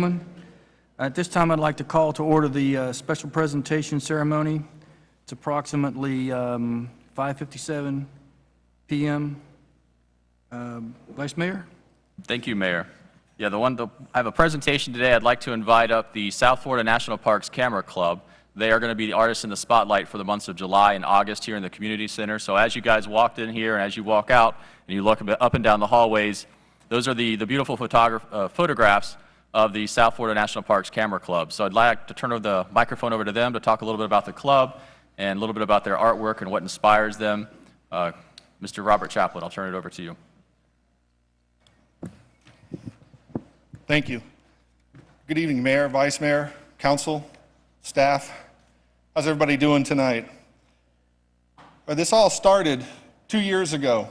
At this time, I'd like to call to order the special presentation ceremony. It's approximately 5:57 p.m. Vice Mayor? Thank you, Mayor. Yeah, I have a presentation today. I'd like to invite up the South Florida National Parks Camera Club. They are going to be the artists in the spotlight for the months of July and August here in the community center. So as you guys walked in here and as you walk out and you look up and down the hallways, those are the beautiful photographs of the South Florida National Parks Camera Club. So I'd like to turn over the microphone over to them to talk a little bit about the club and a little bit about their artwork and what inspires them. Mr. Robert Chaplin, I'll turn it over to you. Thank you. Good evening, Mayor, Vice Mayor, Council, staff. How's everybody doing tonight? This all started 2 years ago,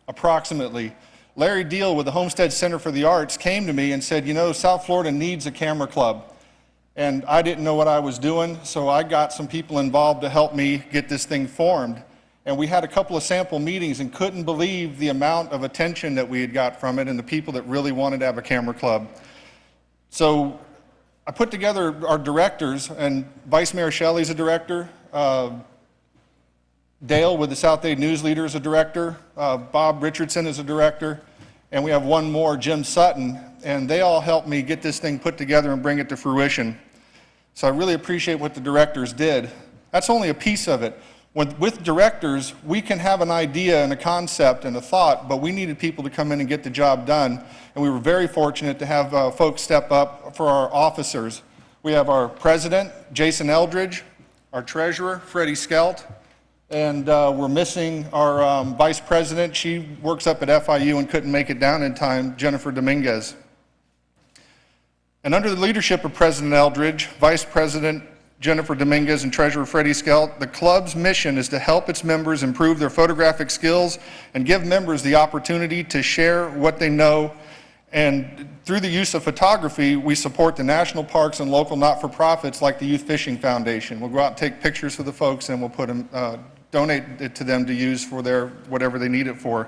approximately. Larry Deal with the Homestead Center for the Arts came to me and said, you know, South Florida needs a camera club. And I didn't know what I was doing, so I got some people involved to help me get this thing formed. And we had a couple of sample meetings and couldn't believe the amount of attention that we had got from it and the people that really wanted to have a camera club. So I put together our directors, and Vice Mayor Shelley's a director, Dale with the South Dade News Leader is a director, Bob Richardson is a director, and we have one more, Jim Sutton, and they all helped me get this thing put together and bring it to fruition. So I really appreciate what the directors did. That's only a piece of it. With directors, we can have an idea and a concept and a thought, but we needed people to come in and get the job done, and we were very fortunate to have folks step up for our officers. We have our president, Jason Eldridge, our treasurer, Freddie Skelt, and we're missing our vice president. She works up at FIU and couldn't make it down in time, Jennifer Dominguez. And under the leadership of President Eldridge, Vice President Jennifer Dominguez, and Treasurer Freddie Skelt, the club's mission is to help its members improve their photographic skills and give members the opportunity to share what they know. And through the use of photography, we support the national parks and local not-for-profits like the Youth Fishing Foundation. We'll go out and take pictures for the folks, and we'll put them, donate it to them to use for their whatever they need it for.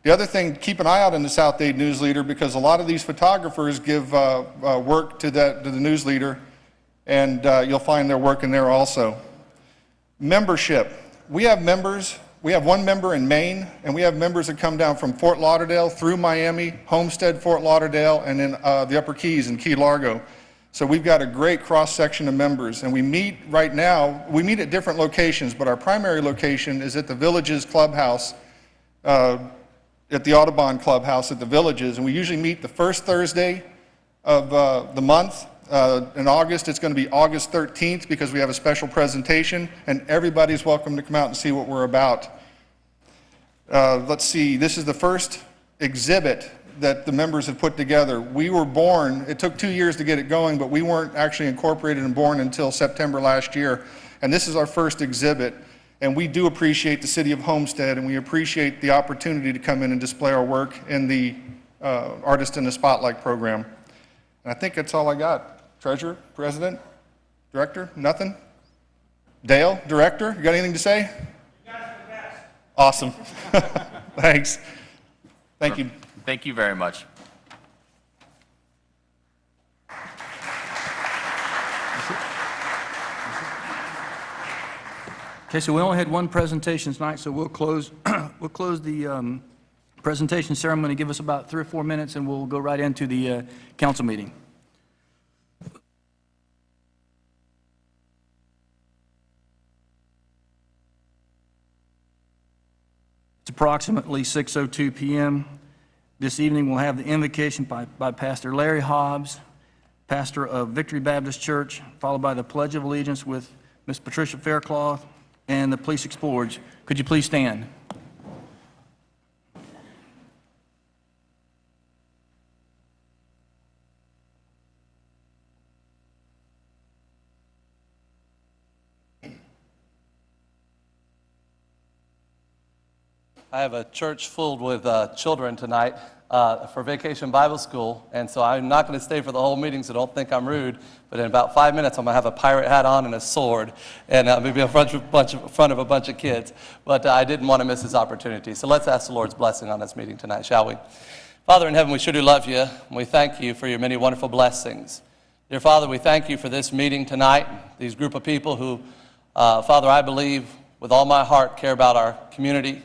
The other thing, keep an eye out in the South Dade News Leader, because a lot of these photographers give work to the News Leader, and you'll find their work in there also. Membership. We have members. We have one member in Maine, and we have members that come down from Fort Lauderdale through Miami, Homestead, Fort Lauderdale, and in the Upper Keys in Key Largo. So we've got a great cross-section of members, and we meet right now. We meet at different locations, but our primary location is at the Villages Clubhouse, at the Audubon Clubhouse at the Villages, and we usually meet the first Thursday of the month. In August, it's going to be August 13th because we have a special presentation, and everybody's welcome to come out and see what we're about. Let's see, this is the first exhibit that the members have put together. We were born, it took 2 years to get it going, but we weren't actually incorporated and born until September last year, and this is our first exhibit. And we do appreciate the city of Homestead, and we appreciate the opportunity to come in and display our work in the Artist in the Spotlight program. And I think that's all I got. Treasurer, President, Director, nothing? Dale, Director, you got anything to say? You guys are the best. Awesome. Thanks. Thank you. Thank you very much. Okay, so we only had one presentation tonight, so we'll close the presentation ceremony. Give us about 3 or 4 minutes, and we'll go right into the council meeting. It's approximately 6:02 p.m. This evening we'll have the invocation by Pastor Larry Hobbs, pastor of Victory Baptist Church, followed by the Pledge of Allegiance with Miss Patricia Faircloth and the Police Explorers. Could you please stand? I have a church filled with children tonight for Vacation Bible School, and so I'm not going to stay for the whole meeting, so don't think I'm rude, but in about 5 minutes I'm going to have a pirate hat on and a sword, and maybe in front of a bunch of kids, but I didn't want to miss this opportunity. So let's ask the Lord's blessing on this meeting tonight, shall we? Father in heaven, we sure do love you, and we thank you for your many wonderful blessings. Dear Father, we thank you for this meeting tonight, these group of people who, Father, I believe with all my heart care about our community.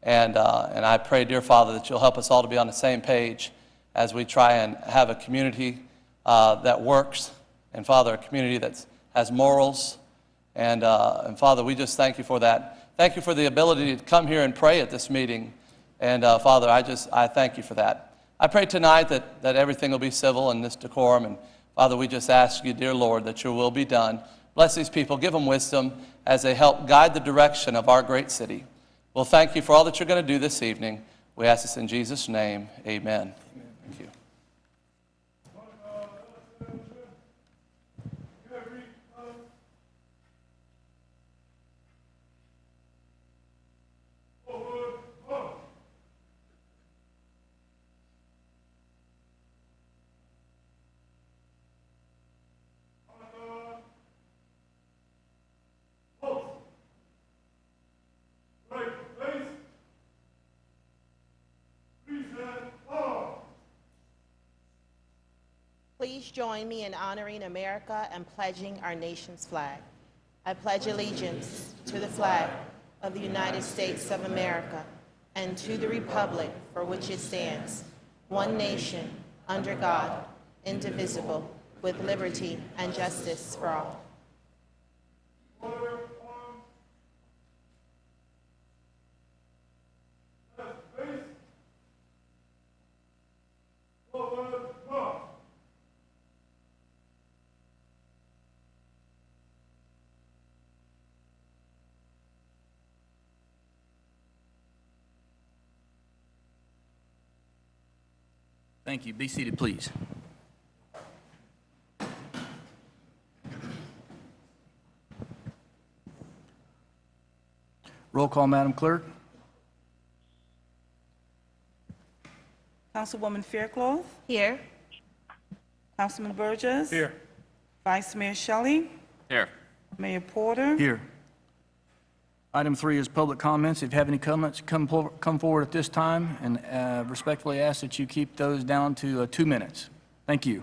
And I pray, dear Father, that you'll help us all to be on the same page as we try and have a community that works. And Father, a community that has morals. And Father, we just thank you for that. Thank you for the ability to come here and pray at this meeting. And Father, I thank you for that. I pray tonight that everything will be civil and this decorum. And Father, we just ask you, dear Lord, that your will be done. Bless these people. Give them wisdom as they help guide the direction of our great city. Well, thank you for all that you're going to do this evening. We ask this in Jesus' name. Amen. Thank you. Please join me in honoring America and pledging our nation's flag. I pledge allegiance to the flag of the United States of America and to the republic for which it stands, one nation, under God, indivisible, with liberty and justice for all. Thank you. Be seated, please. Roll call, Madam Clerk. Councilwoman Faircloth, Here. Councilman Burgess. Here. Vice Mayor Shelley, Here. Mayor Porter. Here. Item 3 is public comments. If you have any comments, come forward at this time, and respectfully ask that you keep those down to 2 minutes. Thank you.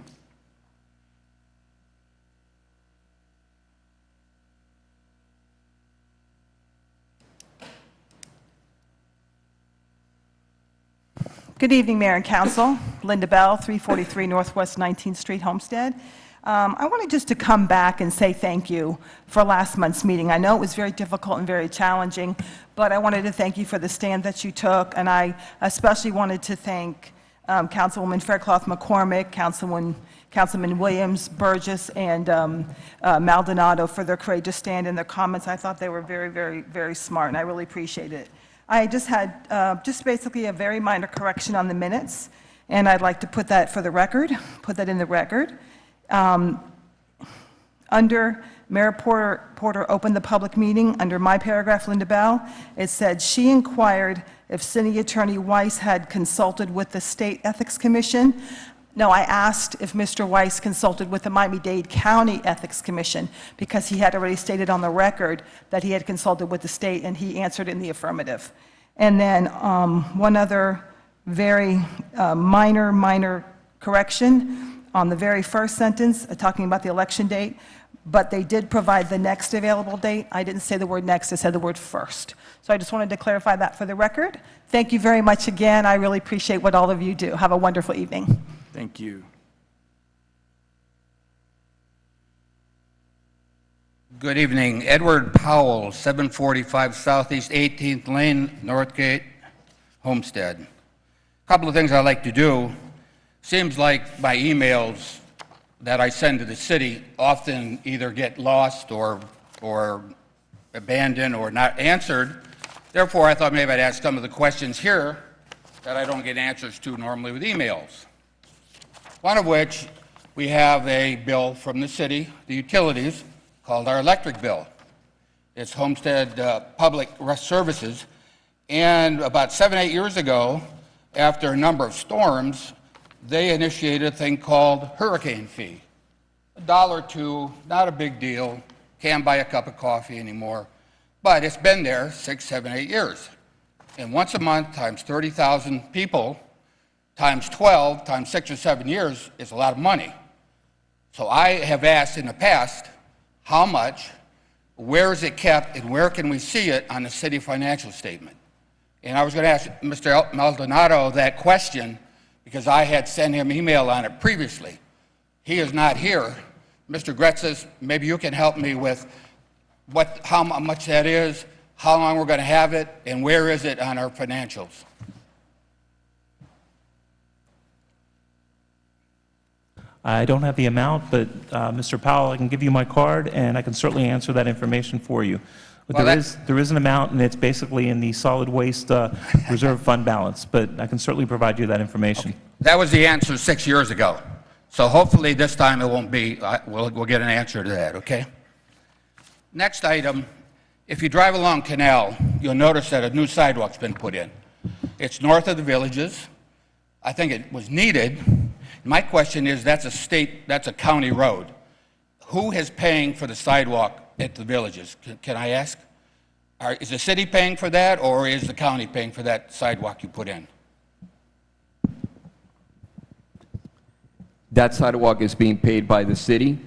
Good evening, Mayor and Council. Linda Bell, 343 Northwest 19th Street, Homestead. I wanted just to come back and say thank you for last month's meeting. I know it was very difficult and very challenging, but I wanted to thank you for the stand that you took, and I especially wanted to thank Councilwoman Faircloth McCormick, Councilman Williams, Burgess, and Maldonado for their courageous stand and their comments. I thought they were very, very, very smart, and I really appreciate it. I just had just basically a very minor correction on the minutes, and I'd like to put that in the record. Under Mayor Porter opened the public meeting, under my paragraph, Linda Bell, it said, she inquired if City Attorney Weiss had consulted with the State Ethics Commission. No, I asked if Mr. Weiss consulted with the Miami-Dade County Ethics Commission, because he had already stated on the record that he had consulted with the state, and he answered in the affirmative. And then one other very minor correction. On the very first sentence, talking about the election date, but they did provide the next available date. I didn't say the word next, I said the word first. So I just wanted to clarify that for the record. Thank you very much again. I really appreciate what all of you do. Have a wonderful evening. Thank you. Good evening. Edward Powell, 745 Southeast 18th Lane, Northgate, Homestead. A couple of things I like to do. Seems like my emails that I send to the city often either get lost or abandoned or not answered. Therefore, I thought maybe I'd ask some of the questions here that I don't get answers to normally with emails. One of which, we have a bill from the city, the utilities, called our electric bill. It's Homestead Public Services. And about 7-8 years ago, after a number of storms, they initiated a thing called hurricane fee. $1 or $2, not a big deal. Can't buy a cup of coffee anymore. But it's been there 6, 7, 8 years. And once a month times 30,000 people times 12 times 6 or 7 years is a lot of money. So I have asked in the past, how much, where is it kept, and where can we see it on the city financial statement? And I was going to ask Mr. Maldonado that question because I had sent him email on it previously. He is not here. Mr. Gretzes, maybe you can help me with how much that is, how long we're going to have it, and where is it on our financials? I don't have the amount, but Mr. Powell, I can give you my card, and I can certainly answer that information for you. But Well, there is an amount, and it's basically in the solid waste reserve fund balance, but I can certainly provide you that information. That was the answer 6 years ago. So hopefully this time it won't be, we'll get an answer to that, okay? Next item, if you drive along Canal, you'll notice that a new sidewalk's been put in. It's north of the villages. I think it was needed. My question is, that's a county road. Who is paying for the sidewalk at the villages? Can I ask? Is the city paying for that, or is the county paying for that sidewalk you put in? That sidewalk is being paid by the city.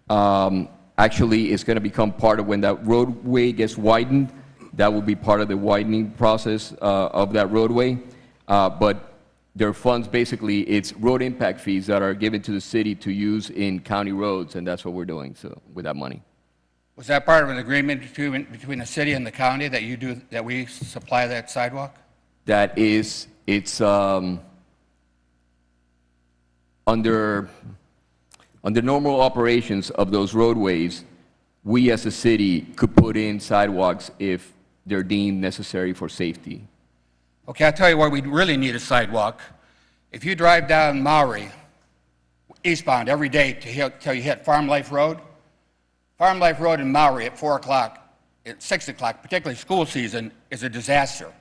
Actually, it's going to become part of when that roadway gets widened. That will be part of the widening process of that roadway. But there are funds, basically, it's road impact fees that are given to the city to use in county roads, and that's what we're doing with that money. Was that part of an agreement between the city and the county that we supply that sidewalk? That is, it's under normal operations of those roadways, we as a city could put in sidewalks if they're deemed necessary for safety. Okay, I'll tell you where we really need a sidewalk. If you drive down Maury, eastbound every day till you hit Farm Life Road, Farm Life Road in Maury at 4 o'clock, at 6 o'clock, particularly school season, is a disaster.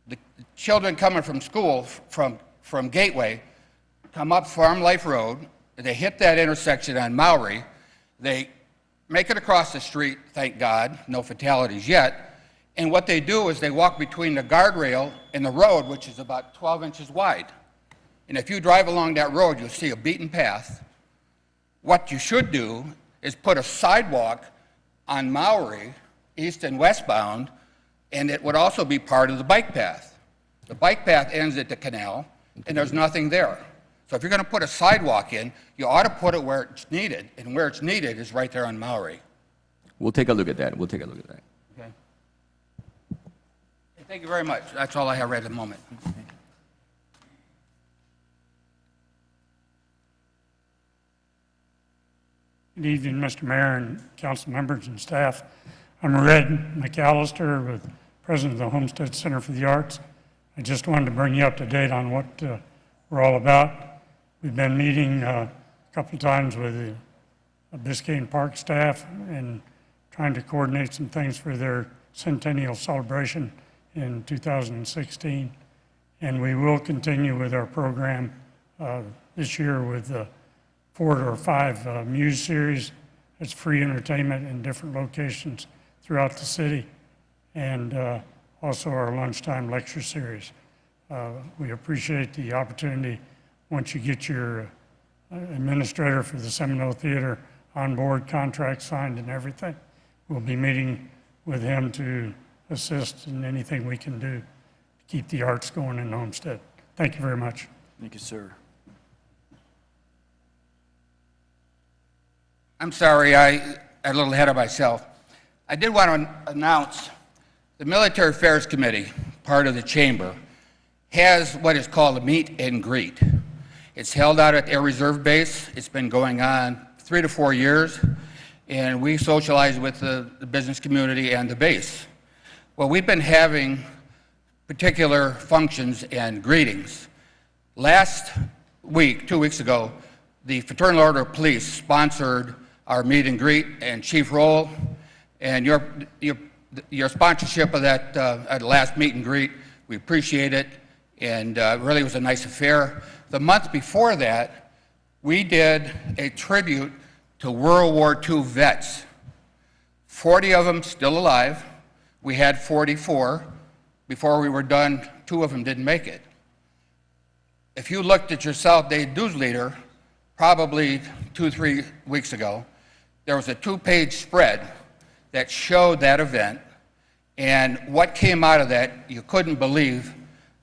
The children coming from school, from Gateway, come up Farm Life Road, they hit that intersection on Maury, they make it across the street, thank God, no fatalities yet, and what they do is they walk between the guardrail and the road, which is about 12 inches wide. And if you drive along that road, you'll see a beaten path. What you should do is put a sidewalk on Maury, east and westbound, and it would also be part of the bike path. The bike path ends at the canal, and there's nothing there. So if you're going to put a sidewalk in, you ought to put it where it's needed, and where it's needed is right there on Maury. We'll take a look at that. We'll take a look at that. Okay. Thank you very much. That's all I have right at the moment. Good evening, Mr. Mayor and council members and staff. I'm Red McAllister, with President of the Homestead Center for the Arts. I just wanted to bring you up to date on what we're all about. We've been meeting a couple of times with the Biscayne Park staff and trying to coordinate some things for their centennial celebration in 2016. And we will continue with our program this year with 4 or 5 Muse series. It's free entertainment in different locations throughout the city, and also our lunchtime lecture series. We appreciate the opportunity, once you get your administrator for the Seminole Theater on board, contract signed and everything. We'll be meeting with him to assist in anything we can do to keep the arts going in Homestead. Thank you very much. Thank you, sir. I'm sorry, I got a little ahead of myself. I did want to announce the Military Affairs Committee, part of the chamber, has what is called a meet and greet. It's held out at Air Reserve Base. It's been going on 3 to 4 years, and we socialize with the business community and the base. Well, we've been having particular functions and greetings. Last week, 2 weeks ago, the Fraternal Order of Police sponsored our meet and greet, and Chief Roll, and your sponsorship of that last meet and greet, we appreciate it, and really was a nice affair. The month before that, we did a tribute to World War II vets. 40 of them still alive. We had 44. Before we were done, 2 of them didn't make it. If you looked at your South Day newsleader, probably 2-3 weeks ago, there was a 2-page spread that showed that event, and what came out of that, you couldn't believe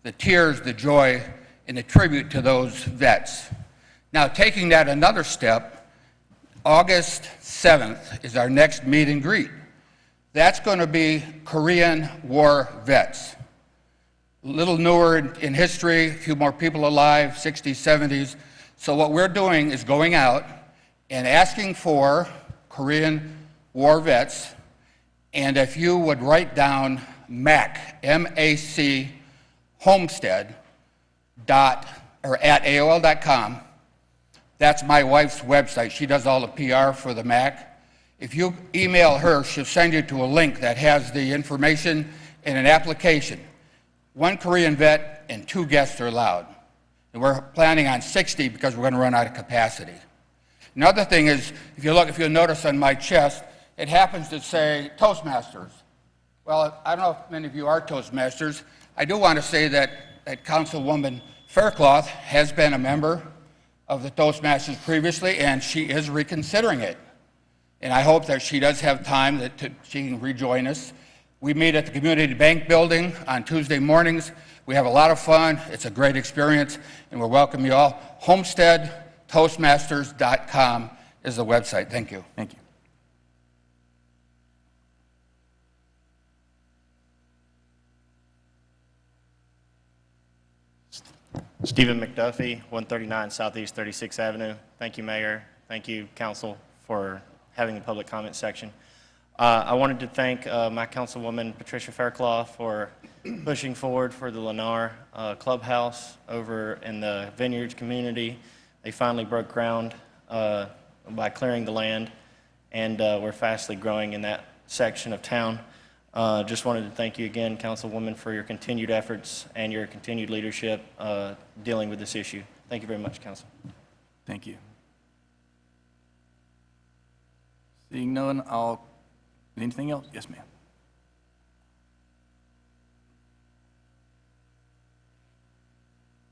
the tears, the joy, and the tribute to those vets. Now, taking that another step, August 7th is our next meet and greet. That's going to be Korean War vets. A little newer in history, a few more people alive, 60s, 70s. So what we're doing is going out and asking for Korean War vets, and if you would write down MAC, M-A-C, Homestead, at AOL.com, that's my wife's website. She does all the PR for the MAC. If you email her, she'll send you to a link that has the information and an application. 1 Korean vet and 2 guests are allowed. And we're planning on 60 because we're going to run out of capacity. Another thing is, if you'll notice on my chest, it happens to say Toastmasters. Well, I don't know if many of you are Toastmasters. I do want to say that Councilwoman Faircloth has been a member of the Toastmasters previously, and she is reconsidering it. And I hope that she does have time that she can rejoin us. We meet at the Community Bank Building on Tuesday mornings. We have a lot of fun. It's a great experience, and we welcome you all. HomesteadToastmasters.com is the website. Thank you. Thank you. Stephen McDuffie, 139 Southeast 36th Avenue. Thank you, Mayor. Thank you, Council, for having a public comment section. I wanted to thank my Councilwoman Patricia Faircloth for pushing forward for the Lennar Clubhouse over in the Vineyards community. They finally broke ground by clearing the land, and we're fastly growing in that section of town. Just wanted to thank you again, Councilwoman, for your continued efforts and your continued leadership dealing with this issue. Thank you very much, Council. Thank you. Seeing none, anything else? Yes, ma'am.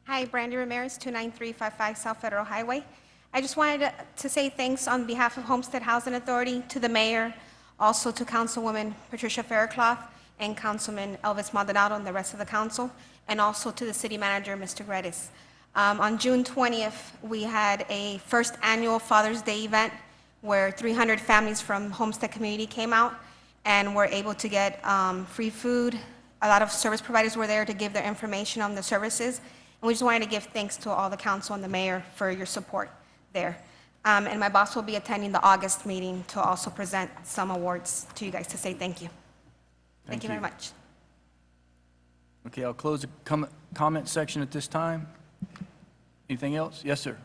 Hi, Brandy Ramirez, 29355 South Federal Highway. I just wanted to say thanks on behalf of Homestead Housing Authority to the mayor, also to Councilwoman Patricia Faircloth and Councilman Elvis Maldonado and the rest of the council, and also to the city manager, Mr. Gredis. On June 20th, we had a first annual Father's Day event where 300 families from Homestead community came out and were able to get free food. A lot of service providers were there to give their information on the services. And we just wanted to give thanks to all the council and the mayor for your support there. And my boss will be attending the August meeting to also present some awards to you guys to say thank you. Thank you very much. Okay, I'll close the comment section at this time. Anything else? Yes, sir.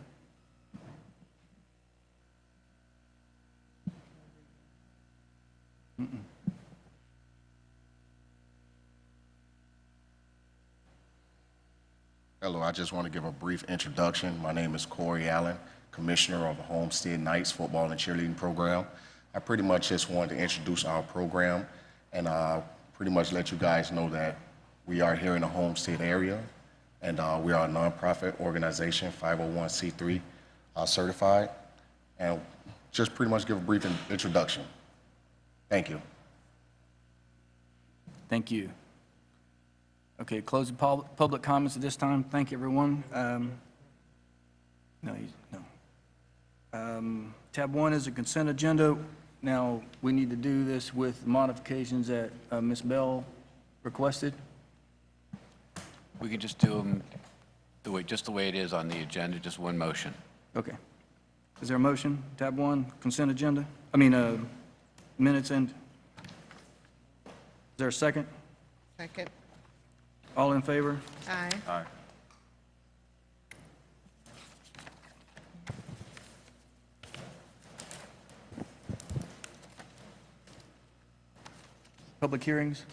Hello, I just want to give a brief introduction. My name is Corey Allen, Commissioner of the Homestead Knights Football and Cheerleading Program. I pretty much just wanted to introduce our program and pretty much let you guys know that we are here in the Homestead area, and we are a nonprofit organization, 501c3 certified, and just pretty much give a brief introduction. Thank you. Thank you. Okay, close the public comments at this time. Thank you, everyone. Tab 1 is a consent agenda. Now, we need to do this with modifications that Ms. Bell requested. We can just do them just the way it is on the agenda, just one motion. Okay. Is there a motion? Tab 1, consent agenda? Minutes and, is there a second? Second. All in favor? Aye. Aye. Public hearings?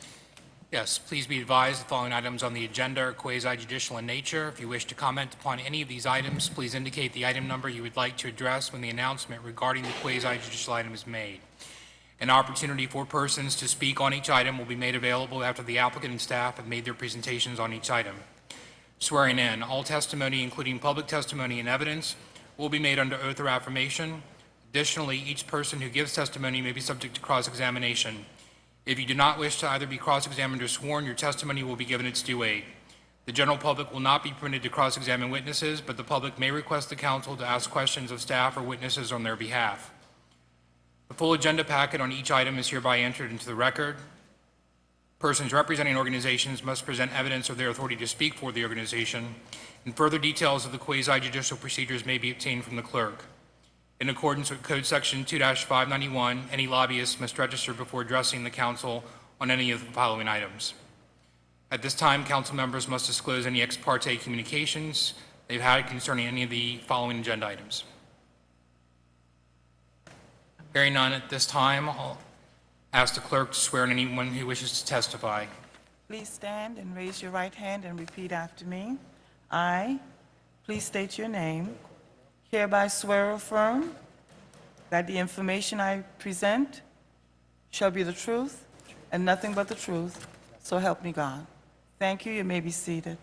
Yes, please be advised the following items on the agenda are quasi-judicial in nature. If you wish to comment upon any of these items, please indicate the item number you would like to address when the announcement regarding the quasi-judicial item is made. An opportunity for persons to speak on each item will be made available after the applicant and staff have made their presentations on each item. Swearing in. All testimony, including public testimony and evidence, will be made under oath or affirmation. Additionally, each person who gives testimony may be subject to cross-examination. If you do not wish to either be cross-examined or sworn, your testimony will be given its due weight. The general public will not be permitted to cross-examine witnesses, but the public may request the council to ask questions of staff or witnesses on their behalf. The full agenda packet on each item is hereby entered into the record. Persons representing organizations must present evidence of their authority to speak for the organization, and further details of the quasi-judicial procedures may be obtained from the clerk. In accordance with Code Section 2-591, any lobbyist must register before addressing the council on any of the following items. At this time, council members must disclose any ex parte communications they've had concerning any of the following agenda items. Hearing none at this time, I'll ask the clerk to swear in anyone who wishes to testify. Please stand and raise your right hand and repeat after me. I, please state your name, hereby swear or affirm that the information I present shall be the truth and nothing but the truth, so help me God. Thank you. You may be seated.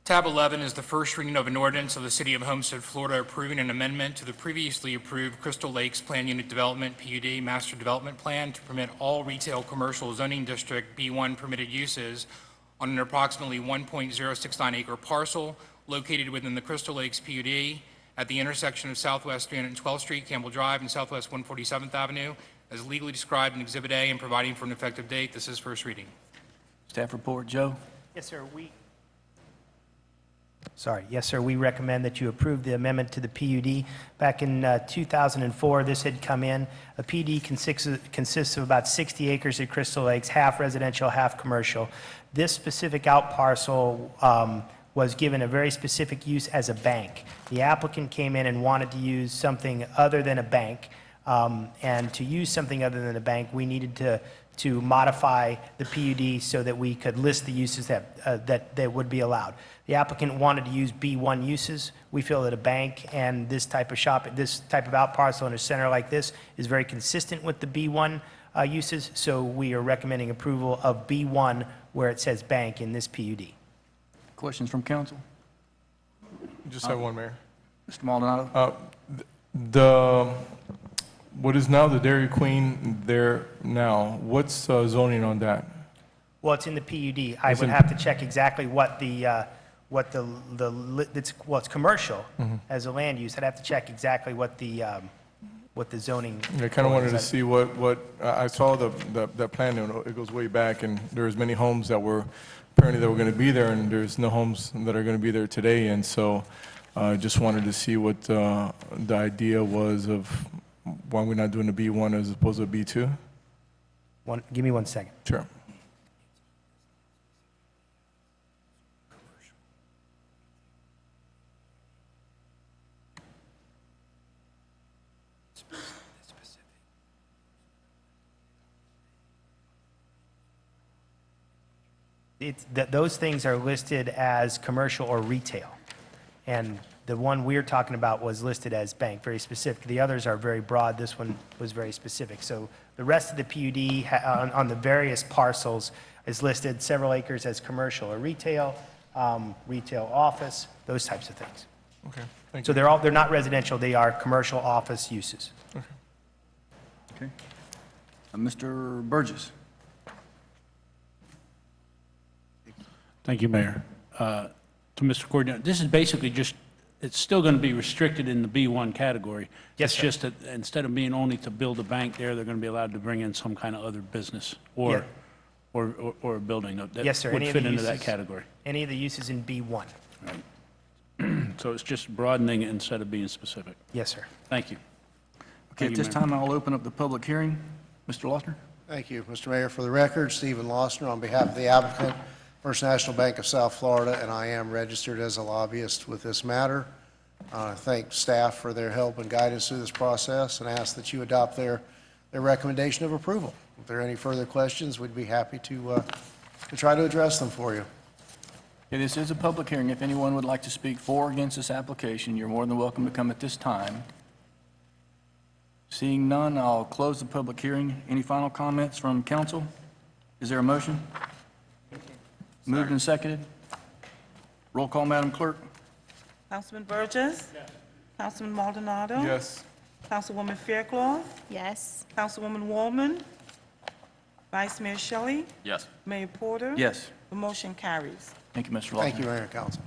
Tab 11 is the first reading of an ordinance of the City of Homestead, Florida, approving an amendment to the previously approved Crystal Lakes Plan Unit Development PUD Master Development Plan to permit all retail commercial zoning district B1 permitted uses on an approximately 1.069 acre parcel located within the Crystal Lakes PUD at the intersection of Southwest 312th Street, Campbell Drive, and Southwest 147th Avenue, as legally described in Exhibit A and providing for an effective date. This is first reading. Staff report, Joe? Yes, sir. Yes, sir. We recommend that you approve the amendment to the PUD. Back in 2004, this had come in. A PUD consists of about 60 acres at Crystal Lakes, half residential, half commercial. This specific out parcel was given a very specific use as a bank. The applicant came in and wanted to use something other than a bank. And to use something other than a bank, we needed to modify the PUD so that we could list the uses that would be allowed. The applicant wanted to use B1 uses. We feel that a bank and this type of out parcel in a center like this is very consistent with the B1 uses, so we are recommending approval of B1 where it says bank in this PUD. Questions from council? Just have one, Mayor. Mr. Maldonado? What is now the Dairy Queen there now? What's zoning on that? Well, it's in the PUD. I would have to check exactly what it's commercial as a land use. I'd have to check exactly what the zoning. I kind of wanted to see what I saw that plan. It goes way back, and there's many homes that were apparently that were going to be there, and there's no homes that are going to be there today. And so, just wanted to see what the idea was of why we're not doing a B1 as opposed to a B2. Give me 1 second. Sure. Those things are listed as commercial or retail. And the one we're talking about was listed as bank, very specific. The others are very broad. This one was very specific. So the rest of the PUD on the various parcels is listed several acres as commercial or retail, retail office, those types of things. Okay, thank so you. they're not residential. They are commercial office uses. Okay. Mr. Burgess? Thank you, Mayor. To Mr. Coordinator, this is basically just, it's still going to be restricted in the B1 category. Yes, it's sir. just that instead of being only to build a bank there, they're going to be allowed to bring in some kind of other business or a building that Yes, sir. would Any of fit the into that uses- category. Any of the uses in B1. So it's just broadening it instead of being specific. Yes, sir. Thank you. Okay, Thank at you, this Mayor. time, I'll open up the public hearing. Mr. Losner? Thank you, Mr. Mayor. For the record, Stephen Losner on behalf of the applicant, First National Bank of South Florida, and I am registered as a lobbyist with this matter. I thank staff for their help and guidance through this process and ask that you adopt their recommendation of approval. If there are any further questions, we'd be happy to try to address them for you. Okay, this is a public hearing. If anyone would like to speak for or against this application, you're more than welcome to come at this time. Seeing none, I'll close the public hearing. Any final comments from council? Is there a motion? Moved and seconded. Roll call, Madam Clerk. Councilman Burgess. Councilman Maldonado. Yes. Councilwoman Fairclough. Yes. Councilwoman Wallman. Vice Mayor Shelley. Yes. Mayor Porter. Yes. The motion carries. Thank you, Mr. Loeffler. Thank you, Mayor and Council.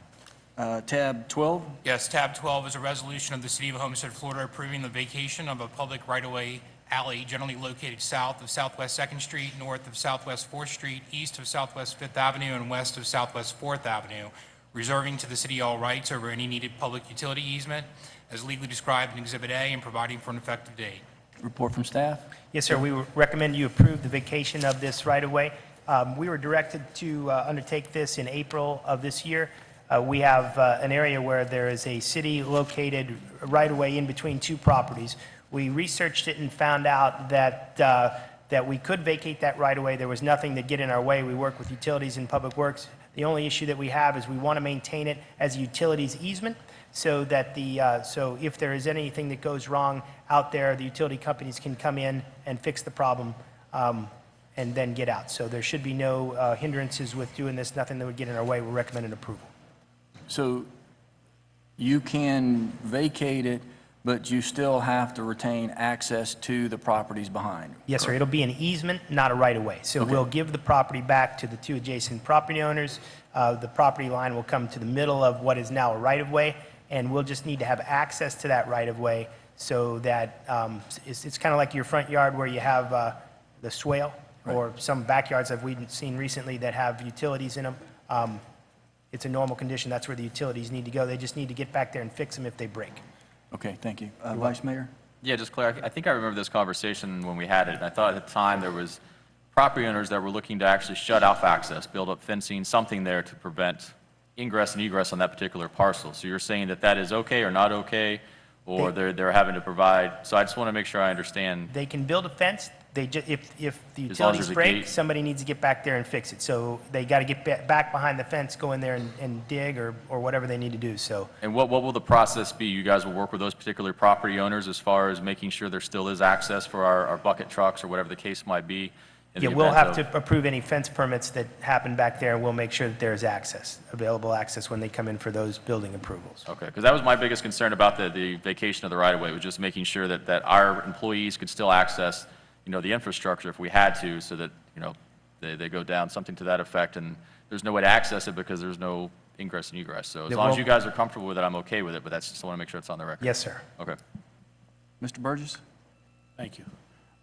Tab 12, Yes, tab 12 is a resolution of the City of Homestead, Florida, approving the vacation of a public right-of-way alley generally located south of Southwest 2nd Street, north of Southwest 4th Street, east of Southwest 5th Avenue, and west of Southwest 4th Avenue, reserving to the city all rights over any needed public utility easement as legally described in Exhibit A and providing for an effective date. report from staff. Yes, sir. We recommend you approve the vacation of this right-of-way. We were directed to undertake this in April of this year. We have an area where there is a city-located right-of-way in between two properties. We researched it and found out that that we could vacate that right-of-way. There was nothing that get in our way. We work with utilities and public works. The only issue that we have is we want to maintain it as a utilities easement so that so if there is anything that goes wrong out there, the utility companies can come in and fix the problem and then get out. So there should be no hindrances with doing this, nothing that would get in our way. We're recommending approval. So you can vacate it, but you still have to retain access to the properties behind. Yes, sir. It'll be an easement, not a right-of-way. So we'll give the property back to the two adjacent property owners. The property line will come to the middle of what is now a right-of-way, and we'll just need to have access to that right-of-way so that it's kind of like your front yard where you have the swale, or some backyards that we've seen recently that have utilities in them. It's a normal condition. That's where the utilities need to go. They just need to get back there and fix them if they break. Okay, thank you. Vice Mayor? Yeah, just clear. I think I remember this conversation when we had it. And I thought at the time there was property owners that were looking to actually shut off access, build up fencing, something there to prevent ingress and egress on that particular parcel. So you're saying that that is okay or not okay, or they're having to provide? So I just want to make sure I understand. They can build a fence. They if the As long as utilities there's a break, gate. somebody needs to get back there and fix it. So they got to get back behind the fence, go in there and dig or whatever they need to do. So And what will the process be? You guys will work with those particular property owners as far as making sure there still is access for our bucket trucks or whatever the case might be? yeah, we'll have to approve any fence permits that happen back there, and we'll make sure that there's access, available access when they come in for those building approvals. Okay, because that was my biggest concern about the vacation of the right-of-way, was just making sure that our employees could still access, the infrastructure if we had to, so that, they go down, something to that effect, and there's no way to access it because there's no ingress and egress. So as long as you guys are comfortable with it, I'm okay with it, but that's just, I want to make sure it's on the record. Yes, sir. Okay. Mr. Burgess? Thank you.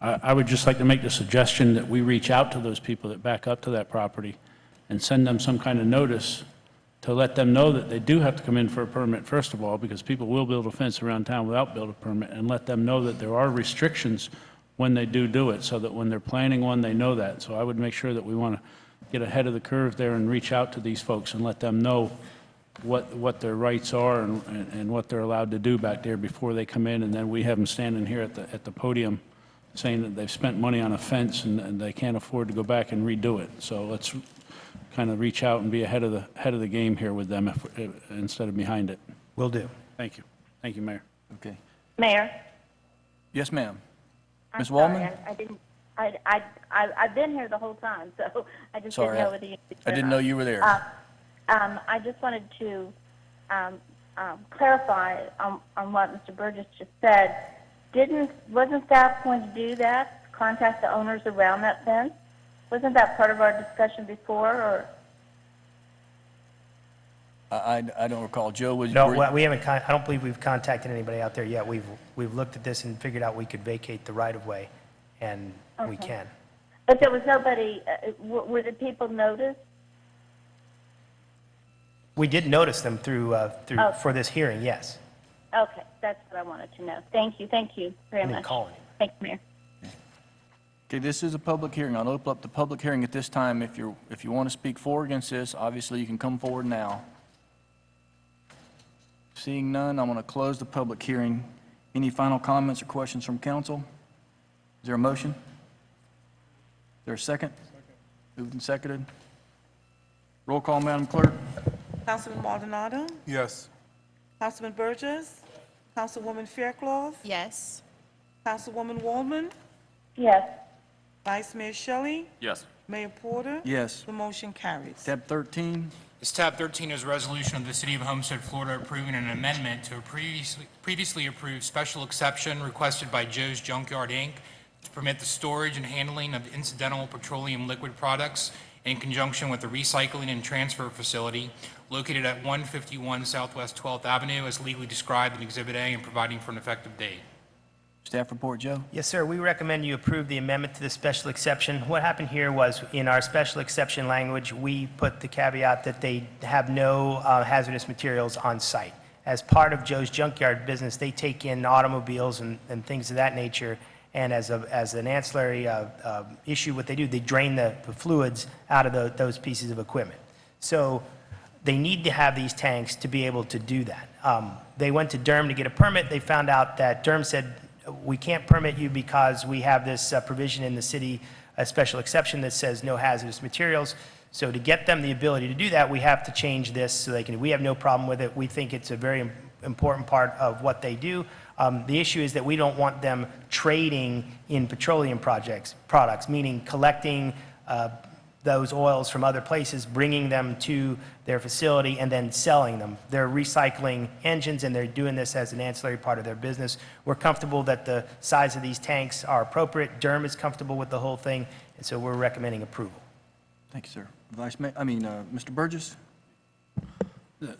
I would just like to make the suggestion that we reach out to those people that back up to that property and send them some kind of notice to let them know that they do have to come in for a permit, first of all, because people will build a fence around town without building a permit, and let them know that there are restrictions when they do it, so that when they're planning one, they know that. So I would make sure that we want to get ahead of the curve there and reach out to these folks and let them know what their rights are and what they're allowed to do back there before they come in, and then we have them standing here at the podium saying that they've spent money on a fence and they can't afford to go back and redo it. So let's kind of reach out and be ahead of the game here with them instead of behind it. Will do. Thank you. Thank you, Mayor. Okay. Mayor? Yes, ma'am. I'm Ms. sorry, Wallman? I've been here the whole time, so I just Sorry, didn't know whether you could I didn't know you were there. I just wanted to clarify on what Mr. Burgess just said. Wasn't staff going to do that, contact the owners around that fence? Wasn't that part of our discussion before, or? I don't recall. Joe, No, we haven't. I don't believe we've contacted anybody out there yet. We've looked at this and figured out we could vacate the right of way, and we Okay. can. But there was nobody, were the people noticed? We did notice them through Oh. for this hearing. Yes. Okay, that's what I wanted to know. Thank you very And then much. call him. Thank you, Mayor. Okay, this is a public hearing. I'll open up the public hearing at this time. If you want to speak for or against this, obviously you can come forward now. Seeing none, I'm going to close the public hearing. Any final comments or questions from council? Is there a motion? Is there a second? Moved and seconded. Roll call, Madam Clerk. Councilman Maldonado. Yes. Councilman Burgess. Councilwoman Fairclough. Yes. Councilwoman Wallman. Yes. Vice Mayor Shelley. Yes. Mayor Porter. Yes. The motion carries. Tab 13, Is tab 13 is a resolution of the City of Homestead, Florida, approving an amendment to a previously approved special exception requested by Joe's Junkyard, Inc. to permit the storage and handling of incidental petroleum liquid products in conjunction with the recycling and transfer facility located at 151 Southwest 12th Avenue as legally described in Exhibit A and providing for an effective date. Staff report, Joe? Yes, sir. We recommend you approve the amendment to the special exception. What happened here was, in our special exception language, we put the caveat that they have no hazardous materials on site. As part of Joe's Junkyard business, they take in automobiles and things of that nature, and as an ancillary issue, what they do, they drain the fluids out of those pieces of equipment. So they need to have these tanks to be able to do that. They went to Durham to get a permit. They found out that Durham said, we can't permit you because we have this provision in the city, a special exception that says no hazardous materials. So to get them the ability to do that, we have to change this so they can, we have no problem with it. We think it's a very important part of what they do. The issue is that we don't want them trading in petroleum products, meaning collecting those oils from other places, bringing them to their facility, and then selling them. They're recycling engines, and they're doing this as an ancillary part of their business. We're comfortable that the size of these tanks are appropriate. Durham is comfortable with the whole thing, and so we're recommending approval. Thank you, sir. Mr. Burgess?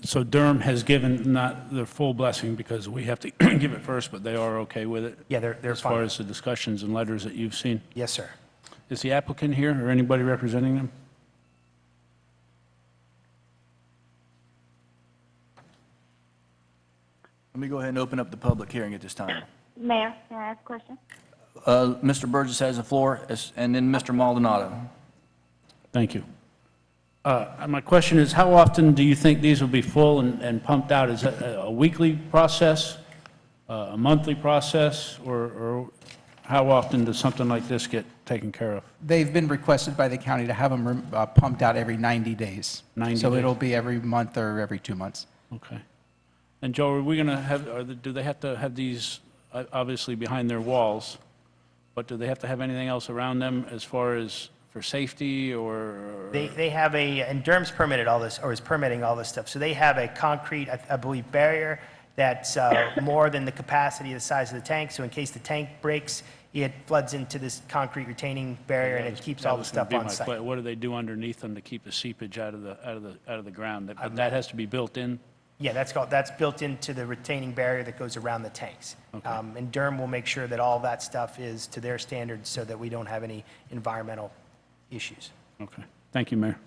So Durham has given not the full blessing because we have to give it first, but they are okay with it? Yeah, they're as fine. far as the discussions and letters that you've seen? Yes, sir. Is the applicant here or anybody representing them? Let me go ahead and open up the public hearing at this time. Mayor, can I ask a question? Mr. Burgess has the floor, and then Mr. Maldonado. Thank you. My question is, how often do you think these will be full and pumped out? Is it a weekly process, a monthly process, or how often does something like this get taken care of? They've been requested by the county to have them pumped out every 90 days. 90 So days. it'll be every month or every 2 months. Okay. And Joe, are we going to have, do they have to have these obviously behind their walls, but do they have to have anything else around them as far as for safety or? They have and Durham's permitted all this, or is permitting all this stuff. So they have a concrete, I believe, barrier that's more than the capacity of the size of the tank. So in case the tank breaks, it floods into this concrete retaining barrier, and it keeps all the stuff on site. What do they do underneath them to keep the seepage out of the ground? That has to be built in? Yeah, that's built into the retaining barrier that goes around the tanks. Okay. And Durham will make sure that all that stuff is to their standards so that we don't have any environmental issues. Okay. Thank you, Mayor.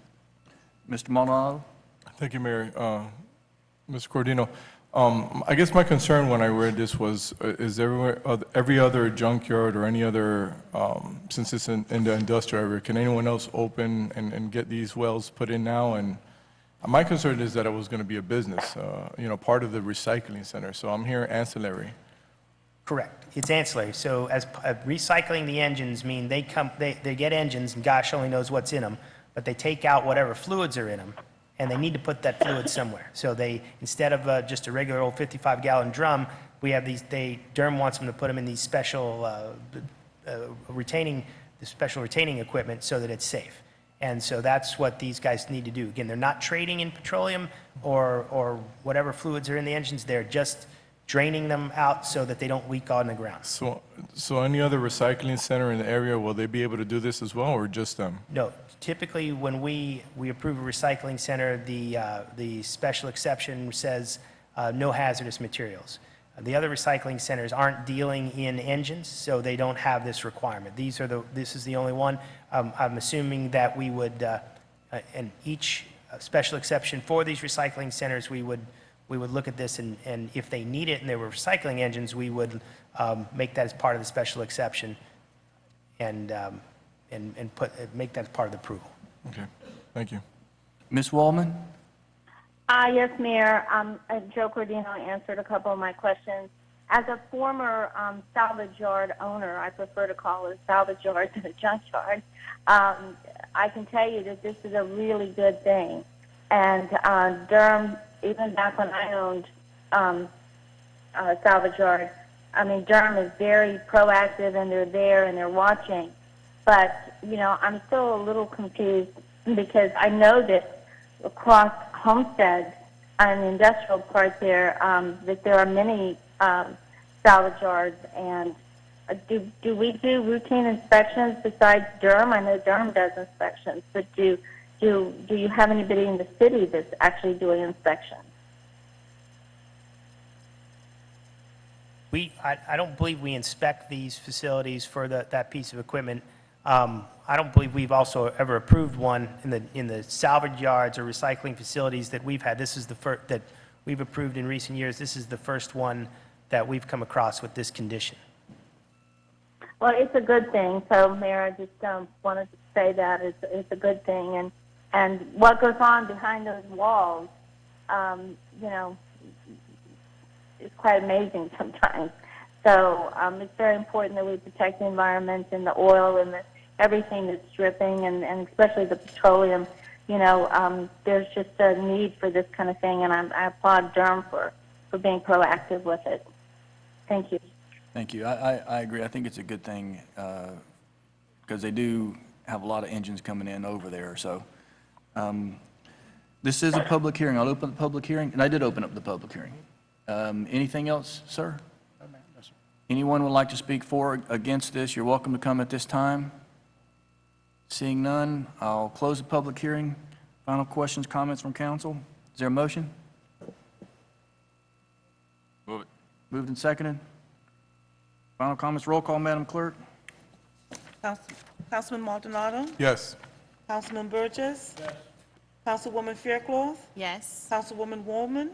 Mr. Maldonado? Thank you, Mayor. Mr. Cordino, I guess my concern when I read this was, is every other junkyard or any other, since it's in the industrial area, can anyone else open and get these wells put in now? And my concern is that it was going to be a business, part of the recycling center. So I'm here ancillary. Correct. It's ancillary. So as recycling the engines mean they get engines, and gosh only knows what's in them, but they take out whatever fluids are in them, and they need to put that fluid somewhere. So they, instead of just a regular old 55-gallon drum, we have these. Durham wants them to put them in these special retaining equipment so that it's safe. And so that's what these guys need to do. Again, they're not trading in petroleum or whatever fluids are in the engines. They're just draining them out so that they don't leak on the ground. So any other recycling center in the area, will they be able to do this as well, or just them? No. Typically, when we approve a recycling center, the special exception says no hazardous materials. The other recycling centers aren't dealing in engines, so they don't have this requirement. This is the only one. I'm assuming that we would, in each special exception for these recycling centers, we would look at this, and if they need it and they were recycling engines, we would make that as part of the special exception and make that as part of the approval. Okay, thank you. Ms. Wallman? Yes, Mayor. Joe Cordino answered a couple of my questions. As a former salvage yard owner, I prefer to call it a salvage yard than a junkyard. I can tell you that this is a really good thing. And Durham, even back when I owned a salvage yard, Durham is very proactive, and they're there and they're watching. But, I'm still a little confused because I know that across Homestead on the industrial part there, that there are many salvage yards, and do we do routine inspections besides Durham? I know Durham does inspections, but do you have anybody in the city that's actually doing inspections? I don't believe we inspect these facilities for that piece of equipment. I don't believe we've also ever approved one in the salvage yards or recycling facilities that we've had. This is the first that we've approved in recent years. This is the first one that we've come across with this condition. Well, it's a good thing. So, Mayor, I just wanted to say that it's a good thing, and what goes on behind those walls, you know, it's quite amazing sometimes. So it's very important that we protect the environment and the oil and everything that's dripping, and especially the petroleum. You know, there's just a need for this kind of thing, and I applaud Durham for being proactive with it. Thank you. Thank you. I agree. I think it's a good thing because they do have a lot of engines coming in over there. So this is a public hearing. I'll open the public hearing, and I did open up the public hearing. Anything else, sir? Anyone would like to speak for or against this? You're welcome to come at this time. Seeing none, I'll close the public hearing. Final questions, comments from council? Is there a motion? Move it. Moved and seconded. Final comments, roll call, Madam Clerk. Councilman Maldonado? Yes. Councilman Burgess? Yes. Councilwoman Faircloth? Yes. Councilwoman Wallman?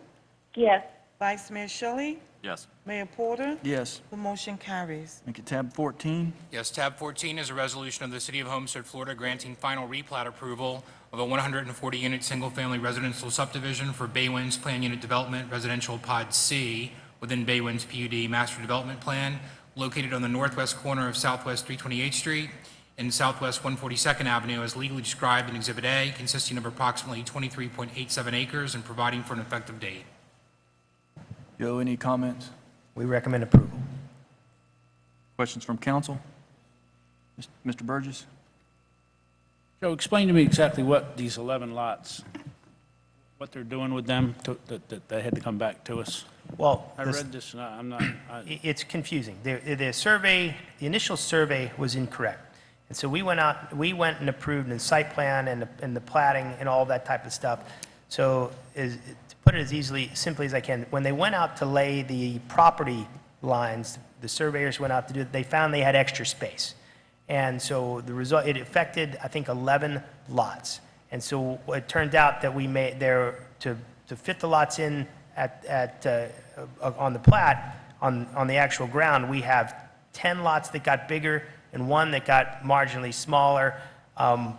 Yes. Vice Mayor Shelley? Yes. Mayor Porter? Yes. The motion carries. Thank you. Tab 14. Yes, tab 14 is a resolution of the City of Homestead, Florida, granting final replat approval of a 140-unit single-family residential subdivision for Baywind's Plan Unit Development Residential Pod C within Baywind's PUD Master Development Plan, located on the northwest corner of Southwest 328th Street and Southwest 142nd Avenue as legally described in Exhibit A, consisting of approximately 23.87 acres and providing for an effective date. Joe, any comments? We recommend approval. Questions from council? Mr. Burgess? Joe, explain to me exactly what these 11 lots, what they're doing with them, that they had to come back to us. Well, I read this, and I'm not... It's confusing. The survey, the initial survey was incorrect. And so we went and approved the site plan and the platting and all that type of stuff. So to put it as simply as I can, when they went out to lay the property lines, the surveyors went out to do it, they found they had extra space. And so the result, it affected, I think, 11 lots. And so it turned out that we made there, to fit the lots in on the plat, on the actual ground, we have 10 lots that got bigger and one that got marginally smaller,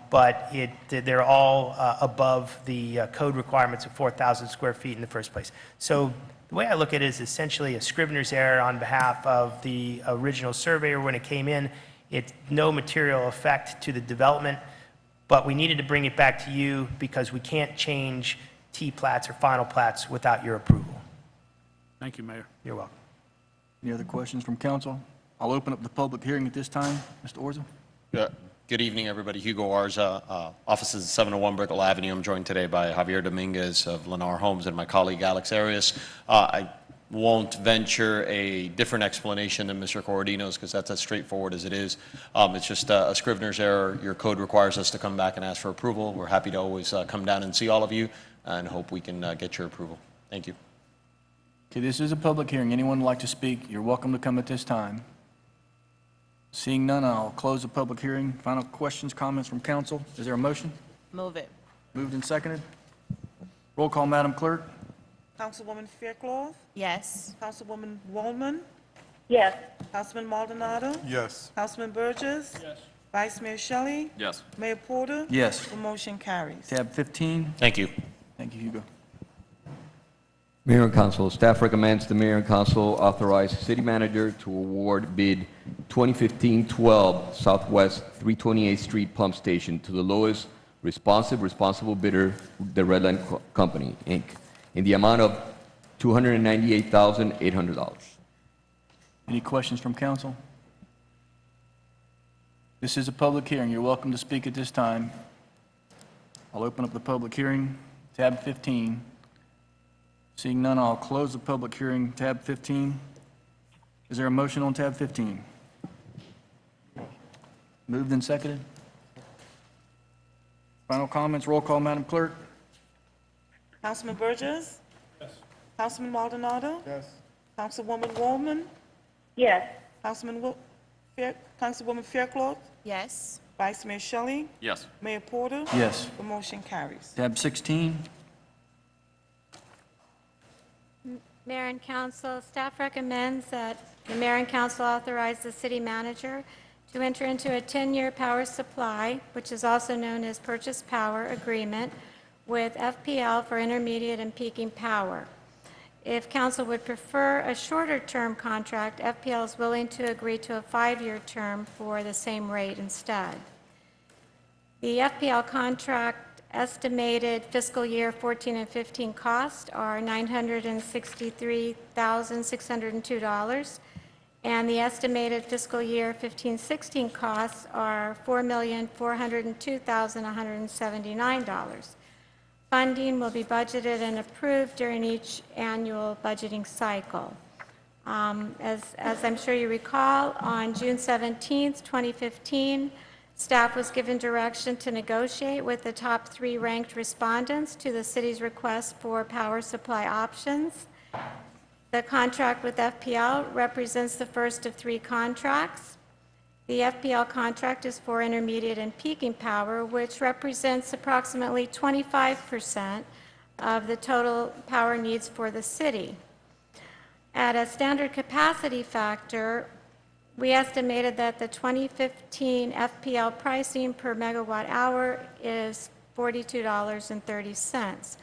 but they're all above the code requirements of 4,000 square feet in the first place. So the way I look at it is essentially a scrivener's error on behalf of the original surveyor when it came in. It's no material effect to the development, but we needed to bring it back to you because we can't change T-plats or final plats without your approval. Thank you, Mayor. You're welcome. Any other questions from council? I'll open up the public hearing at this time. Mr. Orza? Good evening, everybody. Hugo Arza, offices at 701 Brickell Avenue. I'm joined today by Javier Dominguez of Lennar Homes and my colleague Alex Arias. I won't venture a different explanation than Mr. Corradino's because that's as straightforward as it is. It's just a scrivener's error. Your code requires us to come back and ask for approval. We're happy to always come down and see all of you and hope we can get your approval. Thank you. Okay, this is a public hearing. Anyone would like to speak, you're welcome to come at this time. Seeing none, I'll close the public hearing. Final questions, comments from council? Is there a motion? Move it. Moved and seconded. Roll call, Madam Clerk. Councilwoman Faircloth? Yes. Councilwoman Wallman? Yes. Councilman Maldonado? Yes. Councilman Burgess? Yes. Vice Mayor Shelley? Yes. Mayor Porter? Yes. The motion carries. Tab 15. Thank you. Thank you, Hugo. Mayor and Council, staff recommends the Mayor and Council authorize City Manager to award bid 2015-12 Southwest 328th Street Pump Station to the lowest responsible bidder, the Redline Company, Inc., in the amount of $298,800. Any questions from council? This is a public hearing. You're welcome to speak at this time. I'll open up the public hearing. tab 15. Seeing none, I'll close the public hearing, tab 15. Is there a motion on tab 15? Moved and seconded. Final comments, roll call, Madam Clerk. Councilman Burgess? Yes. Councilman Maldonado? Yes. Councilwoman Woolman? Yes. Councilwoman Faircloth? Yes. Vice Mayor Shelley? Yes. Mayor Porter? Yes. The motion carries. Tab 16. Mayor and council, staff recommends that the mayor and council authorize the city manager to enter into a 10-year power supply, which is also known as purchase power agreement, with FPL for intermediate and peaking power. If council would prefer a shorter-term contract, FPL is willing to agree to a 5-year term for the same rate instead. The FPL contract estimated fiscal year 14 and 15 costs are $963,602, and the estimated fiscal year 15-16 costs are $4,402,179. Funding will be budgeted and approved during each annual budgeting cycle. As I'm sure you recall, on June 17th, 2015, staff was given direction to negotiate with the top 3 ranked respondents to the city's request for power supply options. The contract with FPL represents the first of 3 contracts. The FPL contract is for intermediate and peaking power, which represents approximately 25% of the total power needs for the city. At a standard capacity factor, we estimated that the 2015 FPL pricing per megawatt hour is $42.30.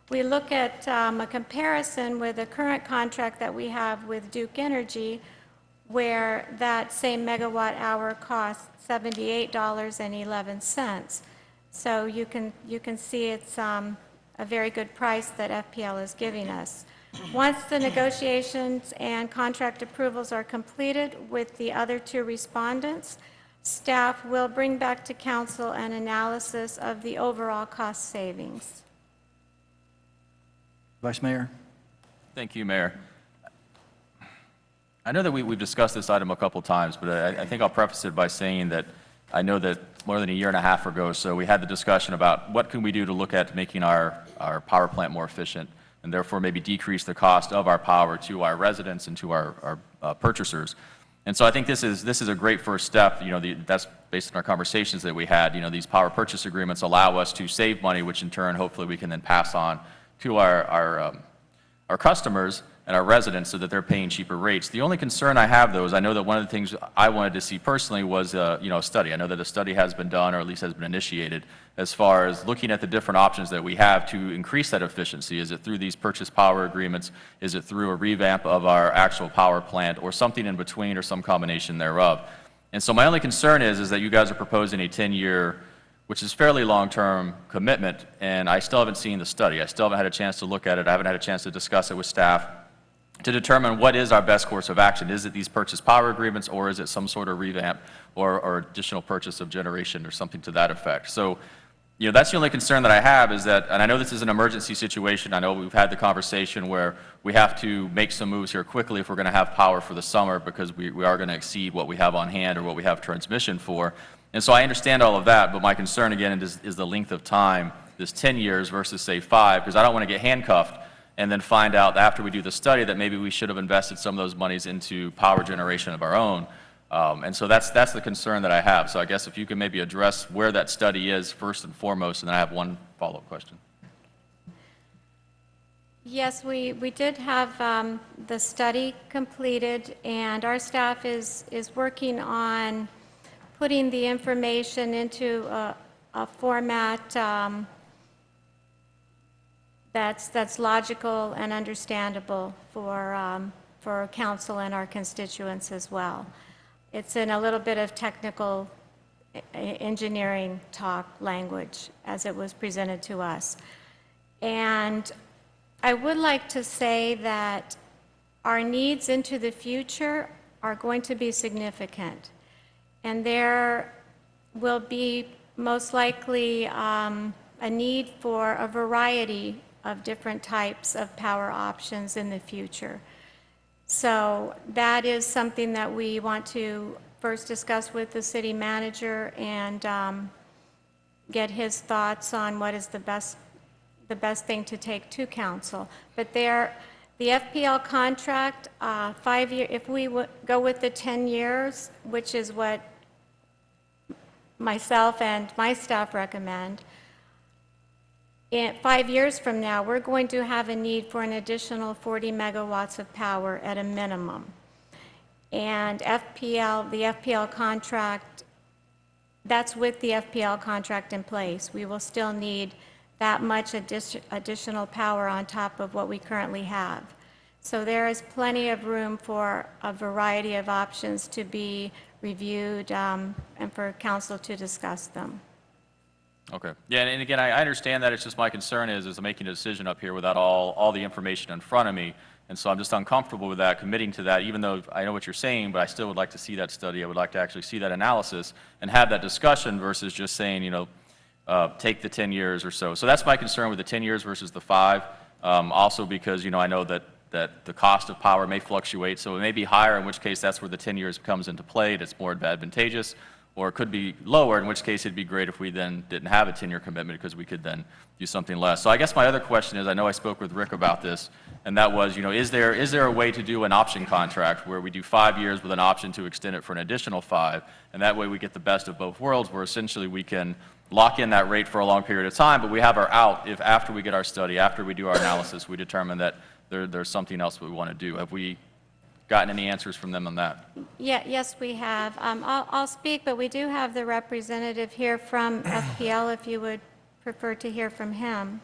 We look at a comparison with the current contract that we have with Duke Energy, where that same megawatt hour costs $78.11. So you can see it's a very good price that FPL is giving us. Once the negotiations and contract approvals are completed with the other 2 respondents, staff will bring back to council an analysis of the overall cost savings. Vice Mayor. Thank you, Mayor. I know that we've discussed this item a couple times, but I think I'll preface it by saying that I know that more than a year and a half ago, so we had the discussion about what can we do to look at making our power plant more efficient, and therefore maybe decrease the cost of our power to our residents and to our purchasers. And so I think this is a great first step. You know, that's based on our conversations that we had. You know, these power purchase agreements allow us to save money, which in turn, hopefully, we can then pass on to our customers and our residents so that they're paying cheaper rates. The only concern I have, though, is I know that one of the things I wanted to see personally was a study. I know that a study has been done, or at least has been initiated, as far as looking at the different options that we have to increase that efficiency. Is it through these purchase power agreements? Is it through a revamp of our actual power plant, or something in between, or some combination thereof? And so my only concern is that you guys are proposing a 10-year, which is fairly long-term commitment, and I still haven't seen the study. I still haven't had a chance to look at it. I haven't had a chance to discuss it with staff to determine what is our best course of action. Is it these purchase power agreements, or is it some sort of revamp or additional purchase of generation or something to that effect? So, you know, that's the only concern that I have, is that, and I know this is an emergency situation. I know we've had the conversation where we have to make some moves here quickly if we're going to have power for the summer, because we are going to exceed what we have on hand or what we have transmission for. And so I understand all of that, but my concern, again, is the length of time, this 10 years versus, say, 5, because I don't want to get handcuffed and then find out after we do the study that maybe we should have invested some of those monies into power generation of our own. And so that's the concern that I have. So I guess if you can maybe address where that study is first and foremost, and then I have one follow-up question. Yes, we did have the study completed, and our staff is working on putting the information into a format that's logical and understandable for council and our constituents as well. It's in a little bit of technical engineering talk language as it was presented to us. And I would like to say that our needs into the future are going to be significant. And there will be most likely a need for a variety of different types of power options in the future. So that is something that we want to first discuss with the city manager and get his thoughts on what is the best thing to take to council. But the FPL contract, 5-year, if we go with the 10 years, which is what myself and my staff recommend, in 5 years from now, we're going to have a need for an additional 40 megawatts of power at a minimum. And the FPL contract, that's with the FPL contract in place. We will still need that much additional power on top of what we currently have. So there is plenty of room for a variety of options to be reviewed and for council to discuss them. Okay. Yeah, and again, I understand that. It's just my concern is making a decision up here without all the information in front of me. And so I'm just uncomfortable with that, committing to that, even though I know what you're saying, but I still would like to see that study. I would like to actually see that analysis and have that discussion versus just saying, take the 10 years or so. So that's my concern with the 10 years versus the 5. Also because, I know that the cost of power may fluctuate, so it may be higher, in which case that's where the 10 years comes into play. It's more advantageous. Or it could be lower, in which case it'd be great if we then didn't have a 10-year commitment because we could then do something less. So I guess my other question is, I know I spoke with Rick about this, and that was, is there a way to do an option contract where we do 5 years with an option to extend it for an additional 5, and that way we get the best of both worlds, where essentially we can lock in that rate for a long period of time, but we have our out if after we get our study, after we do our analysis, we determine that there's something else we want to do. Have we gotten any answers from them on that? Yeah, yes, we have. I'll speak, but we do have the representative here from FPL, if you would prefer to hear from him.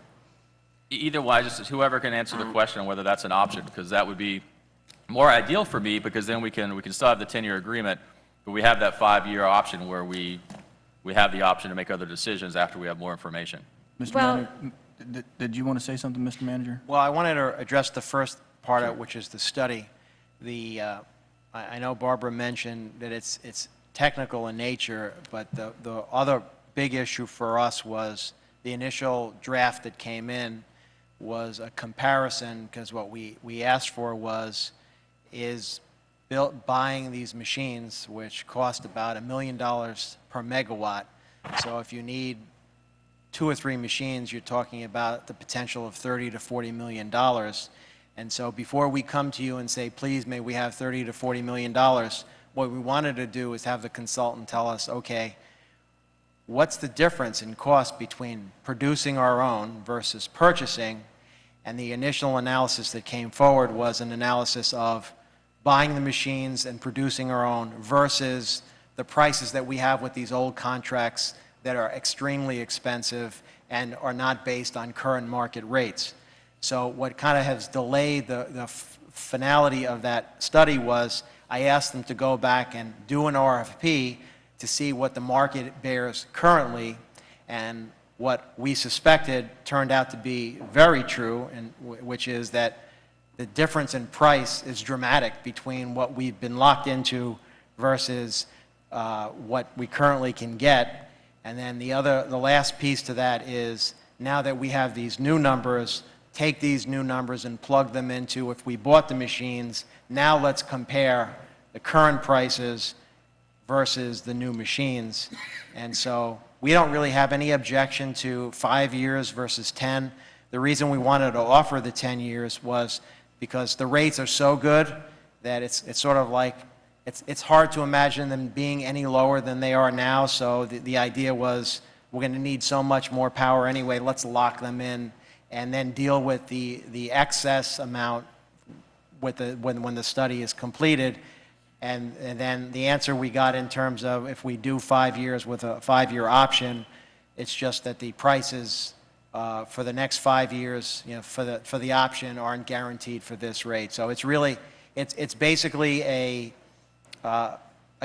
Either way, just whoever can answer the question on whether that's an option, because that would be more ideal for me, because then we can still have the 10-year agreement, but we have that 5-year option where we have the option to make other decisions after we have more information. Mr. Well- Manager, did you want to say something, Mr. Manager? Well, I wanted to address the first part of it, which is the study. I know Barbara mentioned that it's technical in nature, but the other big issue for us was the initial draft that came in was a comparison, because what we asked for is buying these machines, which cost about $1 million per megawatt. So if you need 2 or 3 machines, you're talking about the potential of $30 to $40 million. And so before we come to you and say, please, may we have $30 to $40 million, what we wanted to do is have the consultant tell us, okay, what's the difference in cost between producing our own versus purchasing? And the initial analysis that came forward was an analysis of buying the machines and producing our own versus the prices that we have with these old contracts that are extremely expensive and are not based on current market rates. So what kind of has delayed the finality of that study was I asked them to go back and do an RFP to see what the market bears currently, and what we suspected turned out to be very true, and which is that the difference in price is dramatic between what we've been locked into versus what we currently can get. And then the last piece to that is, now that we have these new numbers, take these new numbers and plug them into, if we bought the machines, now let's compare the current prices versus the new machines. And so we don't really have any objection to 5 years versus 10. The reason we wanted to offer the 10 years was because the rates are so good that it's sort of like, it's hard to imagine them being any lower than they are now. So the idea was, we're going to need so much more power anyway, let's lock them in and then deal with the excess amount with when the study is completed. And then the answer we got in terms of if we do 5 years with a 5-year option, it's just that the prices for the next 5 years, for the option aren't guaranteed for this rate. So it's really, it's basically a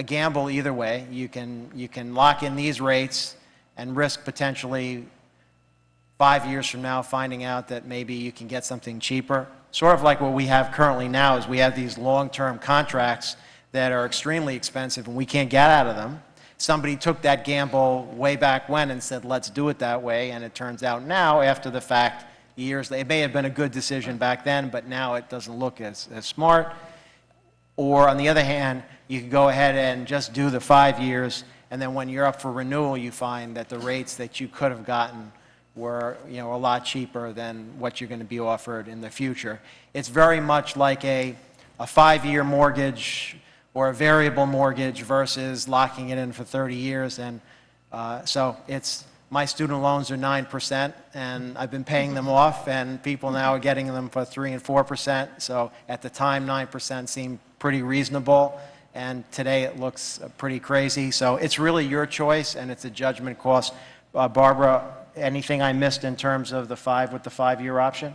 gamble either way. You can lock in these rates and risk potentially 5 years from now finding out that maybe you can get something cheaper. Sort of like what we have currently now is we have these long-term contracts that are extremely expensive and we can't get out of them. somebody took that gamble way back when and said, let's do it that way, and it turns out now, after the fact, years, it may have been a good decision back then, but now it doesn't look as smart. Or on the other hand, you can go ahead and just do the 5 years, and then when you're up for renewal, you find that the rates that you could have gotten were, a lot cheaper than what you're going to be offered in the future. It's very much like a 5-year mortgage or a variable mortgage versus locking it in for 30 years. And so my student loans are 9%, and I've been paying them off, and people now are getting them for 3% and 4%. So at the time, 9% seemed pretty reasonable, and today it looks pretty crazy. So it's really your choice, and it's a judgment cost. Barbara, anything I missed in terms of the 5-year option?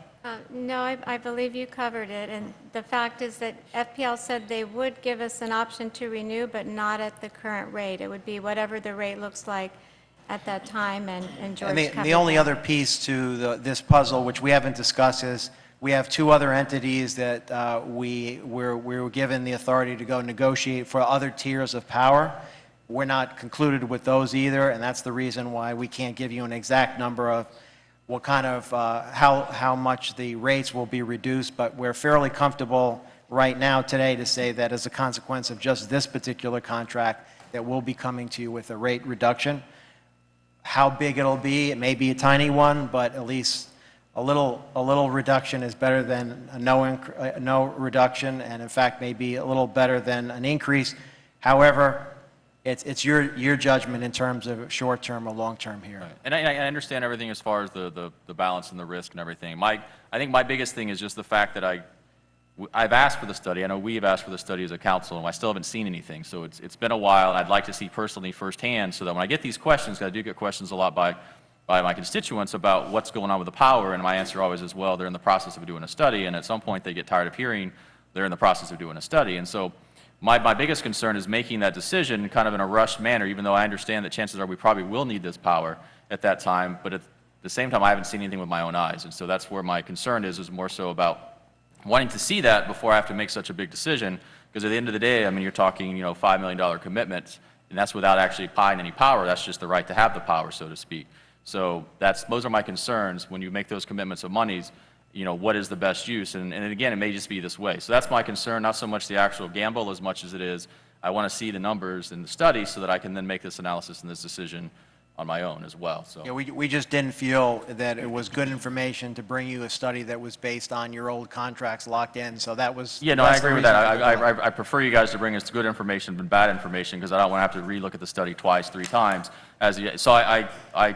No, I believe you covered it, and the fact is that FPL said they would give us an option to renew, but not at the current rate. It would be whatever the rate looks like at that time, and George covered And the only that. other piece to this puzzle, which we haven't discussed, is we have 2 other entities that we were given the authority to go negotiate for other tiers of power. We're not concluded with those either, and that's the reason why we can't give you an exact number of what kind of, how much the rates will be reduced, but we're fairly comfortable right now today to say that as a consequence of just this particular contract, that we'll be coming to you with a rate reduction. How big it'll be, it may be a tiny one, but at least a little reduction is better than no reduction, and in fact may be a little better than an increase. However, it's your judgment in terms of short-term or long-term here. Right. And I understand everything as far as the balance and the risk and everything. I think my biggest thing is just the fact that I've asked for the study. I know we've asked for the study as a council, and I still haven't seen anything. So it's been a while, and I'd like to see personally firsthand, so that when I get these questions, 'cause I do get questions a lot by my constituents about what's going on with the power, and my answer always is, well, they're in the process of doing a study, and at some point they get tired of hearing they're in the process of doing a study. And so my biggest concern is making that decision kind of in a rushed manner, even though I understand that chances are we probably will need this power at that time, but at the same time, I haven't seen anything with my own eyes. And so that's where my concern is more so about wanting to see that before I have to make such a big decision, because at the end of the day, I mean, you're talking, $5 million commitments, and that's without actually buying any power. That's just the right to have the power, so to speak. So those are my concerns when you make those commitments of monies. What is the best use? And again, it may just be this way. So that's my concern, not so much the actual gamble as much as it is I want to see the numbers in the study so that I can then make this analysis and this decision on my own as well. So Yeah, we just didn't feel that it was good information to bring you a study that was based on your old contracts locked in, so that was... Yeah, no, I agree with that. I prefer you guys to bring us good information than bad information, because I don't want to have to relook at the study twice, 3 times. So I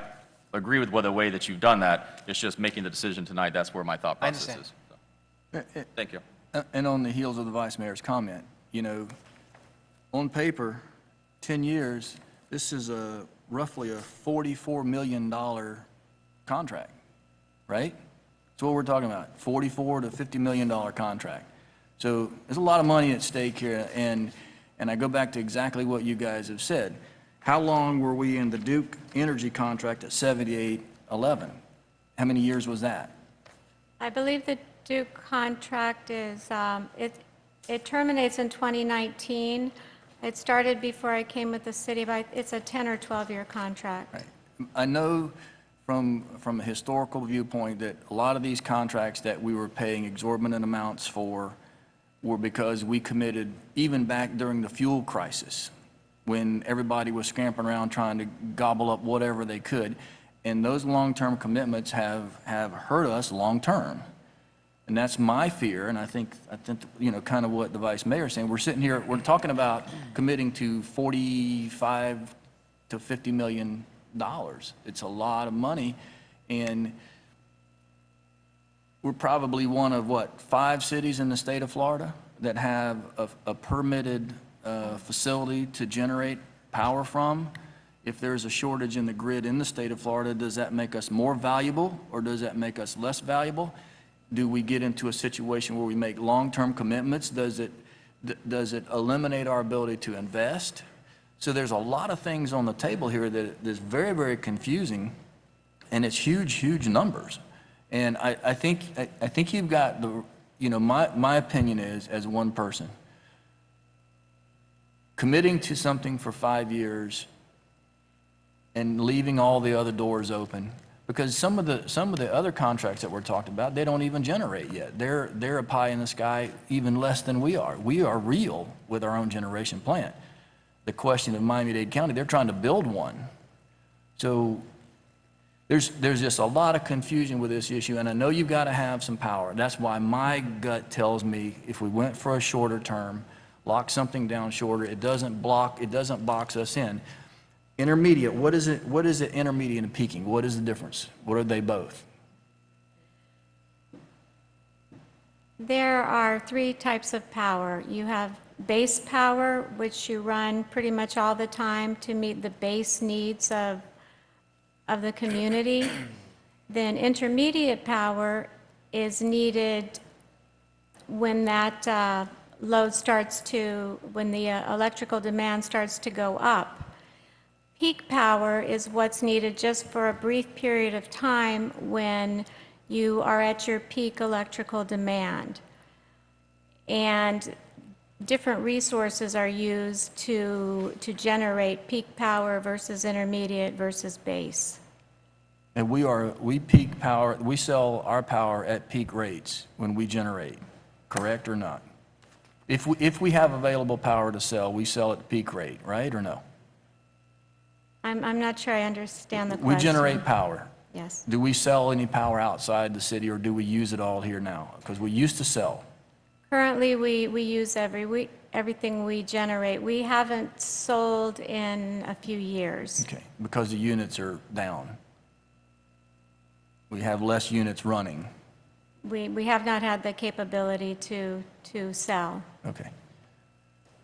agree with the way that you've done that. It's just making the decision tonight. That's where my thought process is. So, thank you. And on the heels of the Vice Mayor's comment, on paper, 10 years, this is roughly a $44 million contract, right? That's what we're talking about, $44 to $50 million contract. So there's a lot of money at stake here, and I go back to exactly what you guys have said. How long were we in the Duke Energy contract at 7811? How many years was that? I believe the Duke contract is, it terminates in 2019. It started before I came with the city, but it's a 10 or 12-year contract. Right. I know from a historical viewpoint that a lot of these contracts that we were paying exorbitant amounts for were because we committed, even back during the fuel crisis, when everybody was scampering around trying to gobble up whatever they could. And those long-term commitments have hurt us long-term. And that's my fear, and I think kind of what the Vice Mayor is saying. We're sitting here, we're talking about committing to $45 to $50 million. It's a lot of money, and we're probably one of, 5 cities in the state of Florida that have a permitted facility to generate power from. If there's a shortage in the grid in the state of Florida, does that make us more valuable or does that make us less valuable? Do we get into a situation where we make long-term commitments? Does it eliminate our ability to invest? So there's a lot of things on the table here that is very, very confusing, and it's huge, huge numbers. And I think you've got my opinion is, as one person, committing to something for 5 years and leaving all the other doors open. Because some of the other contracts that we're talking about, they don't even generate yet. They're a pie in the sky even less than we are. We are real with our own generation plant. The question of Miami-Dade County, they're trying to build one. So there's just a lot of confusion with this issue, and I know you've got to have some power. That's why my gut tells me if we went for a shorter term, lock something down shorter, it doesn't box us in. Intermediate, what is it intermediate and peaking? What is the difference? What are they both? There are three types of power. You have base power, which you run pretty much all the time to meet the base needs of the community. Then intermediate power is needed when that load starts to, when the electrical demand starts to go up. Peak power is what's needed just for a brief period of time when you are at your peak electrical demand. And different resources are used to generate peak power versus intermediate versus base. And we peak power, we sell our power at peak rates when we generate, correct or not? If we have available power to sell, we sell at peak rate, right or no? I'm not sure I understand the question. We generate power. Yes. Do we sell any power outside the city, or do we use it all here now? Because we used to sell. Currently, we use everything we generate. We haven't sold in a few years. Okay, because the units are down. We have less units running. We have not had the capability to sell. Okay.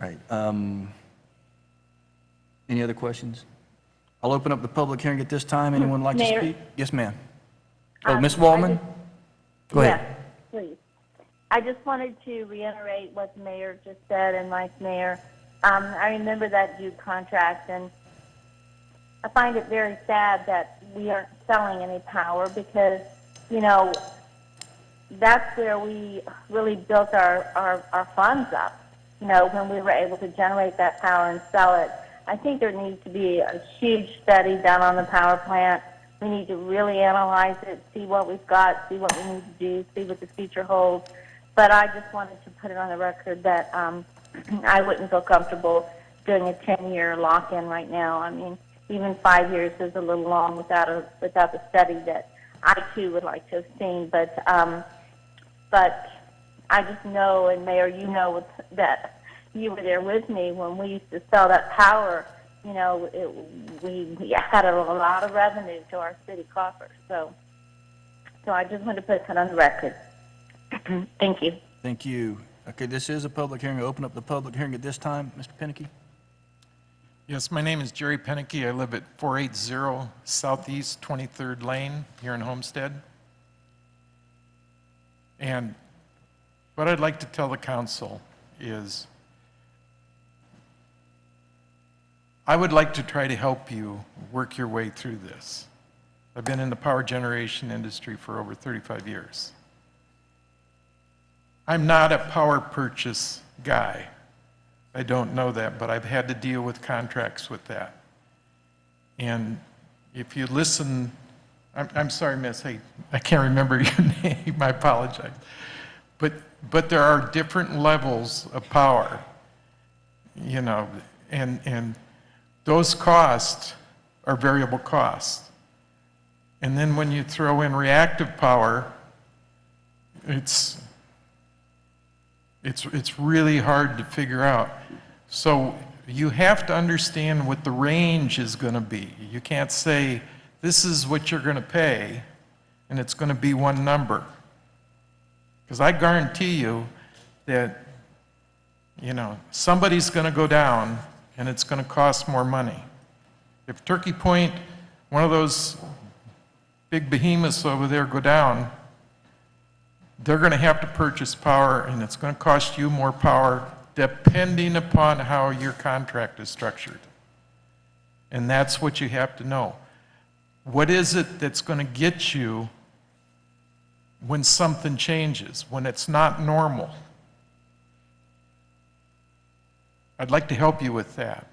All right. Any other questions? I'll open up the public hearing at this time. Anyone like to Mayor? speak? Yes, ma'am. Oh, Ms. Wallman? Go ahead. Yes, please. I just wanted to reiterate what the mayor just said, and Vice Mayor. I remember that Duke contract, and I find it very sad that we aren't selling any power because, that's where we really built our funds up, when we were able to generate that power and sell it. I think there needs to be a huge study done on the power plant. We need to really analyze it, see what we've got, see what we need to do, see what the future holds. But I just wanted to put it on the record that I wouldn't feel comfortable doing a 10-year lock-in right now. I mean, even 5 years is a little long without the study that I too would like to have seen. But I just know, and Mayor, you know that you were there with me when we used to sell that power. We had a lot of revenue to our city coffers. So I just wanted to put that on the record. Thank you. Thank you. Okay, this is a public hearing. I'll open up the public hearing at this time. Mr. Penicky? Yes, my name is Jerry Penicky. I live at 480 Southeast 23rd Lane here in Homestead. And what I'd like to tell the council is I would like to try to help you work your way through this. I've been in the power generation industry for over 35 years. I'm not a power purchase guy. I don't know that, but I've had to deal with contracts with that. And if you listen, I'm sorry, miss, I can't remember your name, I apologize. But there are different levels of power, and those costs are variable costs. And then when you throw in reactive power, it's really hard to figure out. So you have to understand what the range is going to be. You can't say, this is what you're going to pay, and it's going to be one number. Because I guarantee you that, somebody's going to go down, and it's going to cost more money. If Turkey Point, one of those big behemoths over there, go down, they're going to have to purchase power, and it's going to cost you more power depending upon how your contract is structured. And that's what you have to know. What is it that's going to get you when something changes, when it's not normal? I'd like to help you with that.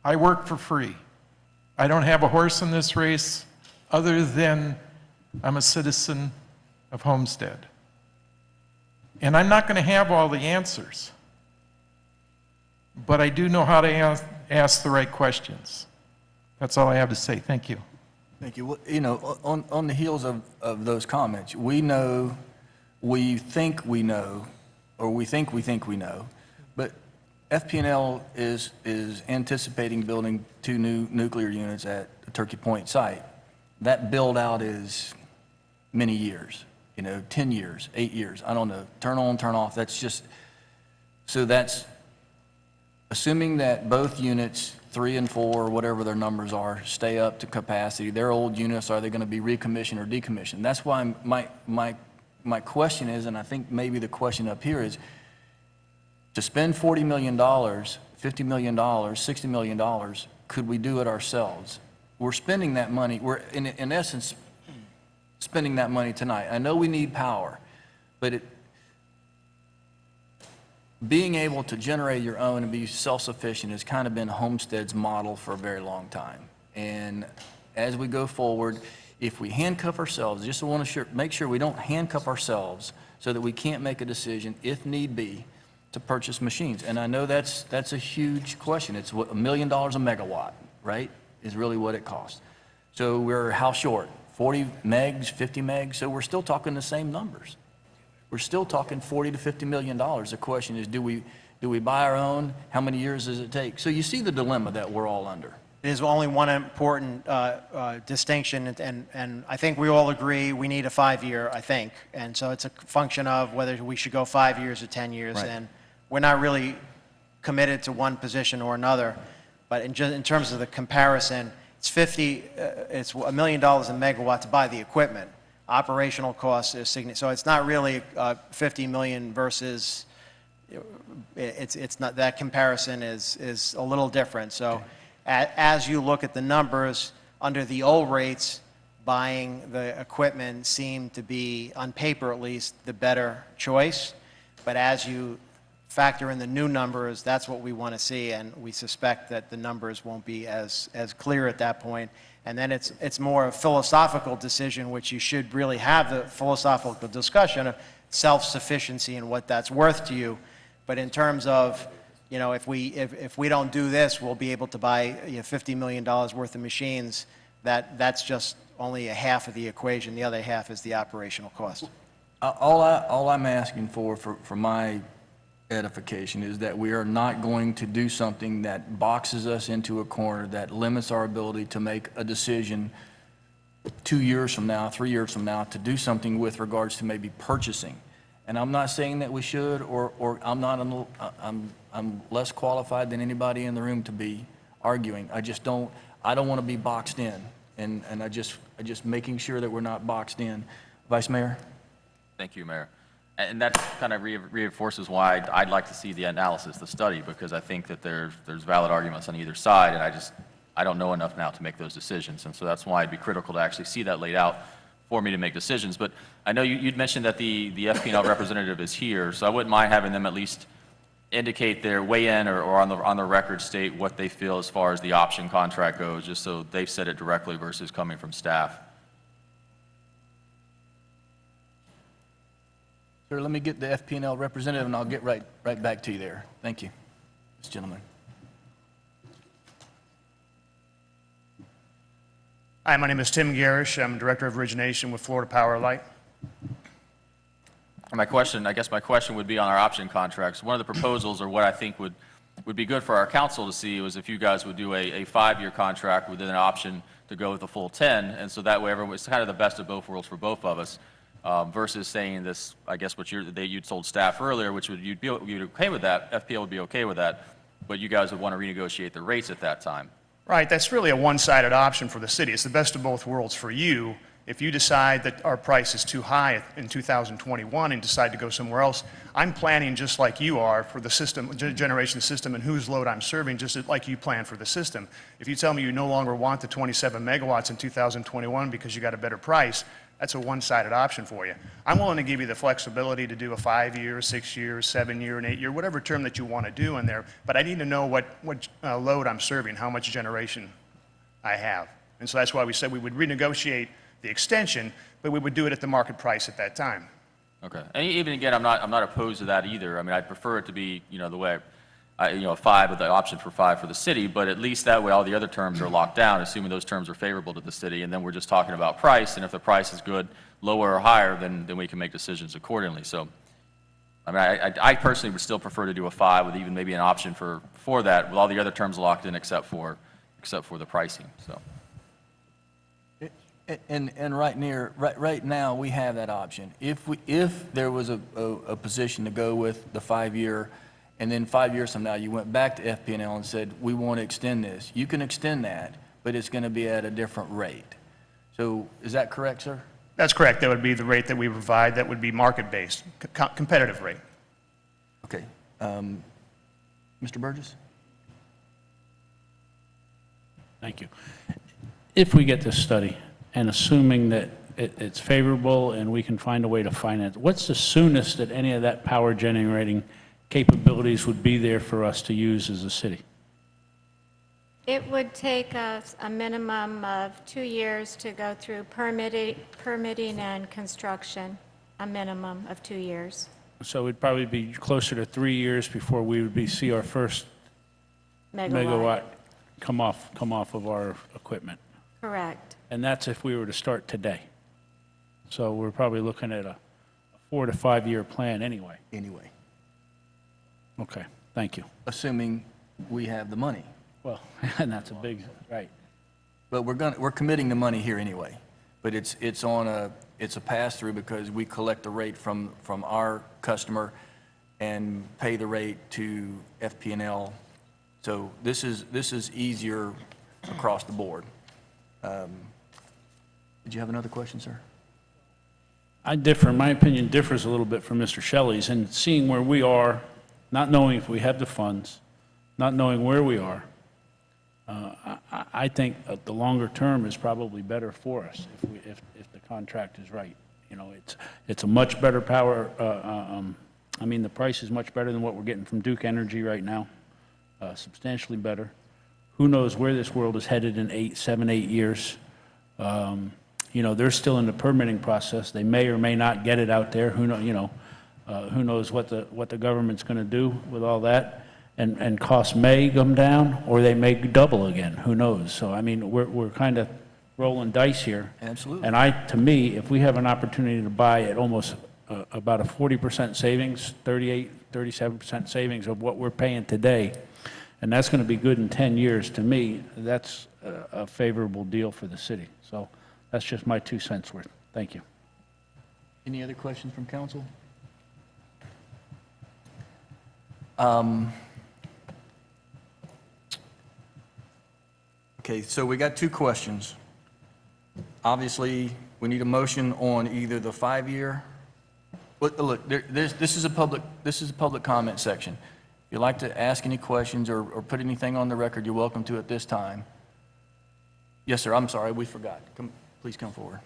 I work for free. I don't have a horse in this race other than I'm a citizen of Homestead. And I'm not going to have all the answers, but I do know how to ask the right questions. That's all I have to say. Thank you. Thank you. Well, you know, on the heels of those comments, we know, we think we know, or we think we know, but FP&L is anticipating building 2 new nuclear units at the Turkey Point site. That build out is many years, you know, 10 years, 8 years, I don't know, turn on, turn off, that's just, so that's, assuming that both units, 3 and 4, whatever their numbers are, stay up to capacity, their old units, are they going to be recommissioned or decommissioned? That's why my question is, and I think maybe the question up here is, to spend $40 million, $50 million, $60 million, could we do it ourselves? We're spending that money, we're in essence spending that money tonight. I know we need power, but being able to generate your own and be self-sufficient has kind of been Homestead's model for a very long time. And as we go forward, if we handcuff ourselves, just want to make sure we don't handcuff ourselves so that we can't make a decision, if need be, to purchase machines. And I know that's a huge question. It's what, $1 million a megawatt, right, is really what it costs. So we're how short? 40 megs, 50 megs? So we're still talking the same numbers. We're still talking $40 to $50 million. The question is, do we buy our own? How many years does it take? So you see the dilemma that we're all under. There's only one important distinction, and I think we all agree we need a 5-year, I think. And so it's a function of whether we should go 5 years or 10 years. Right. And we're not really committed to one position or another. But in terms of the comparison, it's $1 million a megawatt to buy the equipment. Operational costs is significant. So it's not really 50 million versus, it's not, that comparison is a little different. So as you look at the numbers, under the old rates, buying the equipment seemed to be, on paper at least, the better choice. But as you factor in the new numbers, that's what we want to see, and we suspect that the numbers won't be as clear at that point. And then it's more a philosophical decision, which you should really have the philosophical discussion of self-sufficiency and what that's worth to you. But in terms of, you know, if we don't do this, we'll be able to buy, you know, $50 million worth of machines. That's just only a half of the equation. The other half is the operational cost. All I'm asking for my edification is that we are not going to do something that boxes us into a corner, that limits our ability to make a decision 2 years from now, 3 years from now, to do something with regards to maybe purchasing. And I'm not saying that we should, or I'm less qualified than anybody in the room to be arguing. I don't want to be boxed in, and I just making sure that we're not boxed in. Vice Mayor? Thank you, Mayor. And that kind of reinforces why I'd like to see the analysis, the study, because I think that there's valid arguments on either side, and I don't know enough now to make those decisions. And so that's why it'd be critical to actually see that laid out for me to make decisions. But I know you'd mentioned that the FP&L representative is here, so I wouldn't mind having them at least indicate their weigh-in or on the record state what they feel as far as the option contract goes, just so they've said it directly versus coming from staff. Sir, let me get the FP&L representative, and I'll get right back to you there. Thank you, this gentleman. Hi, my name is Tim Garish. I'm Director of Origination with Florida Power Light. I guess my question would be on our option contracts. One of the proposals, or what I think would be good for our council to see, was if you guys would do a 5-year contract with an option to go with the full 10, and so that way it's kind of the best of both worlds for both of us. Versus saying this, I guess what you'd told staff earlier, which you'd be okay with that, FPL would be okay with that, but you guys would want to renegotiate the rates at that time. Right, that's really a one-sided option for the city. It's the best of both worlds for you. If you decide that our price is too high in 2021 and decide to go somewhere else, I'm planning just like you are for the system, generation system, and whose load I'm serving, just like you plan for the system. If you tell me you no longer want the 27 megawatts in 2021 because you got a better price, that's a one-sided option for you. I'm willing to give you the flexibility to do a 5-year, 6-year, 7-year, and 8-year, whatever term that you want to do in there, but I need to know what load I'm serving, how much generation I have. And so that's why we said we would renegotiate the extension, but we would do it at the market price at that time. Okay. And even again, I'm not opposed to that either. I mean, I'd prefer it to be, the way, a 5 with the option for 5 for the city, but at least that way all the other terms are locked down, assuming those terms are favorable to the city, and then we're just talking about price, and if the price is good, lower or higher, then we can make decisions accordingly. So, I mean, I personally would still prefer to do a 5 with even maybe an option for that, with all the other terms locked in except for the pricing, so. And right now, we have that option. If there was a position to go with the 5-year, and then 5 years from now, you went back to FP&L and said, we want to extend this, you can extend that, but it's going to be at a different rate. So is that correct, sir? That's correct. That would be the rate that we provide. That would be market-based, competitive rate. Okay. Mr. Burgess? Thank you. If we get this study, and assuming that it's favorable and we can find a way to finance, what's the soonest that any of that power generating capabilities would be there for us to use as a city? It would take us a minimum of 2 years to go through permitting and construction, a minimum of 2 years. So it'd probably be closer to 3 years before we would see our first megawatt come off of our equipment. Correct. And that's if we were to start today. So we're probably looking at a 4 to 5 year plan anyway. Anyway. Okay, thank you. Assuming we have the money. Well, and that's a big, right. But we're committing the money here anyway. But it's a pass-through because we collect the rate from our customer and pay the rate to FP&L. So this is easier across the board. Did you have another question, sir? I differ. My opinion differs a little bit from Mr. Shelley's, and seeing where we are, not knowing if we have the funds, not knowing where we are, I think the longer term is probably better for us if the contract is right. It's a much better power. I mean, the price is much better than what we're getting from Duke Energy right now, substantially better. Who knows where this world is headed in 7, 8 years? They're still in the permitting process. They may or may not get it out there. Who knows what the government's going to do with all that? And costs may come down, or they may double again. Who knows? So I mean, we're kind of rolling dice here. Absolutely. And to me, if we have an opportunity to buy at almost about a 40% savings, 37% savings of what we're paying today, and that's going to be good in 10 years, to me, that's a favorable deal for the city. So that's just my 2 cents worth. Thank you. Any other questions from council? Okay, so we got 2 questions. Obviously, we need a motion on either the 5-year. Look, this is a public comment section. If you'd like to ask any questions or put anything on the record, you're welcome to at this time. Yes, sir. I'm sorry, we forgot. Please come forward.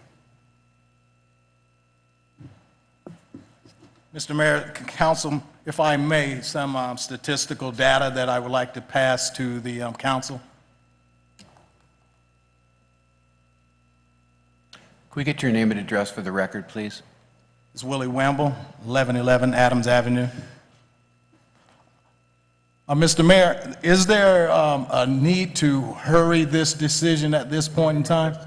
Mr. Mayor, Council, if I may, some statistical data that I would like to pass to the council. Could we get your name and address for the record, please? It's Willie Wamble, 1111 Adams Avenue. Mr. Mayor, is there a need to hurry this decision at this point in time?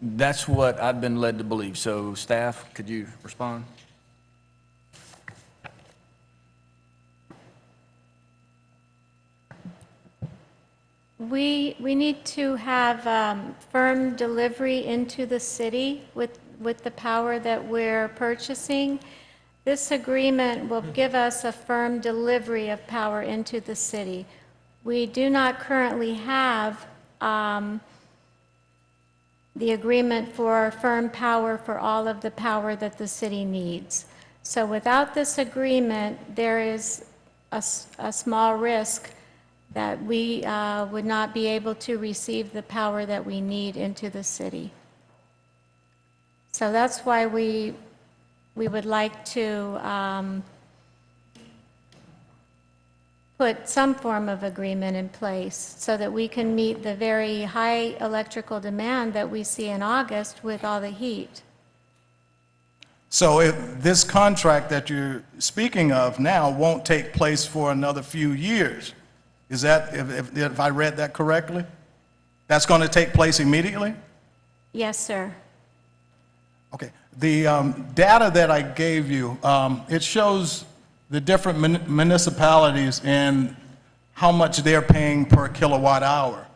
That's what I've been led to believe. So staff, could you respond? We need to have firm delivery into the city with the power that we're purchasing. This agreement will give us a firm delivery of power into the city. We do not currently have the agreement for firm power for all of the power that the city needs. So without this agreement, there is a small risk that we would not be able to receive the power that we need into the city. So that's why we would like to put some form of agreement in place so that we can meet the very high electrical demand that we see in August with all the heat. So if this contract that you're speaking of now won't take place for another few years, is that, if I read that correctly? That's going to take place immediately? Yes, sir. Okay. The data that I gave you, it shows the different municipalities and how much they're paying per kilowatt hour.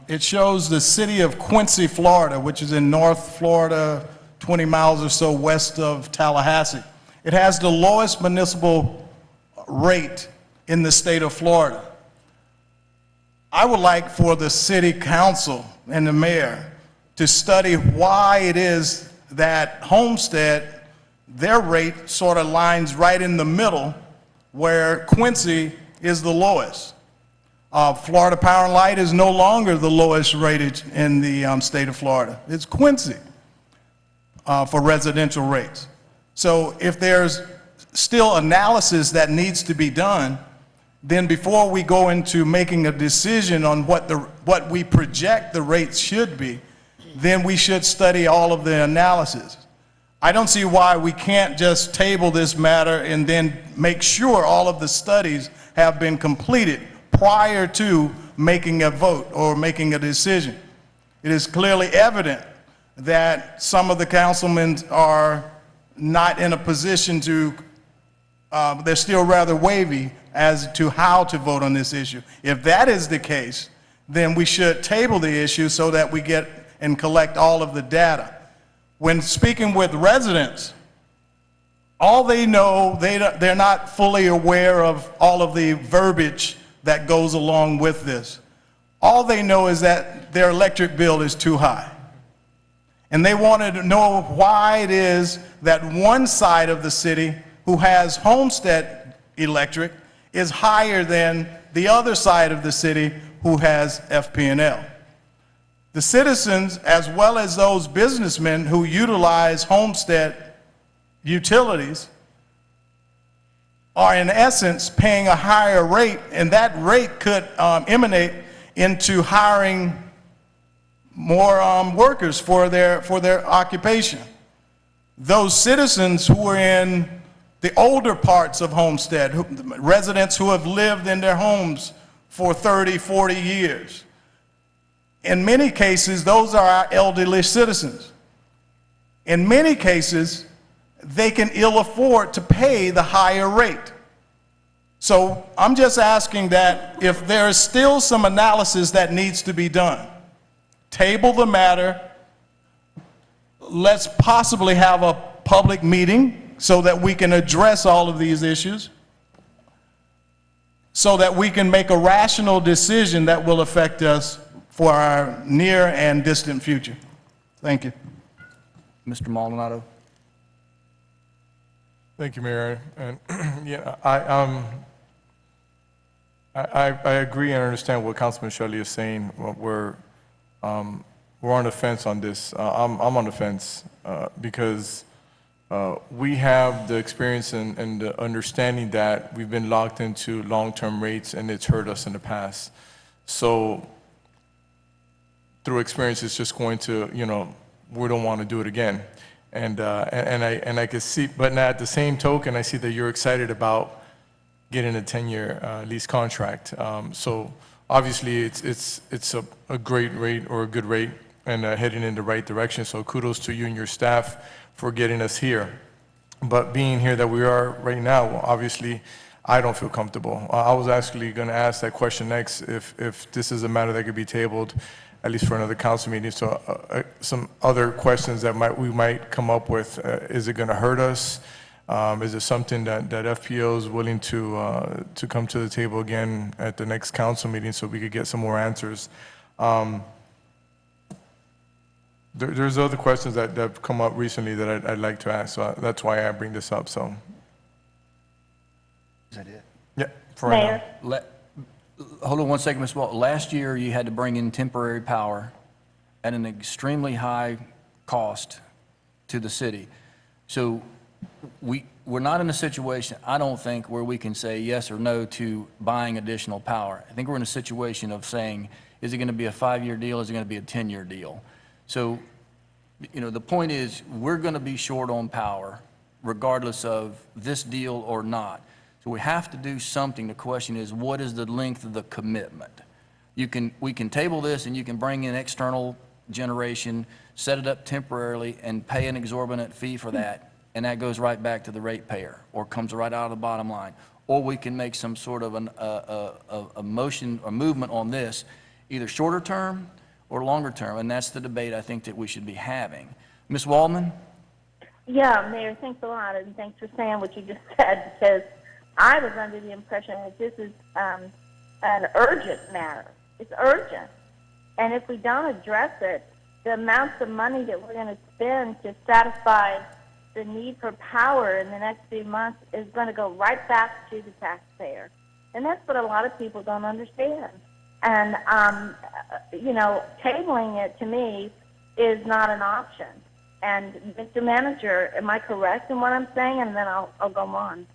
It shows the city of Quincy, Florida, which is in North Florida, 20 miles or so west of Tallahassee. It has the lowest municipal rate in the state of Florida. I would like for the city council and the mayor to study why it is that Homestead, their rate sort of lines right in the middle where Quincy is the lowest. Florida Power and Light is no longer the lowest rated in the state of Florida. It's Quincy for residential rates. So if there's still analysis that needs to be done, then before we go into making a decision on what we project the rates should be, then we should study all of the analysis. I don't see why we can't just table this matter and then make sure all of the studies have been completed prior to making a vote or making a decision. It is clearly evident that some of the councilmen are not in a position to, they're still rather wavy as to how to vote on this issue. If that is the case, then we should table the issue so that we get and collect all of the data. When speaking with residents, all they know, they're not fully aware of all of the verbiage that goes along with this. All they know is that their electric bill is too high. And they wanted to know why it is that one side of the city who has Homestead Electric is higher than the other side of the city who has FP&L. The citizens, as well as those businessmen who utilize Homestead utilities, are in essence paying a higher rate, and that rate could emanate into hiring more workers for their occupation. Those citizens who are in the older parts of Homestead, residents who have lived in their homes for 30, 40 years, in many cases, those are our elderly citizens. In many cases, they can ill afford to pay the higher rate. So I'm just asking that if there is still some analysis that needs to be done, table the matter. Let's possibly have a public meeting so that we can address all of these issues, so that we can make a rational decision that will affect us for our near and distant future. Thank you. Mr. Maldonado. Thank you, Mayor. And yeah, I agree and understand what Councilman Shelley is saying. We're on the fence on this. I'm on the fence because we have the experience and the understanding that we've been locked into long-term rates and it's hurt us in the past. So through experience, it's just going to, we don't want to do it again. And I can see, but at the same token, I see that you're excited about getting a 10-year lease contract. So obviously, it's a great rate or a good rate and heading in the right direction. So kudos to you and your staff for getting us here. But being here that we are right now, obviously, I don't feel comfortable. I was actually going to ask that question next, if this is a matter that could be tabled at least for another council meeting. So some other questions that we might come up with. Is it going to hurt us? Is it something that FPO is willing to come to the table again at the next council meeting so we could get some more answers? There's other questions that have come up recently that I'd like to ask, so that's why I bring this up. So. Is that it? Yeah, for right now. Hold on one second, Ms. Walt. Last year, you had to bring in temporary power at an extremely high cost to the city. So we're not in a situation, I don't think, where we can say yes or no to buying additional power. I think we're in a situation of saying, is it going to be a 5-year deal? Is it going to be a 10-year deal? So, the point is, we're going to be short on power regardless of this deal or not. So we have to do something. The question is, what is the length of the commitment? We can table this and you can bring in external generation, set it up temporarily and pay an exorbitant fee for that, and that goes right back to the ratepayer or comes right out of the bottom line. Or we can make some sort of a motion or movement on this, either shorter term or longer term, and that's the debate I think that we should be having. Ms. Waldman? Yeah, Mayor, thanks a lot, and thanks for saying what you just said, because I was under the impression that this is an urgent matter. It's urgent. And if we don't address it, the amounts of money that we're going to spend to satisfy the need for power in the next few months is going to go right back to the taxpayer. And that's what a lot of people don't understand. And, tabling it to me is not an option. And, Mr. Manager, am I correct in what I'm saying? And then I'll go on.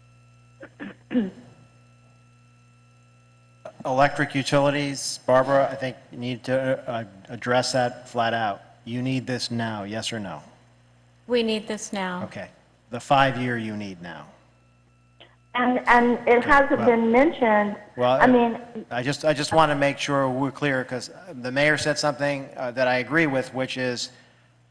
Electric utilities, Barbara, I think you need to address that flat out. You need this now, yes or no? We need this now. Okay. The 5-year you need now. And it hasn't been mentioned. Well, I mean, I just want to make sure we're clear, because the mayor said something that I agree with, which is,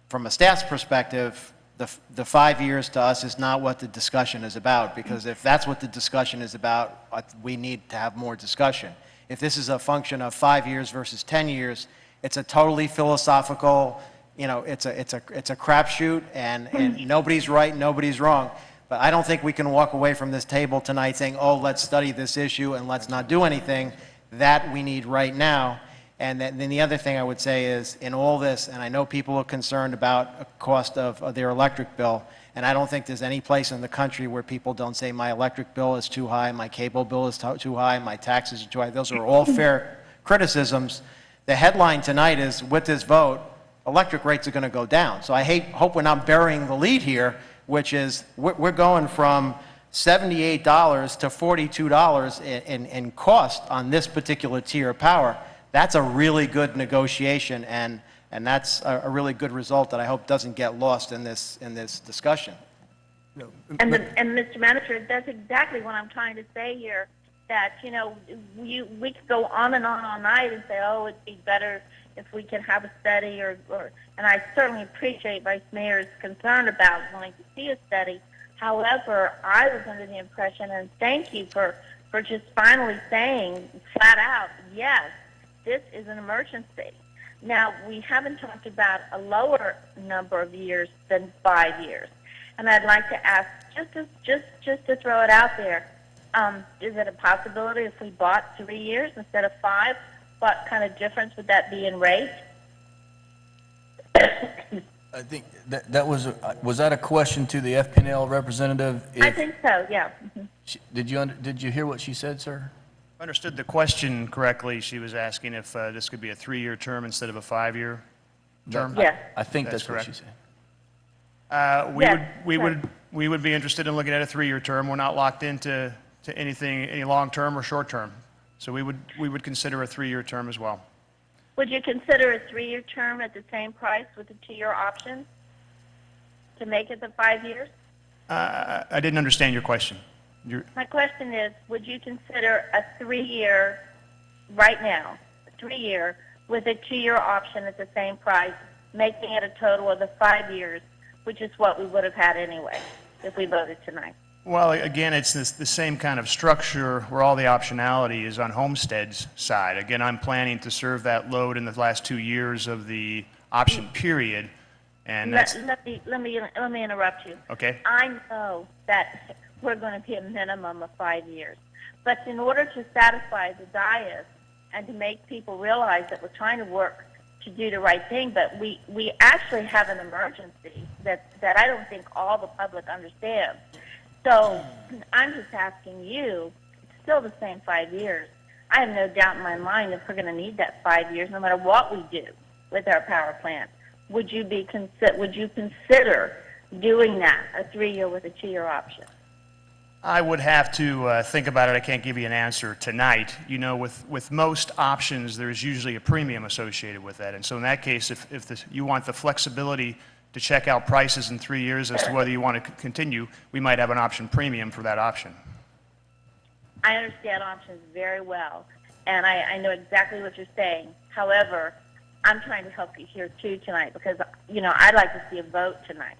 from a staff's perspective, the 5 years to us is not what the discussion is about, because if that's what the discussion is about, we need to have more discussion. If this is a function of 5 years versus 10 years, it's a totally philosophical, it's a crapshoot, and nobody's right, nobody's wrong. But I don't think we can walk away from this table tonight saying, oh, let's study this issue and let's not do anything. That we need right now. And then the other thing I would say is, in all this, and I know people are concerned about the cost of their electric bill, and I don't think there's any place in the country where people don't say my electric bill is too high, my cable bill is too high, my taxes are too high. Those are all fair criticisms. The headline tonight is, with this vote, electric rates are going to go down. So I hope we're not burying the lead here, which is we're going from $78 to $42 in cost on this particular tier of power. That's a really good negotiation, and that's a really good result that I hope doesn't get lost in this discussion. and Mr. Manager, that's exactly what I'm trying to say here, that, we could go on and on all night and say, oh, it'd be better if we could have a study, and I certainly appreciate Vice Mayor's concern about wanting to see a study. However, I was under the impression, and thank you for just finally saying flat out, yes, this is an emergency. Now, we haven't talked about a lower number of years than 5 years. And I'd like to ask, just to throw it out there, is it a possibility if we bought 3 years instead of 5? What kind of difference would that be in rate? I think that was that a question to the FPNL representative? I think so, yeah. Mm-hmm. Did you hear what she said, sir? If I understood the question correctly, she was asking if this could be a 3-year term instead of a 5-year term? Yes. I think that's correct. what she said. We would be interested in looking at a 3-year term. We're not locked into anything, any long-term or short-term. So we would consider a 3-year term as well. Would you consider a 3-year term at the same price with the 2-year option to make it the 5 years? I didn't understand your question. My question is, would you consider a 3-year right now, a 3-year with a 2-year option at the same price, making it a total of the 5 years, which is what we would have had anyway if we voted tonight? Well, again, it's the same kind of structure where all the optionality is on Homestead's side. Again, I'm planning to serve that load in the last 2 years of the option period, and that's... Let me interrupt you. Okay. I know that we're going to be a minimum of 5 years, but in order to satisfy the dais and to make people realize that we're trying to work to do the right thing, but we actually have an emergency that I don't think all the public understands. So I'm just asking you, it's still the same 5 years. I have no doubt in my mind that we're going to need that 5 years no matter what we do with our power plant. Would you consider doing that, a 3-year with a 2-year option? I would have to think about it. I can't give you an answer tonight. You know, with most options, there's usually a premium associated with that. And so in that case, if you want the flexibility to check out prices in 3 years as to whether you want to continue, we might have an option premium for that option. I understand options very well, and I know exactly what you're saying. However, I'm trying to help you here too tonight because, you know, I'd like to see a vote tonight.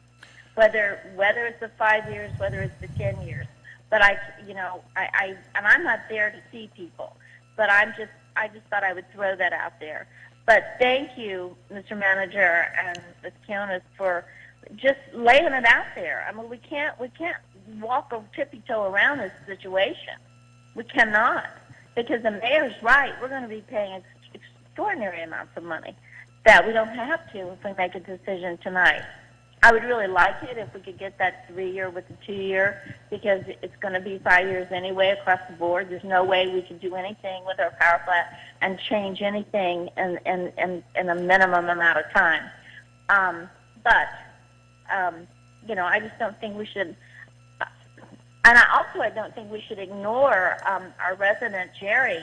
Whether it's the 5 years, whether it's the 10 years. But and I'm not there to see people, but I just thought I would throw that out there. But thank you, Mr. Manager and Ms. Kionis, for just laying it out there. I mean, we can't walk a tippy-toe around this situation. We cannot, because the mayor's right. We're going to be paying extraordinary amounts of money that we don't have to if we make a decision tonight. I would really like it if we could get that 3-year with the 2-year, because it's going to be 5 years anyway across the board. There's no way we could do anything with our power plant and change anything in a minimum amount of time. I just don't think we should. And I don't think we should ignore our resident Jerry,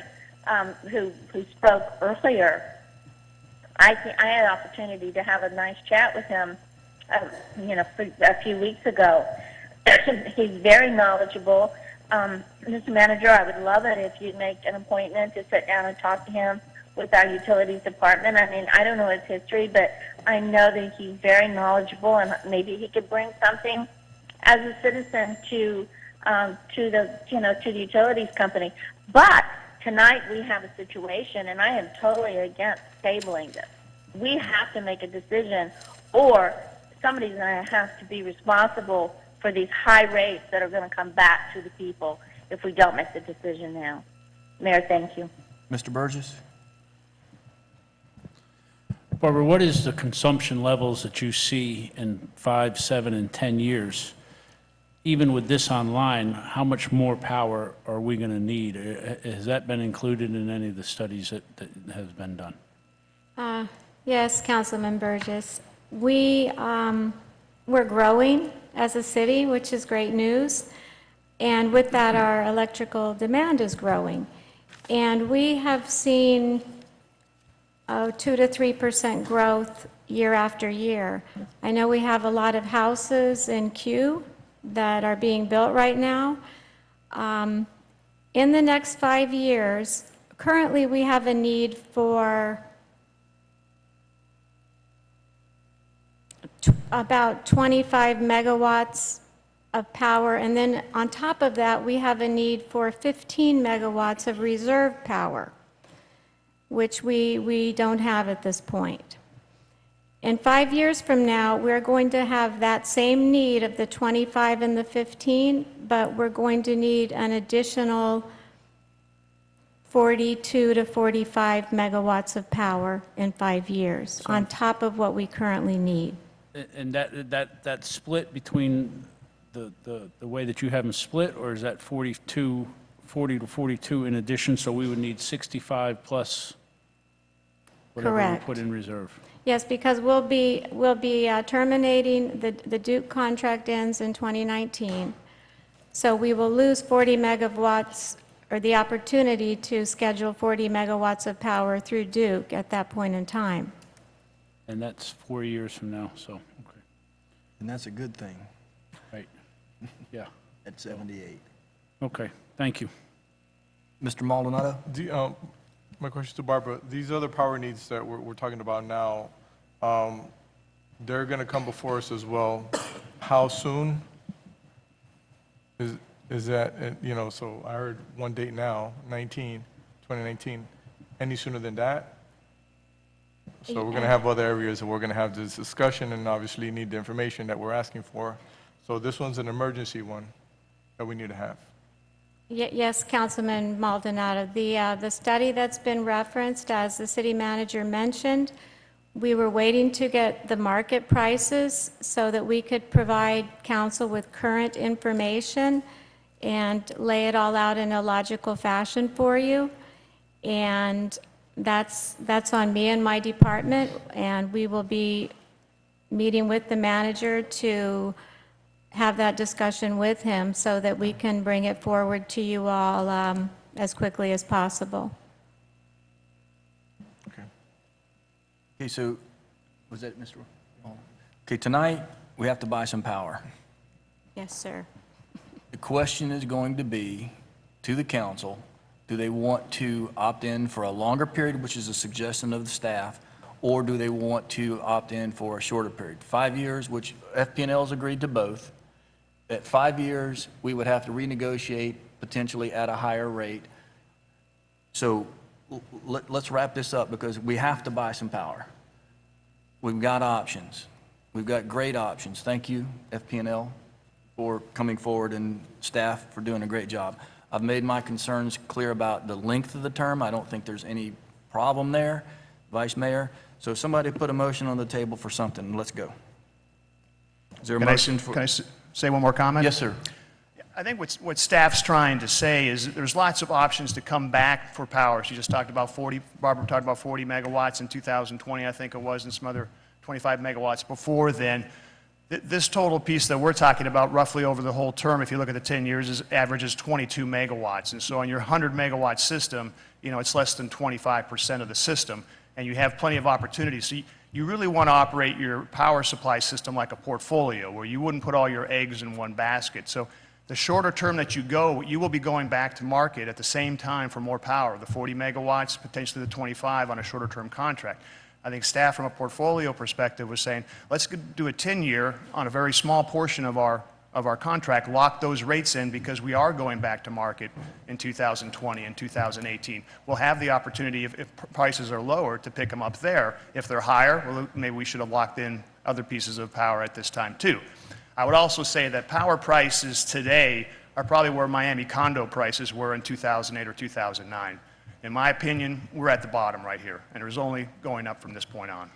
who spoke earlier. I had an opportunity to have a nice chat with him, a few weeks ago. He's very knowledgeable. Mr. Manager, I would love it if you'd make an appointment to sit down and talk to him with our utilities department. I mean, I don't know his history, but I know that he's very knowledgeable, and maybe he could bring something as a citizen to the utilities company. But tonight we have a situation, and I am totally against tabling this. We have to make a decision, or somebody's going to have to be responsible for these high rates that are going to come back to the people if we don't make the decision now. Mayor, thank you. Mr. Burgess? Barbara, what is the consumption levels that you see in 5, 7, and 10 years? Even with this online, how much more power are we going to need? Has that been included in any of the studies that has been done? Yes, Councilman Burgess. We're growing as a city, which is great news. And with that, our electrical demand is growing. And we have seen 2 to 3% growth year after year. I know we have a lot of houses in queue that are being built right now. In the next 5 years, currently we have a need for about 25 megawatts of power, and then on top of that, we have a need for 15 megawatts of reserve power, which we don't have at this point. In 5 years from now, we're going to have that same need of the 25 and the 15, but we're going to need an additional 42 to 45 megawatts of power in 5 years, on top of what we currently need. And that split between the way that you have them split, or is that 40 to 42 in addition, so we would need 65 plus whatever we Correct. put in reserve? Yes, because we'll be terminating, the Duke contract ends in 2019. So we will lose 40 megawatts, or the opportunity to schedule 40 megawatts of power through Duke at that point in time. And that's 4 years from now, so, okay. And that's a good thing. Right, yeah. At 78. Okay, thank you. Mr. Maldonado? My question to Barbara, these other power needs that we're talking about now, they're going to come before us as well. How soon is that, so I heard one date now, 2019. Any sooner than that? So we're going to have other areas, and we're going to have this discussion, and obviously need the information that we're asking for. So this one's an emergency one that we need to have. Yes, Councilman Maldonado. The study that's been referenced, as the city manager mentioned, we were waiting to get the market prices so that we could provide council with current information and lay it all out in a logical fashion for you. And that's on me and my department, and we will be meeting with the manager to have that discussion with him so that we can bring it forward to you all as quickly as possible. Okay, so, was that Mr. Hall? Okay, tonight, we have to buy some power. Yes, sir. The question is going to be to the council, do they want to opt in for a longer period, which is a suggestion of the staff, or do they want to opt in for a shorter period? 5 years, which FP&L's agreed to both. At 5 years, we would have to renegotiate potentially at a higher rate. So let's wrap this up because we have to buy some power. We've got options. We've got great options. Thank you, FP&L, for coming forward and staff for doing a great job. I've made my concerns clear about the length of the term. I don't think there's any problem there, Vice Mayor. So somebody put a motion on the table for something. Let's go. Is there a motion for? Can I say one more comment? Yes, sir. I think what staff's trying to say is there's lots of options to come back for power. She just talked about 40, Barbara talked about 40 megawatts in 2020, I think it was, and some other 25 megawatts before then. This total piece that we're talking about roughly over the whole term, if you look at the 10 years, averages 22 megawatts. And so on your 100 megawatt system, you know, it's less than 25% of the system, and you have plenty of opportunities. So you really want to operate your power supply system like a portfolio, where you wouldn't put all your eggs in one basket. So the shorter term that you go, you will be going back to market at the same time for more power, the 40 megawatts, potentially the 25 on a shorter term contract. I think staff from a portfolio perspective was saying, let's do a 10-year on a very small portion of our contract, lock those rates in because we are going back to market in 2020 and 2018. We'll have the opportunity, if prices are lower, to pick them up there. If they're higher, well, maybe we should have locked in other pieces of power at this time too. I would also say that power prices today are probably where Miami condo prices were in 2008 or 2009. In my opinion, we're at the bottom right here, and it's only going up from this point on.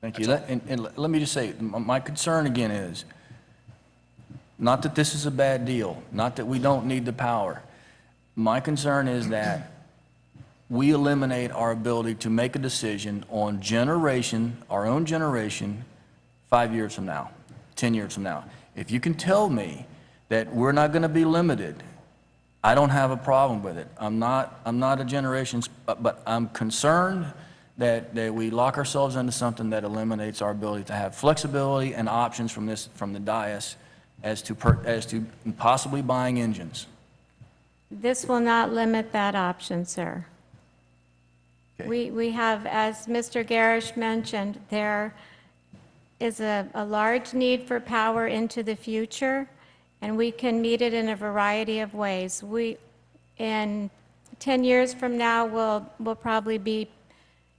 Thank you. And let me just say, my concern again is, not that this is a bad deal, not that we don't need the power. My concern is that we eliminate our ability to make a decision on generation, our own generation, 5 years from now, 10 years from now. If you can tell me that we're not going to be limited, I don't have a problem with it. I'm not a generation, but I'm concerned that we lock ourselves into something that eliminates our ability to have flexibility and options from the dais as to possibly buying engines. This will not limit that option, sir. Okay. We have, as Mr. Garish mentioned, there is a large need for power into the future, and we can meet it in a variety of ways. In 10 years from now, we'll probably be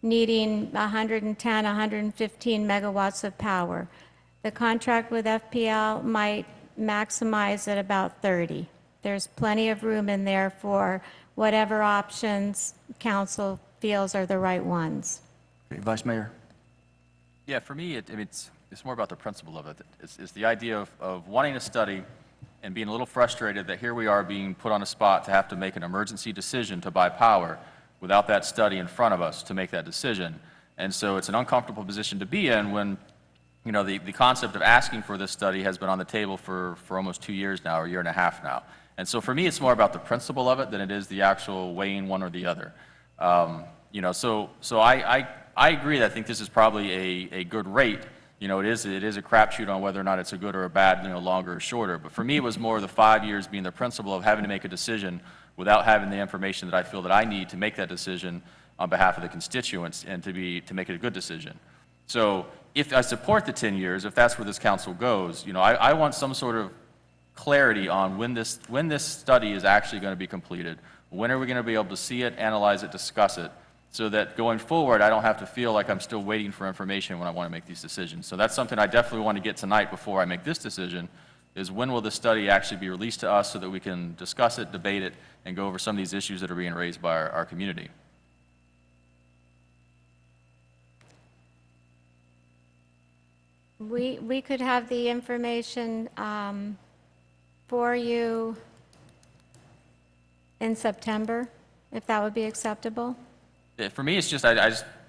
needing 110, 115 megawatts of power. The contract with FPL might maximize at about 30. There's plenty of room in there for whatever options council feels are the right ones. Okay, Vice Mayor. Yeah, for me, it's more about the principle of it. It's the idea of wanting a study and being a little frustrated that here we are being put on a spot to have to make an emergency decision to buy power without that study in front of us to make that decision. And so it's an uncomfortable position to be in when, you know, the concept of asking for this study has been on the table for almost 2 years now, or a year and a half now. And so for me, it's more about the principle of it than it is the actual weighing one or the other. You know, so I agree that I think this is probably a good rate. You know, it is a crapshoot on whether or not it's a good or a bad, you know, longer or shorter. But for me, it was more the 5 years being the principle of having to make a decision without having the information that I feel that I need to make that decision on behalf of the constituents and to make it a good decision. So if I support the 10 years, if that's where this council goes, you know, I want some sort of clarity on when this study is actually going to be completed. When are we going to be able to see it, analyze it, discuss it, so that going forward, I don't have to feel like I'm still waiting for information when I want to make these decisions. So that's something I definitely want to get tonight before I make this decision, is when will the study actually be released to us so that we can discuss it, debate it, and go over some of these issues that are being raised by our community. We could have the information for you in September, if that would be acceptable. For me, it's just,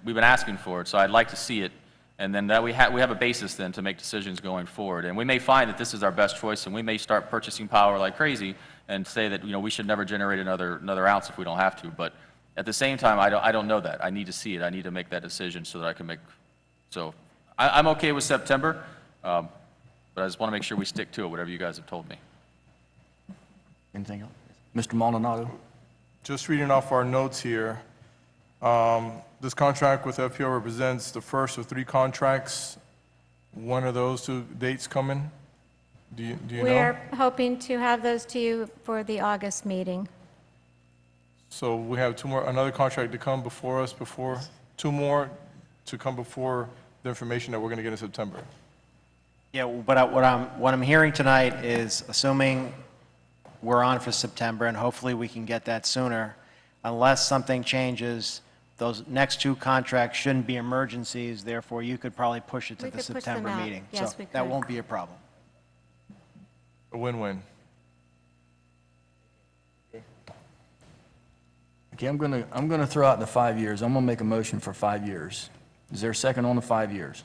we've been asking for it, so I'd like to see it And then that we have a basis then to make decisions going forward. And we may find that this is our best choice, and we may start purchasing power like crazy and say that, we should never generate another ounce if we don't have to. But at the same time, I don't know that. I need to see it. I need to make that decision so that I can make, so I'm okay with September, but I just want to make sure we stick to it, whatever you guys have told me. Anything else? Mr. Maldonado? Just reading off our notes here, this contract with FPL represents the first of 3 contracts. When are those 2 dates coming? Do you know? We're hoping to have those to you for the August meeting. So we have 2 more, another contract to come before us, 2 more to come before the information that we're going to get in September. Yeah, but what I'm hearing tonight is, assuming we're on for September, and hopefully we can get that sooner, unless something changes, those next 2 contracts shouldn't be emergencies, therefore you could probably push it to We the could push September them out. meeting. Yes, So we that could. won't be a problem. A win-win. Okay, I'm gonna throw out the 5 years. I'm gonna make a motion for 5 years. Is there a second on the 5 years?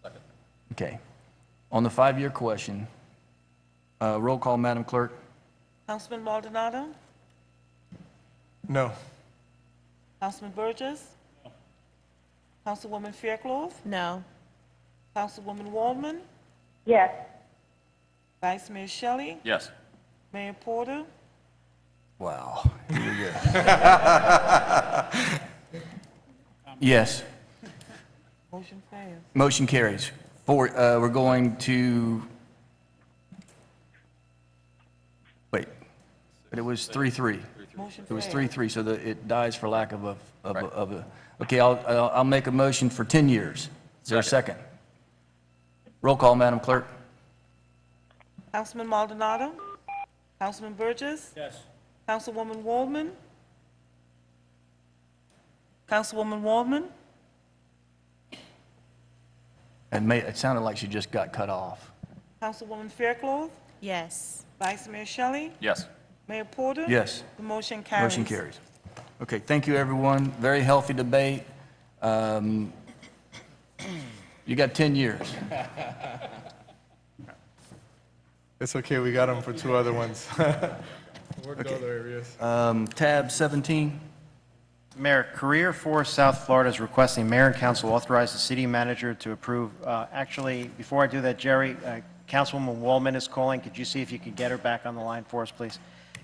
Second. Okay. On the 5-year question, roll call, Madam Clerk. Councilman Maldonado? No. Councilman Burgess? Councilwoman Fairclough? No. Councilwoman Waldman? Yes. Vice Mayor Shelley? Yes. Mayor Porter? Wow. Here we go. Yes. Motion fails. Motion carries. We're going to, wait, but it was 3-3. Motion It was failed. 3-3, so that it dies for lack of a, okay, I'll make a motion for 10 years. Is there a second? Roll call, Madam Clerk. Councilman Maldonado? Councilman Burgess? Yes. Councilwoman Waldman? Councilwoman Waldman? It sounded like she just got cut off. Councilwoman Fairclough? Yes. Vice Mayor Shelley? Yes. Mayor Porter? Yes. The motion carries. Motion carries. Okay, thank you, everyone. Very healthy debate. You got 10 years. It's okay, we got them for 2 other ones. Worked other areas. Tab 17. Mayor, Career Force South Florida is requesting mayor and council authorize the city manager to approve. Actually, before I do that, Jerry, Councilwoman Waldman is calling. Could you see if you could get her back on the line for us, please?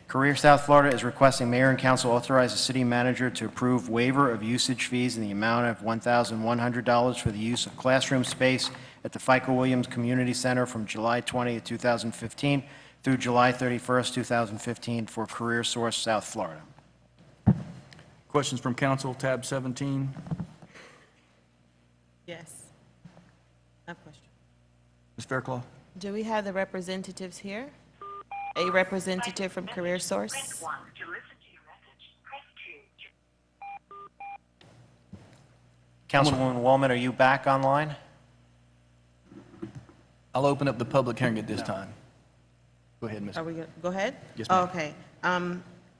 Career South Florida is requesting mayor and council authorize the city manager to approve waiver of usage fees in the amount of $1,100 for the use of classroom space at the FICO Williams Community Center from July 20, 2015 through July 31, 2015 for Career Source South Florida. Questions from council, tab 17. Yes. I have a question. Ms. Fairclough? Do we have the representatives here? A representative from Career Source? Councilwoman Waldman, are you back online? I'll open up the public hearing at this time. Go ahead, Ms. Are we, go ahead? Yes, ma'am. Okay.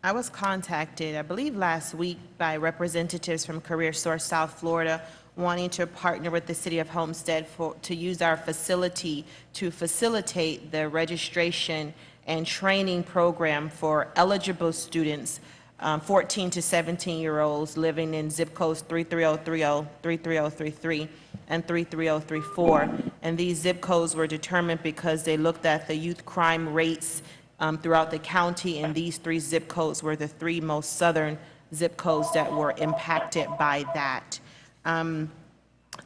I was contacted, I believe last week, by representatives from Career Source South Florida wanting to partner with the city of Homestead to use our facility to facilitate the registration and training program for eligible students, 14 to 17-year-olds living in zip codes 33030, 33033, and 33034. And these zip codes were determined because they looked at the youth crime rates throughout the county, and these 3 zip codes were the 3 most southern zip codes that were impacted by that. I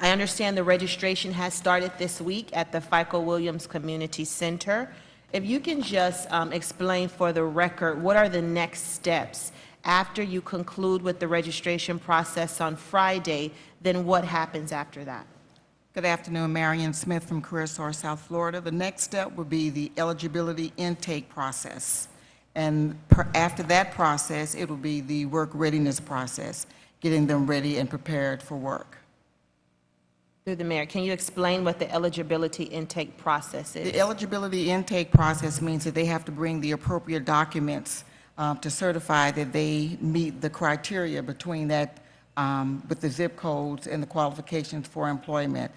understand the registration has started this week at the FICO Williams Community Center. If you can just explain for the record, what are the next steps? After you conclude with the registration process on Friday, then what happens after that? Good afternoon, Marion Smith from Career Source South Florida. The next step would be the eligibility intake process. And after that process, it will be the work readiness process, getting them ready and prepared for work. Through the mayor, can you explain what the eligibility intake process is? The eligibility intake process means that they have to bring the appropriate documents to certify that they meet the criteria between that with the zip codes and the qualifications for employment.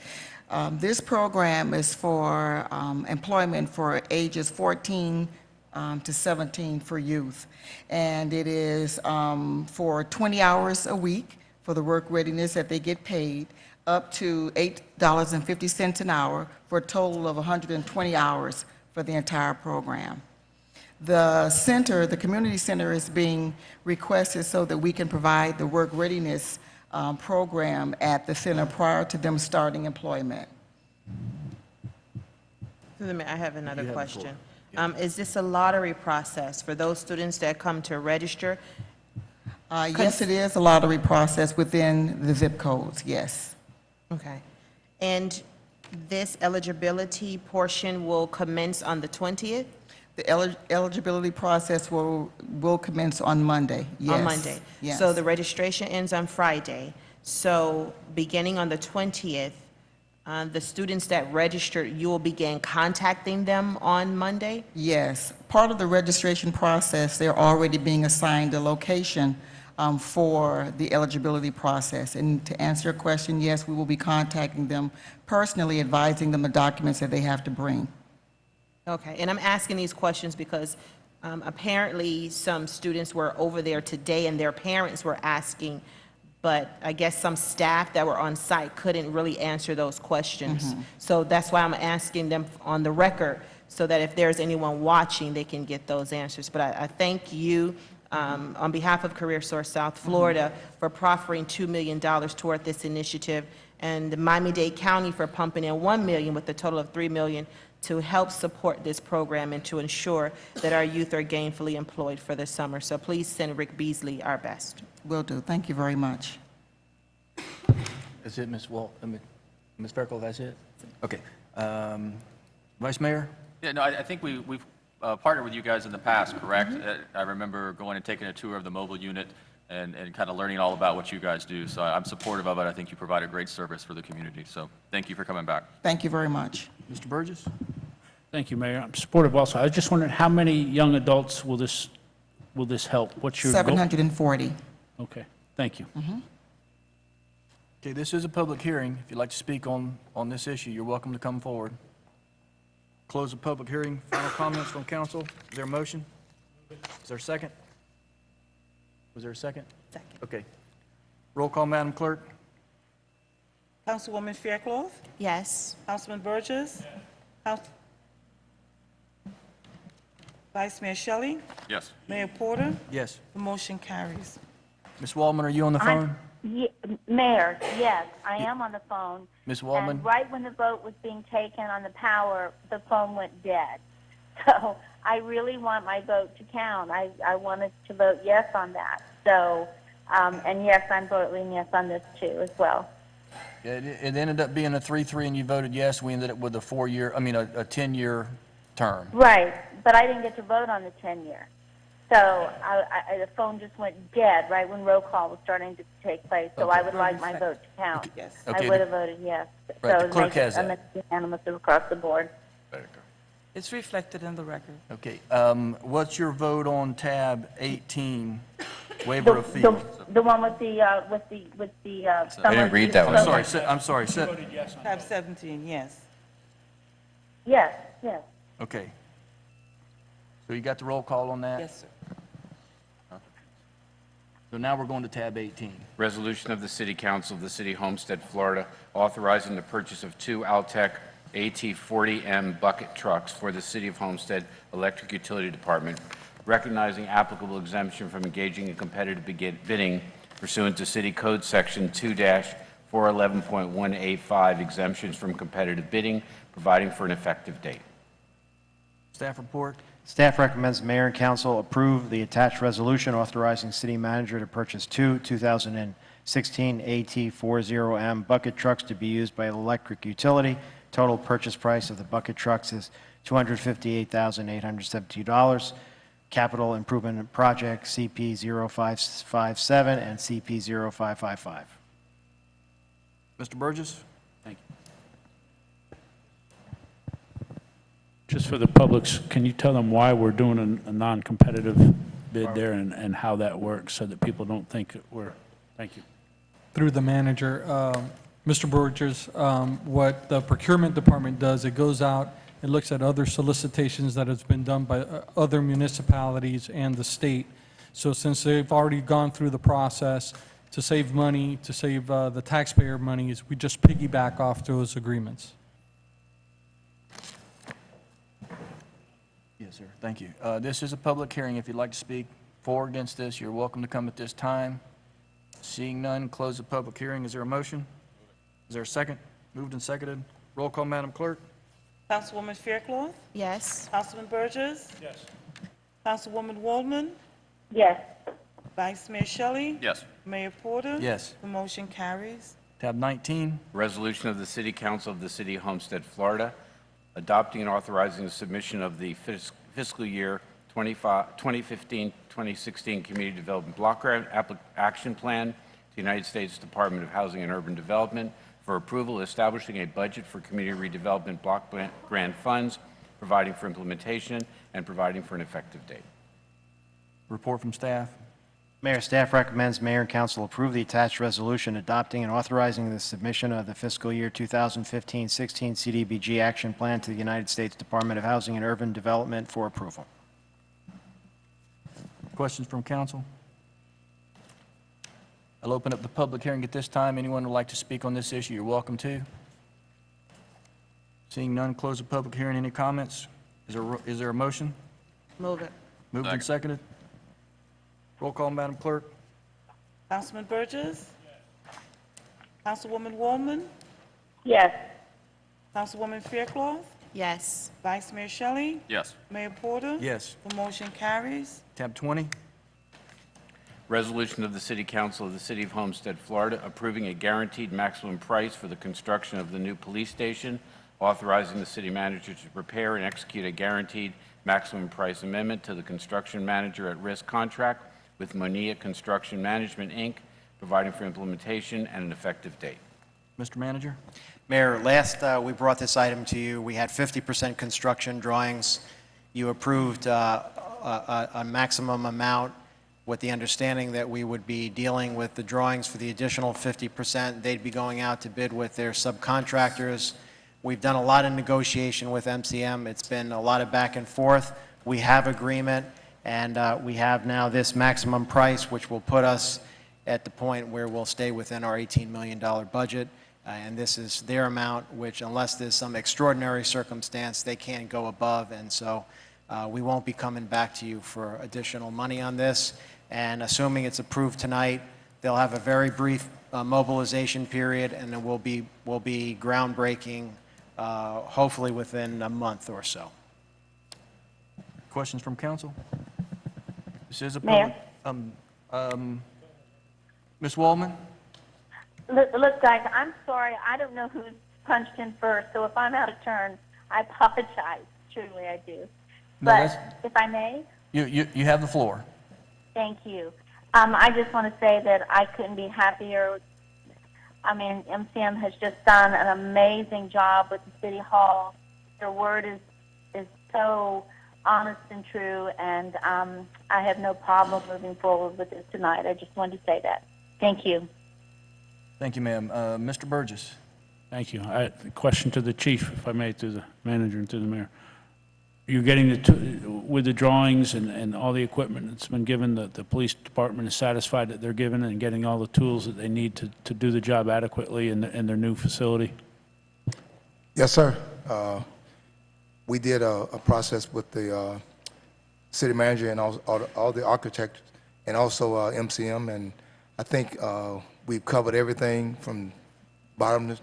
This program is for employment for ages 14 to 17 for youth. And it is for 20 hours a week for the work readiness that they get paid, up to $8.50 an hour, for a total of 120 hours for the entire program. The center, the community center, is being requested so that we can provide the work readiness program at the center prior to them starting employment. Through the mayor, I have another question. Is this a lottery process for those students that come to register? Yes, it is a lottery process within the zip codes, yes. Okay. And this eligibility portion will commence on the 20th? The eligibility process will commence on Monday, yes. On Monday? Yes. So the registration ends on Friday. So beginning on the 20th, the students that registered, you will begin contacting them on Monday? Yes. Part of the registration process, they're already being assigned a location for the eligibility process. And to answer your question, yes, we will be contacting them personally, advising them the documents that they have to bring. Okay, and I'm asking these questions because apparently some students were over there today and their parents were asking, but I guess some staff that were on site couldn't really answer those questions. So that's why I'm asking them on the record, so that if there's anyone watching, they can get those answers. But I thank you on behalf of CareerSource South Florida for proffering $2 million toward this initiative, and Miami-Dade County for pumping in $1 million with a total of $3 million to help support this program and to ensure that our youth are gainfully employed for the summer. So please send Rick Beasley our best. Will do. Thank you very much. That's it, Ms. Ms. Ferkel, that's it? Okay. Vice Mayor? Yeah, no, I think we've partnered with you guys in the past, correct? I remember going and taking a tour of the mobile unit and kind of learning all about what you guys do. So I'm supportive of it. I think you provide a great service for the community. So thank you for coming back. Thank you very much. Mr. Burgess? Thank you, Mayor. I'm supportive also. I was just wondering, how many young adults will this help? What's your goal? 740. Okay, thank you. Okay, this is a public hearing. If you'd like to speak on this issue, you're welcome to come forward. Close the public hearing. Final comments from council. Is there a motion? Is there a second? Was there a second? Second. Okay. Roll call, Madam Clerk. Councilwoman Fairclough? Yes. Councilman Burgess? Vice Mayor Shelley? Yes. Mayor Porter? Yes. The motion carries. Ms. Waldman, are you on the phone? Mayor, yes, I am on the phone. Ms. Waldman? And right when the vote was being taken on the power, the phone went dead. So I really want my vote to count. I wanted to vote yes on that. So, and yes, I'm voting yes on this too as well. It ended up being a 3-3 and you voted yes. We ended up with a 10-year term. Right, but I didn't get to vote on the 10-year. So the phone just went dead right when roll call was starting to take place. So Okay. I would like my vote to count. Yes. Okay. I would have voted yes. Right, So the clerk make it has that. unanimous across the board. It's reflected in the record. Okay. What's your vote on tab 18, waiver of fees? The one with the I didn't read that one. I'm sorry. Tab 17, yes. Yes, yes. Okay. So you got the roll call on that? Yes, sir. So now we're going to tab 18. Resolution of the City Council of the City of Homestead, Florida, authorizing the purchase of 2 Altech AT40M bucket trucks for the City of Homestead Electric Utility Department, recognizing applicable exemption from engaging in competitive bidding pursuant to City Code Section 2-411.185, exemptions from competitive bidding, providing for an effective date. Staff report. Staff recommends the mayor and council approve the attached resolution authorizing city manager to purchase 2 2016 AT40M bucket trucks to be used by the electric utility. Total purchase price of the bucket trucks is $258,872. Capital Improvement Project CP0557 and CP0555. Mr. Burgess? Thank you. Just for the publics, can you tell them why we're doing a non-competitive bid there and how that works so that people don't think that thank you. Through the manager, Mr. Burgess, what the procurement department does, it goes out, it looks at other solicitations that has been done by other municipalities and the state. So since they've already gone through the process, to save money, to save the taxpayer monies, we just piggyback off those agreements. Yes, sir. Thank you. This is a public hearing. If you'd like to speak for or against this, you're welcome to come at this time. Seeing none, close the public hearing. Is there a motion? Is there a second? Moved and seconded. Roll call, Madam Clerk. Councilwoman Fairclough? Yes. Councilman Burgess? Yes. Councilwoman Waldman? Yes. Vice Mayor Shelley? Yes. Mayor Porter? Yes. The motion carries. Tab 19. Resolution of the City Council of the City of Homestead, Florida, adopting and authorizing the submission of the fiscal year 2015-2016 Community Development Block Grant Action Plan to the United States Department of Housing and Urban Development for approval, establishing a budget for community redevelopment block grant funds, providing for implementation, and providing for an effective date. Report from staff. Mayor, staff recommends mayor and council approve the attached resolution adopting and authorizing the submission of the fiscal year 2015-16 CDBG action plan to the United States Department of Housing and Urban Development for approval. Questions from council? I'll open up the public hearing at this time. Anyone who would like to speak on this issue, you're welcome to. Seeing none, close the public hearing. Any comments? Is there a motion? Move it. Moved and seconded. Roll call, Madam Clerk. Councilman Burgess? Councilwoman Waldman? Yes. Councilwoman Fairclough? Yes. Vice Mayor Shelley? Yes. Mayor Porter? Yes. The motion carries. Tab 20. Resolution of the City Council of the City of Homestead, Florida, approving a guaranteed maximum price for the construction of the new police station, authorizing the city manager to prepare and execute a guaranteed maximum price amendment to the construction manager at risk contract with Monia Construction Management, Inc., providing for implementation and an effective date. Mr. Manager? Mayor, last we brought this item to you, we had 50% construction drawings. You approved a maximum amount with the understanding that we would be dealing with the drawings for the additional 50%. They'd be going out to bid with their subcontractors. We've done a lot of negotiation with MCM. It's been a lot of back and forth. We have agreement, and we have now this maximum price, which will put us at the point where we'll stay within our $18 million budget. And this is their amount, which unless there's some extraordinary circumstance, they can't go above. And so we won't be coming back to you for additional money on this. And assuming it's approved tonight, they'll have a very brief mobilization period, and then we'll be groundbreaking hopefully within a month or so. Questions from council? This is a Mayor. public... Ms. Waldman? Look, guys, I'm sorry. I don't know who's punched in first, so if I'm out of turn, I apologize. Truly, I do. But if I may? You have the floor. Thank you. I just want to say that I couldn't be happier. I mean, MCM has just done an amazing job with the City Hall. Their word is so honest and true, and I have no problem moving forward with this tonight. I just wanted to say that. Thank you. Thank you, ma'am. Mr. Burgess? Thank you. A question to the chief, if I may, to the manager and to the mayor. You're getting with the drawings and all the equipment that's been given, the police department is satisfied that they're given and getting all the tools that they need to do the job adequately in their new facility? Yes, sir. We did a process with the city manager and all the architects and also MCM, and I think we've covered everything from bottom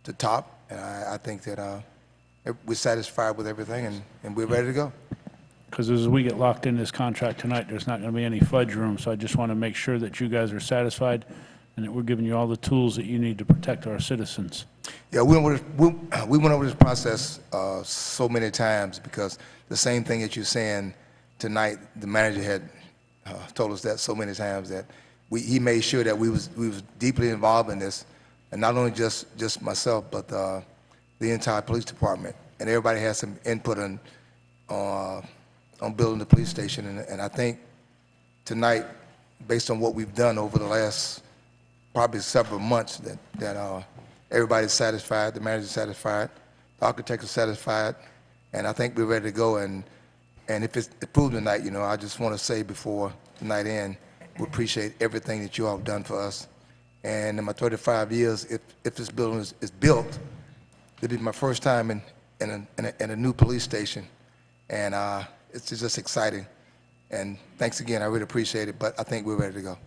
to top, and I think that we're satisfied with everything, and we're ready to go. Because as we get locked in this contract tonight, there's not going to be any fudge room, so I just want to make sure that you guys are satisfied and that we're giving you all the tools that you need to protect our citizens. Yeah, we went over this process so many times because the same thing that you're saying tonight, the manager had told us that so many times that he made sure that we was deeply involved in this, and not only just myself, but the entire police department, and everybody has some input on building the police station. And I think tonight, based on what we've done over the last probably several months that everybody's satisfied, the manager's satisfied, the architects are satisfied, and I think we're ready to go. And if it's approved tonight, you know, I just want to say before the night end, we appreciate everything that you all have done for us. And in my 35 years, if this building is built, it'll be my first time in a new police station, and it's just exciting. And thanks again, I really appreciate it, but I think we're ready to go.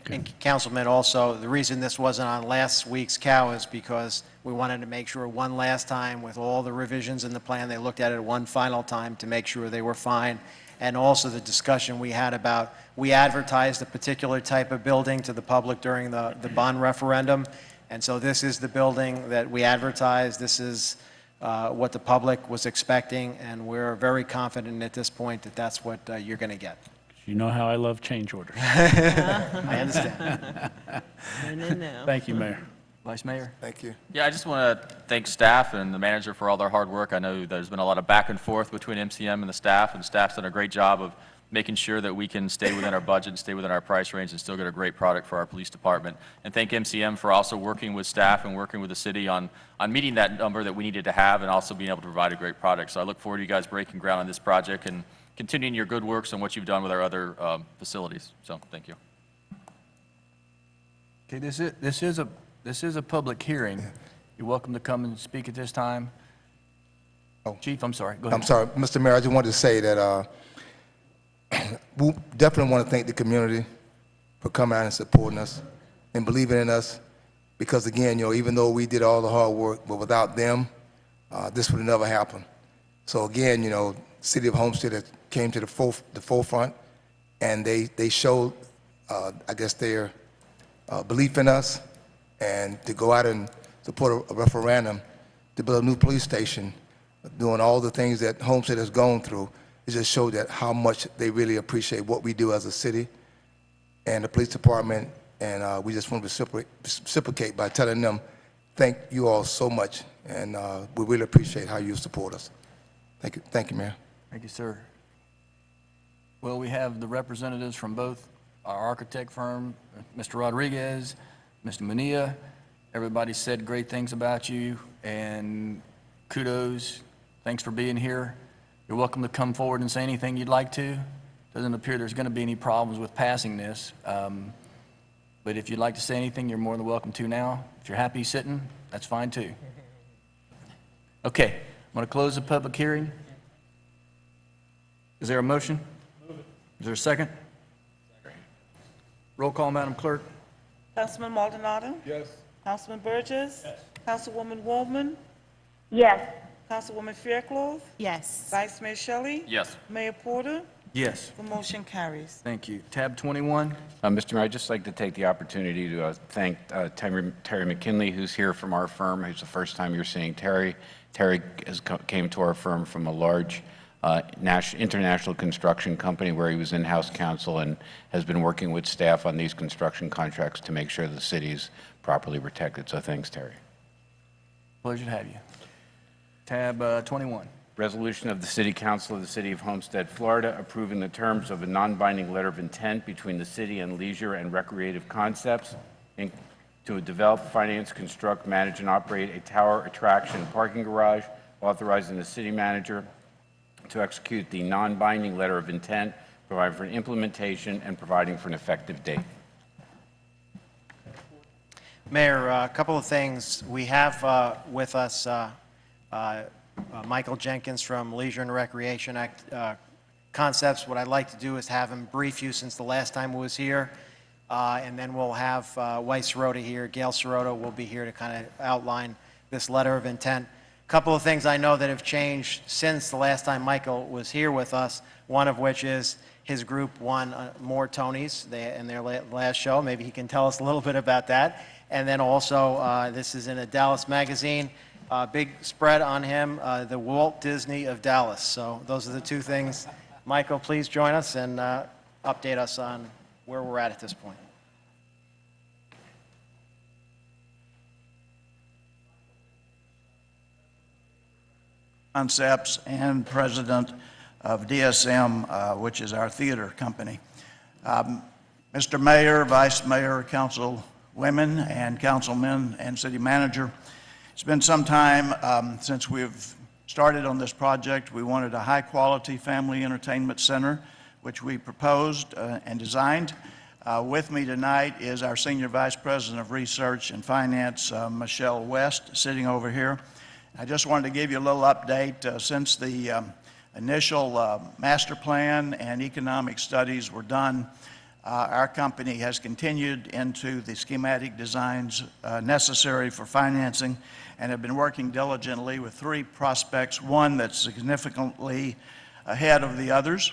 And Councilman, also, the reason this wasn't on last week's cow is because we wanted to make sure one last time with all the revisions in the plan, they looked at it one final time to make sure they were fine. And also the discussion we had about, we advertised a particular type of building to the public during the bond referendum. And so this is the building that we advertised. This is what the public was expecting, and we're very confident at this point that that's what you're going to get. You know how I love change orders. I understand. Thank you, Mayor. Vice Mayor? Thank you. Yeah, I just want to thank staff and the manager for all their hard work. I know there's been a lot of back and forth between MCM and the staff, and staff's done a great job of making sure that we can stay within our budget and stay within our price range and still get a great product for our police department. And thank MCM for also working with staff and working with the city on meeting that number that we needed to have and also being able to provide a great product. So I look forward to you guys breaking ground on this project and continuing your good works and what you've done with our other facilities. So thank you. Okay, this is a public hearing. You're welcome to come and speak at this time. Oh, Chief, I'm sorry. Go ahead. I'm sorry, Mr. Mayor, I just wanted to say that we definitely want to thank the community for coming out and supporting us and believing in us, because again, you know, even though we did all the hard work, but without them, this would have never happened. So again, you know, City of Homestead has came to the forefront, and they showed, I guess, their belief in us, and to go out and support a referendum to build a new police station, doing all the things that Homestead has gone through. It just showed that how much they really appreciate what we do as a city and the police department, and we just want to reciprocate by telling them, thank you all so much, and we really appreciate how you support us. Thank you, Mayor. Thank you, sir. Well, we have the representatives from both our architect firm, Mr. Rodriguez, Mr. Mania. Everybody said great things about you, and kudos. Thanks for being here. You're welcome to come forward and say anything you'd like to. Doesn't appear there's going to be any problems with passing this. But if you'd like to say anything, you're more than welcome to now. If you're happy sitting, that's fine too. Okay, I'm going to close the public hearing. Is there a motion? Is there a second? Roll call, Madam Clerk. Councilman Maldonado? Yes. Councilman Burgess? Yes. Councilwoman Waldman? Yes. Councilwoman Faircloth? Yes. Vice Mayor Shelley? Yes. Mayor Porter? Yes. The motion carries. Thank you. Tab 21. Mr. Mayor, I'd just like to take the opportunity to thank Terry McKinley, who's here from our firm. It's the first time you're seeing Terry. Terry came to our firm from a large international construction company where he was in-house counsel and has been working with staff on these construction contracts to make sure the city's properly protected. So thanks, Terry. Pleasure to have you. Tab 21. Resolution of the City Council of the City of Homestead, Florida, approving the terms of a non-binding letter of intent between the city and Leisure and Recreative Concepts to develop, finance, construct, manage, and operate a tower attraction parking garage, authorizing the city manager to execute the non-binding letter of intent, providing for an implementation, and providing for an effective date. Mayor, a couple of things. We have with us Michael Jenkins from Leisure and Recreation Concepts. What I'd like to do is have him brief you since the last time he was here, and then we'll have Weiss Sirota here. Gail Sirota will be here to kind of outline this letter of intent. A couple of things I know that have changed since the last time Michael was here with us, one of which is his group won more Tonys in their last show. Maybe he can tell us a little bit about that. And then also, this is in a Dallas magazine. Big spread on him, the Walt Disney of Dallas. So those are the two things. Michael, please join us and update us on where we're at this point. Concepts and president of DSM, which is our theater company. Mr. Mayor, Vice Mayor, Councilwoman women and councilmen and city manager. It's been some time since we've started on this project. We wanted a high-quality family entertainment center, which we proposed and designed. With me tonight is our Senior Vice President of Research and Finance, Michelle West, sitting over here. I just wanted to give you a little update. Since the initial master plan and economic studies were done, our company has continued into the schematic designs necessary for financing and have been working diligently with 3 prospects, one that's significantly ahead of the others.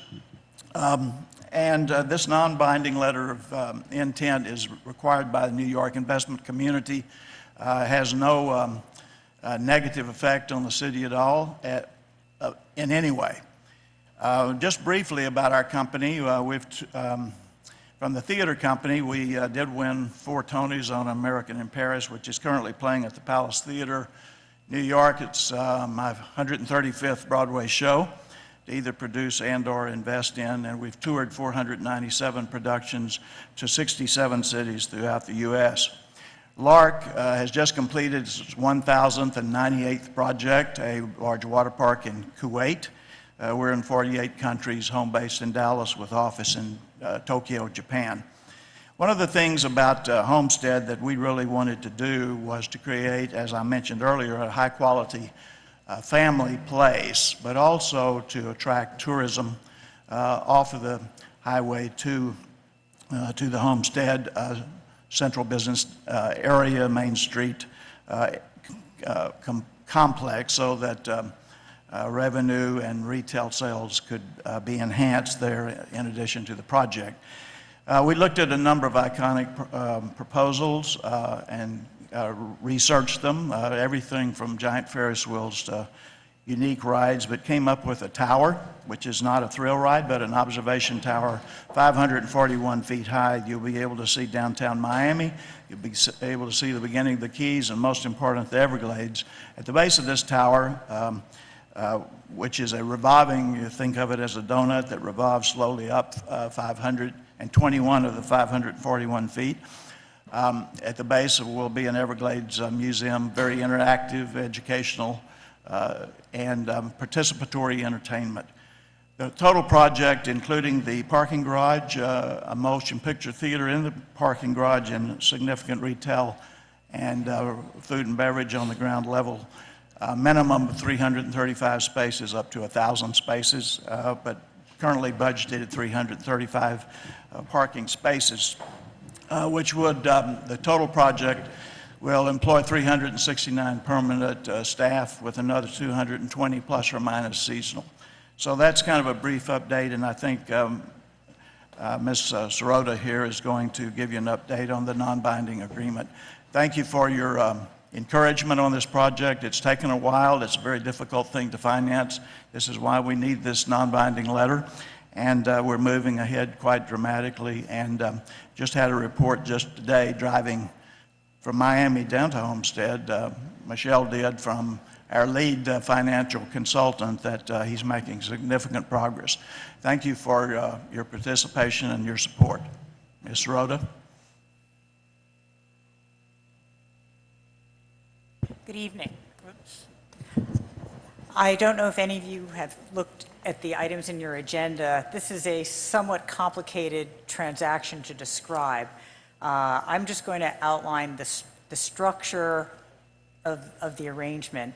This non-binding letter of intent is required by the New York investment community, has no negative effect on the city at all in any way. Just briefly about our company, from the theater company, we did win 4 Tonys on American in Paris, which is currently playing at the Palace Theater, New York. It's my 135th Broadway show to either produce and or invest in, and we've toured 497 productions to 67 cities throughout the U.S. Lark has just completed its 1,000th and 98th project, a large water park in Kuwait. We're in 48 countries, home based in Dallas with office in Tokyo, Japan. One of the things about Homestead that we really wanted to do was to create, as I mentioned earlier, a high quality family place, but also to attract tourism off of the highway to the Homestead central business area, Main Street complex, so that revenue and retail sales could be enhanced there in addition to the project. We looked at a number of iconic proposals and researched them, everything from giant Ferris wheels to unique rides, but came up with a tower, which is not a thrill ride, but an observation tower, 541 feet high. You'll be able to see downtown Miami. You'll be able to see the beginning of the Keys, and most important, the Everglades. At the base of this tower, which is a revolving, you think of it as a donut that revolves slowly up 521 of the 541 feet. At the base will be an Everglades museum, very interactive, educational, and participatory entertainment. The total project, including the parking garage, a motion picture theater in the parking garage, and significant retail and food and beverage on the ground level, minimum of 335 spaces up to 1,000 spaces, but currently budgeted at 335 parking spaces, which would, the total project will employ 369 permanent staff with another 220 plus or minus seasonal. So that's kind of a brief update, and I think Ms. Sirota here is going to give you an update on the non-binding agreement. Thank you for your encouragement on this project. It's taken a while. It's a very difficult thing to finance. This is why we need this non-binding letter, and we're moving ahead quite dramatically, and just had a report just today driving from Miami down to Homestead. Michelle did, from our lead financial consultant, that he's making significant progress. Thank you for your participation and your support. Ms. Rhoda? Good evening. Oops. I don't know if any of you have looked at the items in your agenda. This is a somewhat complicated transaction to describe. I'm just going to outline the structure of the arrangement.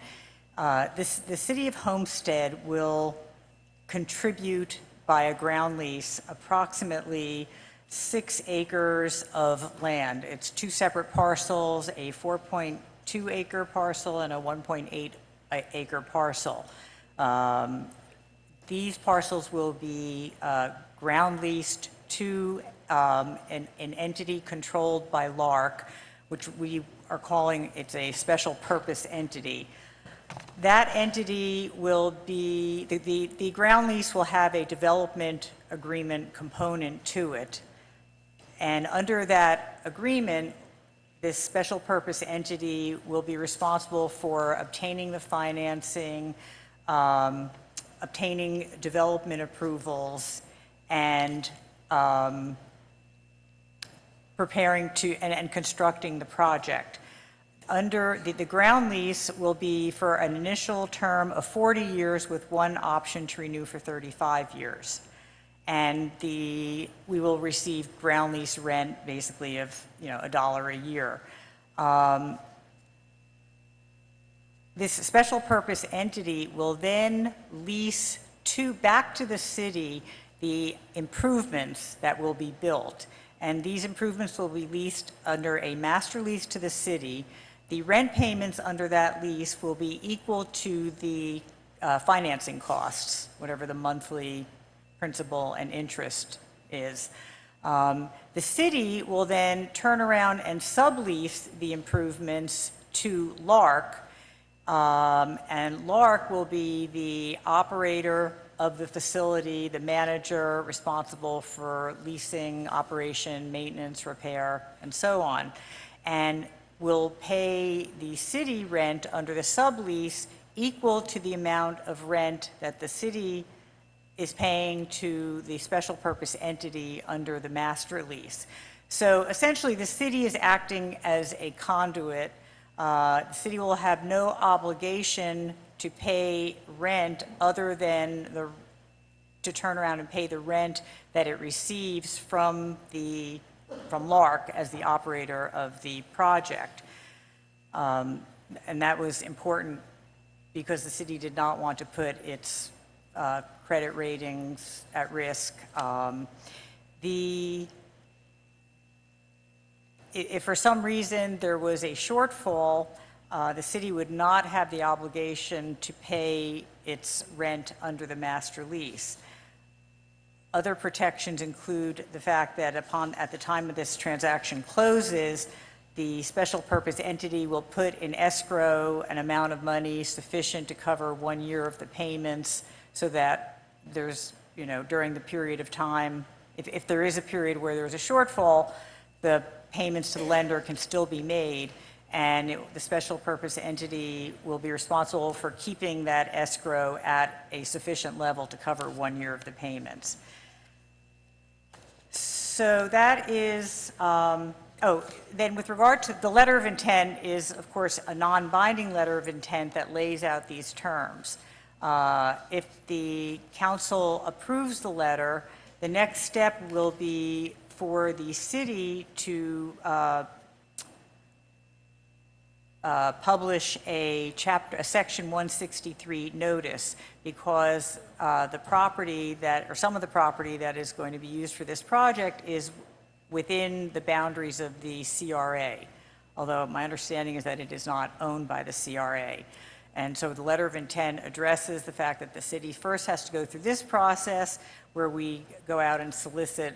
The City of Homestead will contribute by a ground lease approximately 6 acres of land. It's 2 separate parcels, a 4.2 acre parcel and a 1.8 acre parcel. These parcels will be ground leased to an entity controlled by Lark, which we are calling, it's a special purpose entity. That entity will be, the ground lease will have a development agreement component to it. And under that agreement, this special purpose entity will be responsible for obtaining the financing, obtaining development approvals, and preparing to, and constructing the project. Under the ground lease will be for an initial term of 40 years with one option to renew for 35 years. And we will receive ground lease rent basically of, $1 a year. This special purpose entity will then lease back to the city the improvements that will be built. And these improvements will be leased under a master lease to the city. The rent payments under that lease will be equal to the financing costs, whatever the monthly principal and interest is. The city will then turn around and sublease the improvements to LARC, and LARC will be the operator of the facility, the manager responsible for leasing, operation, maintenance, repair, and so on, and will pay the city rent under the sublease equal to the amount of rent that the city is paying to the special purpose entity under the master lease. So essentially, the city is acting as a conduit. The city will have no obligation to pay rent other than to turn around and pay the rent that it receives from LARC as the operator of the project. And that was important because the city did not want to put its credit ratings at risk. If for some reason there was a shortfall, the city would not have the obligation to pay its rent under the master lease. Other protections include the fact that at the time of this transaction closes, the special purpose entity will put in escrow an amount of money sufficient to cover 1 year of the payments, so that there's, during the period of time, if there is a period where there's a shortfall, the payments to the lender can still be made, and the special purpose entity will be responsible for keeping that escrow at a sufficient level to cover 1 year of the payments. So that is, then with regard to the letter of intent is, of course, a non-binding letter of intent that lays out these terms. If the council approves the letter, the next step will be for the city to publish a section 163 notice, because the property some of the property that is going to be used for this project is within the boundaries of the CRA, although my understanding is that it is not owned by the CRA. And so the letter of intent addresses the fact that the city first has to go through this process where we go out and solicit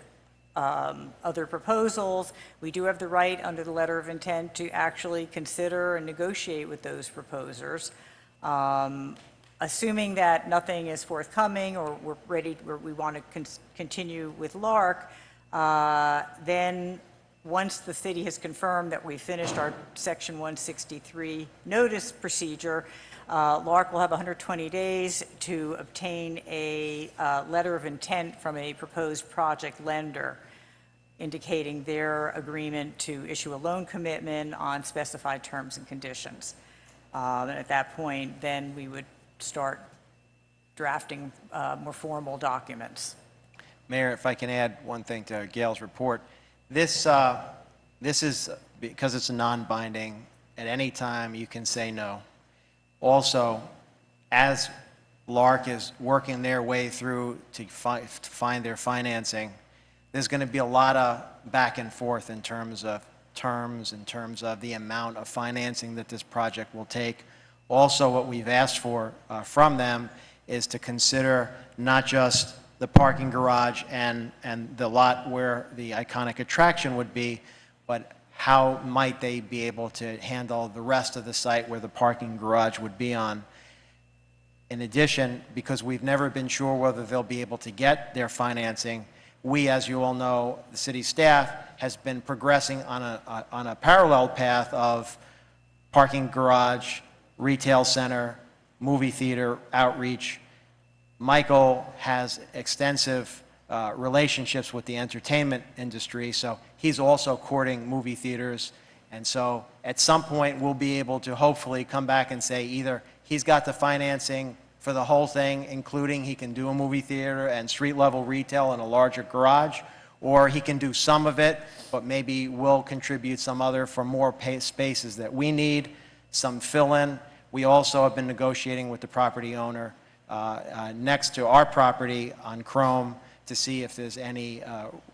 other proposals. We do have the right under the letter of intent to actually consider and negotiate with those proposers. Assuming that nothing is forthcoming or we want to continue with LARC, then once the city has confirmed that we finished our Section 163 notice procedure, LARC will have 120 days to obtain a letter of intent from a proposed project lender indicating their agreement to issue a loan commitment on specified terms and conditions. And at that point, then we would start drafting more formal documents. Mayor, if I can add one thing to Gail's report. This is, because it's a non-binding, at any time you can say no. Also, as LARC is working their way through to find their financing, there's going to be a lot of back and forth in terms of terms, in terms of the amount of financing that this project will take. Also, what we've asked for from them is to consider not just the parking garage and the lot where the iconic attraction would be, but how might they be able to handle the rest of the site where the parking garage would be on. In addition, because we've never been sure whether they'll be able to get their financing, we, as you all know, the city staff has been progressing on a parallel path of parking garage, retail center, movie theater outreach. Michael has extensive relationships with the entertainment industry, so he's also courting movie theaters. And so at some point, we'll be able to hopefully come back and say either he's got the financing for the whole thing, including he can do a movie theater and street-level retail in a larger garage, or he can do some of it, but maybe we'll contribute some other for more spaces that we need, some fill-in. We also have been negotiating with the property owner next to our property on Chrome to see if there's any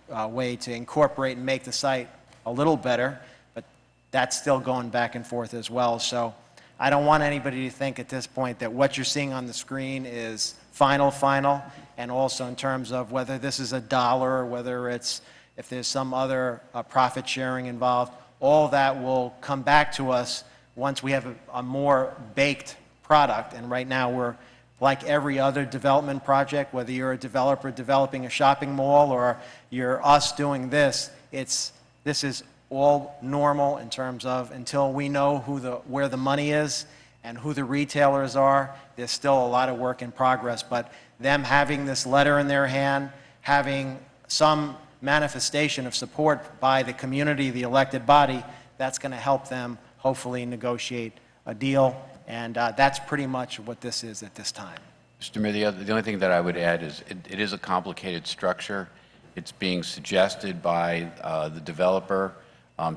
way to incorporate and make the site a little better, but that's still going back and forth as well. So I don't want anybody to think at this point that what you're seeing on the screen is final, and also in terms of whether this is $1 or whether it's, if there's some other profit sharing involved, all that will come back to us once we have a more baked product. And right now we're like every other development project, whether you're a developer developing a shopping mall or you're us doing this, this is all normal in terms of until we know where the money is and who the retailers are, there's still a lot of work in progress. But them having this letter in their hand, having some manifestation of support by the community, the elected body, that's going to help them hopefully negotiate a deal. And that's pretty much what this is at this time. Mr. Mayor, the only thing that I would add is it is a complicated structure. It's being suggested by the developer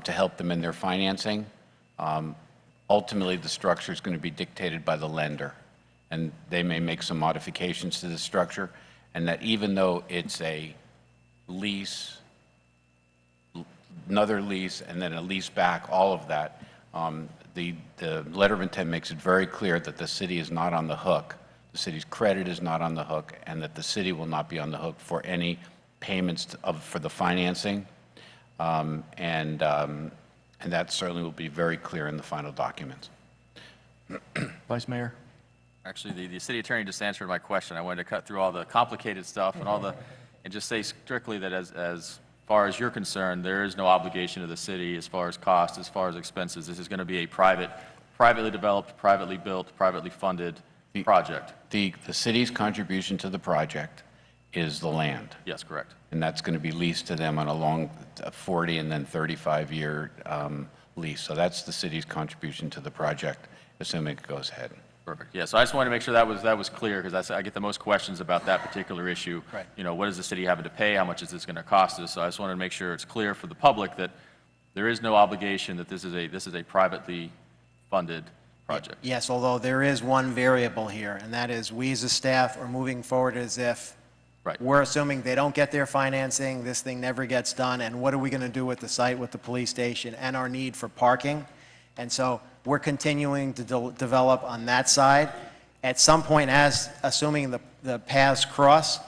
to help them in their financing. Ultimately, the structure is going to be dictated by the lender, and they may make some modifications to the structure, and that even though it's a lease, another lease, and then a lease back, all of that, the letter of intent makes it very clear that the city is not on the hook. The city's credit is not on the hook, and that the city will not be on the hook for any payments for the financing. And that certainly will be very clear in the final documents. Vice Mayor? Actually, the city attorney just answered my question. I wanted to cut through all the complicated stuff and just say strictly that as far as you're concerned, there is no obligation to the city as far as cost, as far as expenses. This is going to be a privately developed, privately built, privately funded project. The city's contribution to the project is the land. Yes, correct. And that's going to be leased to them on a long 40 and then 35-year lease. So that's the city's contribution to the project, assuming it goes ahead. Perfect. Yeah, so I just wanted to make sure that was clear, because I get the most questions about that particular issue. Right. You know, what is the city having to pay? How much is this going to cost us? So I just wanted to make sure it's clear for the public that there is no obligation, that this is a privately funded project. Yes, although there is one variable here, and that is we as a staff are moving forward as if we're assuming they don't get their financing, this thing never gets done, and what are we going to do with the site, with the police station, and our need for parking? And so we're continuing to develop on that side. At some point, assuming the paths cross,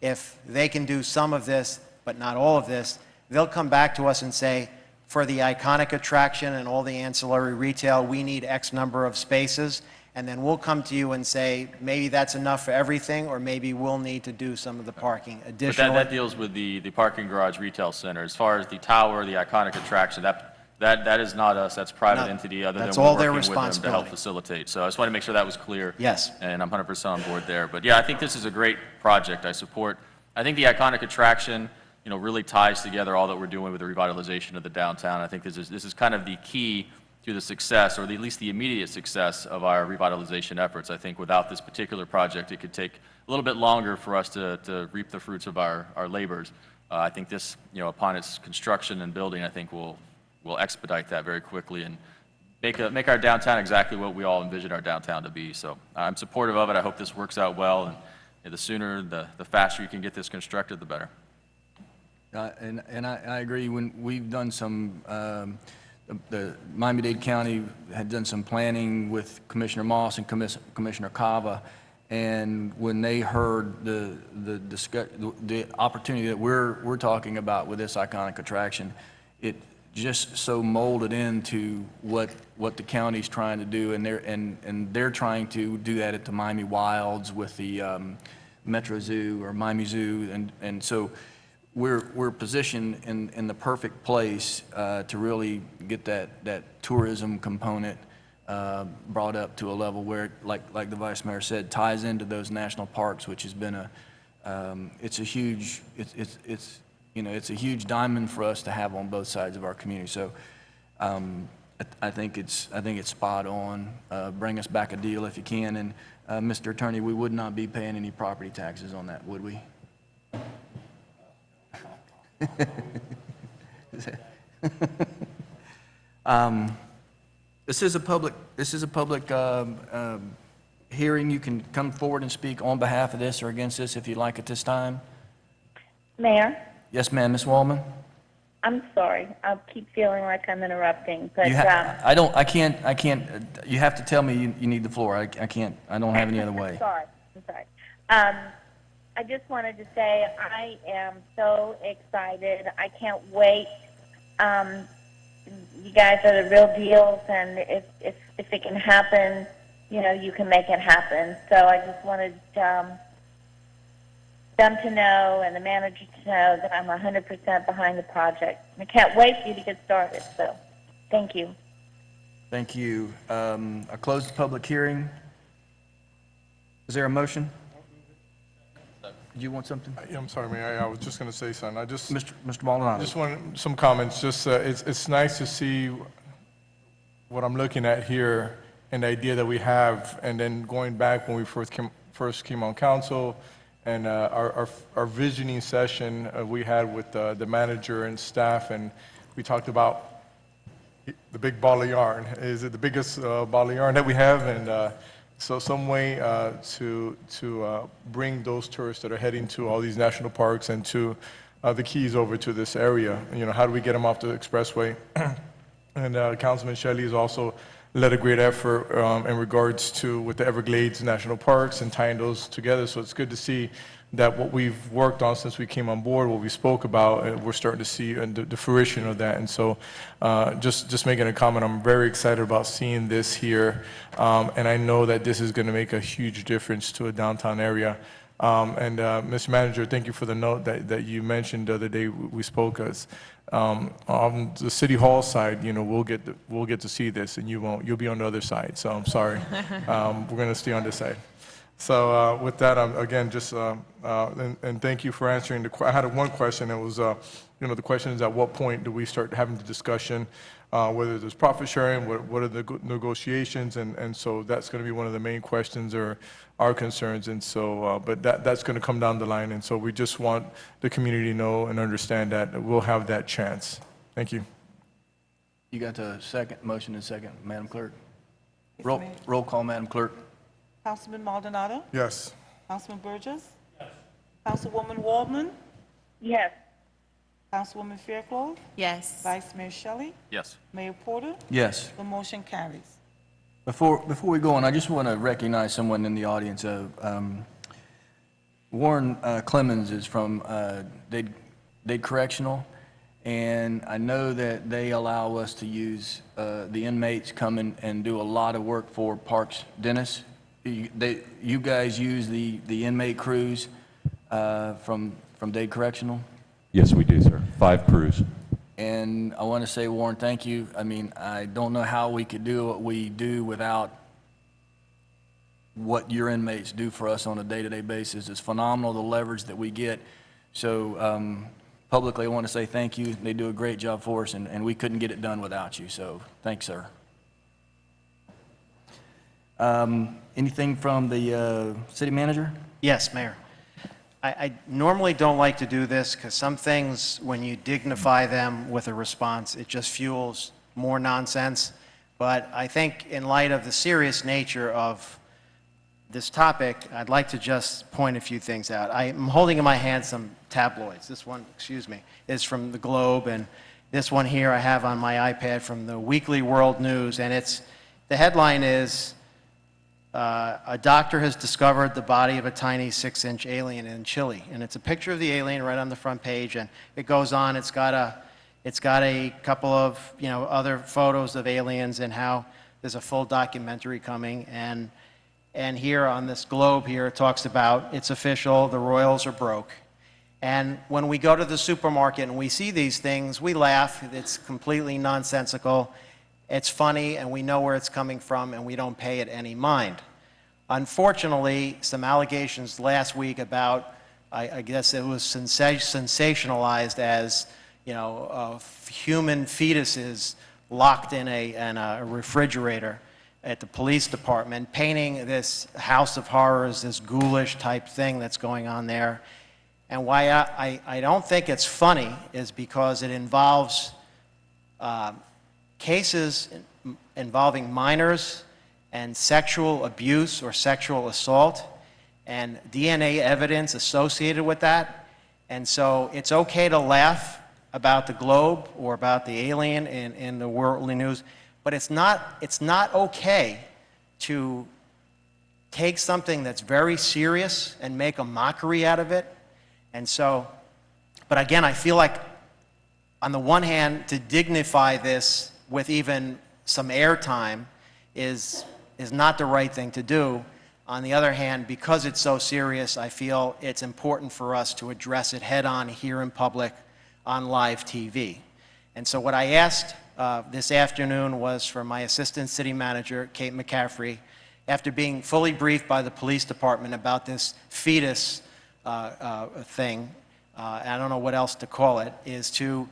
if they can do some of this, but not all of this, they'll come back to us and say, for the iconic attraction and all the ancillary retail, we need X number of spaces. And then we'll come to you and say, maybe that's enough for everything, or maybe we'll need to do some of the parking additionally. But that deals with the parking garage retail center. As far as the tower, the iconic attraction, that is not us. That's private entity other than we're working with them to help facilitate. So I just want to make sure that was clear. Yes. And I'm 100% on board there. But yeah, I think this is a great project. I think the iconic attraction, you know, really ties together all that we're doing with the revitalization of the downtown. I think this is kind of the key to the success, or at least the immediate success of our revitalization efforts. I think without this particular project, it could take a little bit longer for us to reap the fruits of our labors. I think this, you know, upon its construction and building, I think will expedite that very quickly and make our downtown exactly what we all envision our downtown to be. So I'm supportive of it. I hope this works out well, and the sooner, the faster you can get this constructed, the better. And I agree. When we've done some, the Miami-Dade County had done some planning with Commissioner Moss and Commissioner Cava, and when they heard the opportunity that we're talking about with this iconic attraction, it just so molded into what the county's trying to do, and they're trying to do that at the Miami Wilds with the Metro Zoo or Miami Zoo, and so we're positioned in the perfect place to really get that tourism component brought up to a level where, like the Vice Mayor said, ties into those national parks, which has been it's a huge, it's a huge diamond for us to have on both sides of our community. So I think it's spot on. Bring us back a deal if you can. And Mr. Attorney, we would not be paying any property taxes on that, would we? This is a public hearing. You can come forward and speak on behalf of this or against this if you'd like at this time. Mayor, Yes, ma'am, Ms. Wallman? I'm sorry. I keep feeling like I'm interrupting, but I can't, you have to tell me you need the floor. I don't have any other way. I'm sorry. I just wanted to say I am so excited. I can't wait. You guys are the real deals, and if it can happen, you can make it happen. So I just wanted them to know and the manager to know that I'm 100% behind the project. I can't wait for you to get started, so thank you. Thank you. I close the public hearing. Is there a motion? Do you want something? Yeah, I'm sorry, Mayor, I was just going to say something. Mr. Maldonado. Just want some comments. It's nice to see what I'm looking at here and the idea that we have, and then going back when we first came on council, and our visioning session we had with the manager and staff, and we talked about the big ball of yarn. Is it the biggest ball of yarn that we have? And so some way to bring those tourists that are heading to all these national parks and to the Keys over to this area. How do we get them off the expressway? And Councilman Shelley has also led a great effort in regards to with the Everglades National Parks and tying those together. So it's good to see that what we've worked on since we came on board, what we spoke about, we're starting to see the fruition of that. And so just making a comment, I'm very excited about seeing this here. And I know that this is going to make a huge difference to a downtown area. And Mr. Manager, thank you for the note that you mentioned the other day we spoke as. On the City Hall side, we'll get to see this, and you won't. You'll be on the other side. So I'm sorry. We're going to stay on this side. So with that, again, just and thank you for answering I had one question. It was, the question is, at what point do we start having the discussion, whether there's profit sharing, what are the negotiations, and so that's going to be one of the main questions or our concerns. And so, but that's going to come down the line. And so we just want the community to know and understand that we'll have that chance. Thank you. You got the motion and second, Madam Clerk. Roll call, Madam Clerk. Councilman Maldonado? Yes. Councilman Burgess? Yes. Councilwoman Waldman? Yes. Councilwoman Fairclough? Yes. Vice Mayor Shelley? Yes. Mayor Porter? Yes. The motion carries. Before we go on, I just want to recognize someone in the audience. Warren Clemens is from Dade Correctional, and I know that they allow us to use the inmates come in and do a lot of work for Parks. Dennis, you guys use the inmate crews from Dade Correctional? Yes, we do, sir. 5 crews. And I want to say, Warren, thank you. I mean, I don't know how we could do what we do without what your inmates do for us on a day-to-day basis. It's phenomenal, the leverage that we get. So publicly, I want to say thank you. They do a great job for us, and we couldn't get it done without you. So thanks, sir. Anything from the city manager? Yes, Mayor. I normally don't like to do this because some things, when you dignify them with a response, it just fuels more nonsense. But I think in light of the serious nature of this topic, I'd like to just point a few things out. I'm holding in my hand some tabloids. This one, is from the Globe, and this one here I have on my iPad from the Weekly World News, and the headline is, a doctor has discovered the body of a tiny 6-inch alien in Chile. And it's a picture of the alien right on the front page, and it goes on. It's got a couple of other photos of aliens and how there's a full documentary coming. And here on this Globe here, it talks about it's official, the Royals are broke. And when we go to the supermarket and we see these things, we laugh. It's completely nonsensical. It's funny, and we know where it's coming from, and we don't pay it any mind. Unfortunately, some allegations last week about I guess it was sensationalized as, human fetuses locked in a refrigerator at the police department, painting this house of horrors, this ghoulish type thing that's going on there. And why I don't think it's funny is because it involves cases involving minors and sexual abuse or sexual assault and DNA evidence associated with that. And so it's okay to laugh about the globe or about the alien in the worldly news, but it's not okay to take something that's very serious and make a mockery out of it. And so, but again, I feel like on the one hand, to dignify this with even some airtime is not the right thing to do. On the other hand, because it's so serious, I feel it's important for us to address it head on here in public on live TV. And so what I asked this afternoon was for my assistant city manager, Kate McCaffrey, after being fully briefed by the police department about this fetus thing, I don't know what else to call it, is to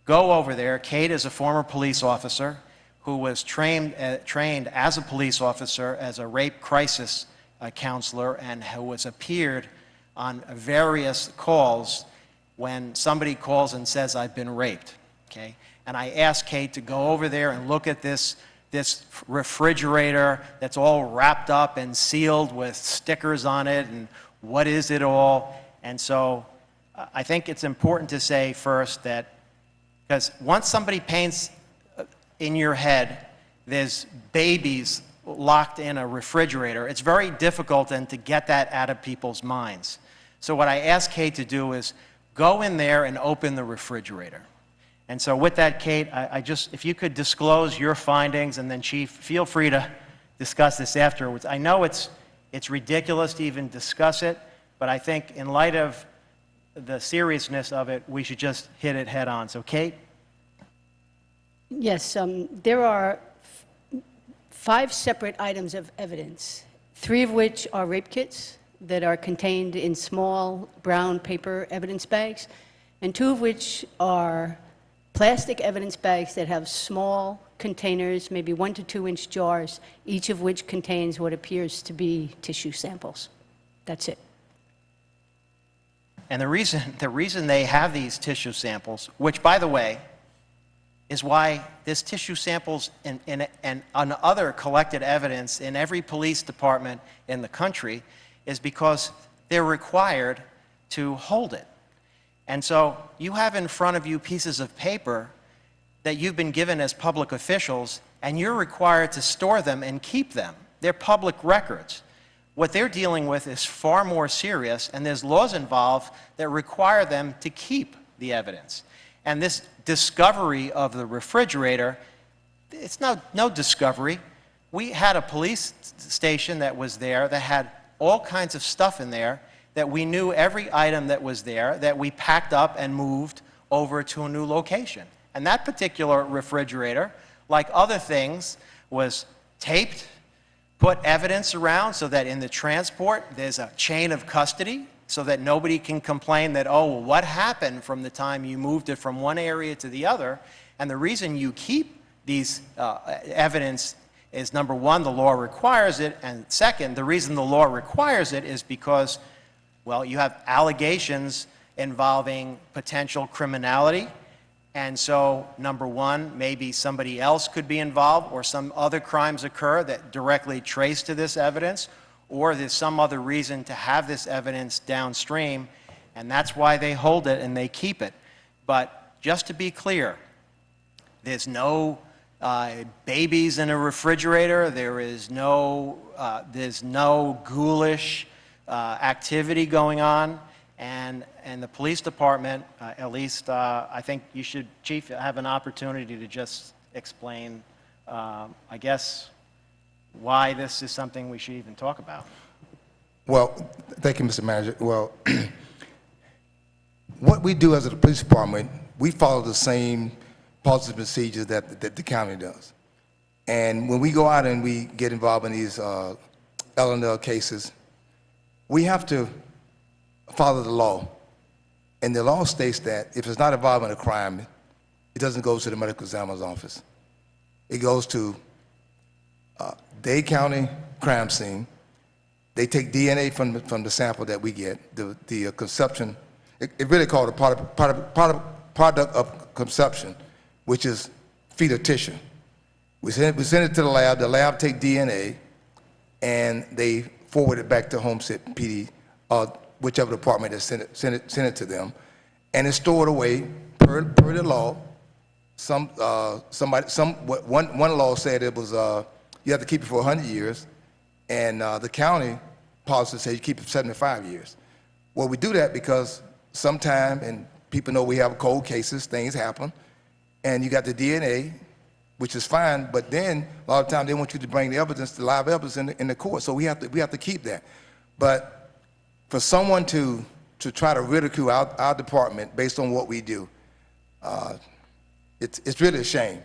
go over there. Kate is a former police officer who was trained as a police officer, as a rape crisis counselor, and who has appeared on various calls when somebody calls and says, I've been raped, okay? And I asked Kate to go over there and look at this refrigerator that's all wrapped up and sealed with stickers on it, and what is it all? And so I think it's important to say first that, because once somebody paints in your head there's babies locked in a refrigerator, it's very difficult then to get that out of people's minds. So what I asked Kate to do is go in there and open the refrigerator. And so with that, Kate, I just, if you could disclose your findings, and then Chief, feel free to discuss this afterwards. I know it's ridiculous to even discuss it, but I think in light of the seriousness of it, we should just hit it head on. So Kate? Yes, there are 5 separate items of evidence, 3 of which are rape kits that are contained in small brown paper evidence bags, and 2 of which are plastic evidence bags that have small containers, maybe 1 to 2 inch jars, each of which contains what appears to be tissue samples. That's it. And the reason they have these tissue samples, which, by the way, is why this tissue samples and on other collected evidence in every police department in the country, is because they're required to hold it. And so you have in front of you pieces of paper that you've been given as public officials, and you're required to store them and keep them. They're public records. What they're dealing with is far more serious, and there's laws involved that require them to keep the evidence. And this discovery of the refrigerator, it's no discovery. We had a police station that was there that had all kinds of stuff in there that we knew every item that was there, that we packed up and moved over to a new location. And that particular refrigerator, like other things, was taped, put evidence around so that in the transport there's a chain of custody so that nobody can complain that, oh, well, what happened from the time you moved it from one area to the other? And the reason you keep these evidence is, number one, the law requires it, and second, the reason the law requires it is because, well, you have allegations involving potential criminality, and so, number one, maybe somebody else could be involved, or some other crimes occur that directly trace to this evidence, or there's some other reason to have this evidence downstream, and that's why they hold it and they keep it. But just to be clear, there's no babies in a refrigerator, there's no ghoulish activity going on, and the police department, at least I think you should, Chief, have an opportunity to just explain, I guess, why this is something we should even talk about. Well, thank you, Mr. Manager. Well, what we do as a police department, we follow the same policy procedures that the county does. And when we go out and we get involved in these L&L cases, we have to follow the law. And the law states that if it's not involving a crime, it doesn't go to the medical examiner's office. It goes to Dade County crime scene. They take DNA from the sample that we get, the conception. It really called a product of conception, which is fetal tissue. We send it to the lab take DNA, and they forward it back to Homestead PD, whichever department that sent it to them, and it's stored away per the law. One law said it was you have to keep it for 100 years, and the county policy says you keep it for 75 years. Well, we do that because sometime, and people know we have cold cases, things happen, and you got the DNA, which is fine, but then a lot of times they want you to bring the evidence, the live evidence in the court, so we have to keep that. But for someone to try to ridicule our department based on what we do, it's really a shame.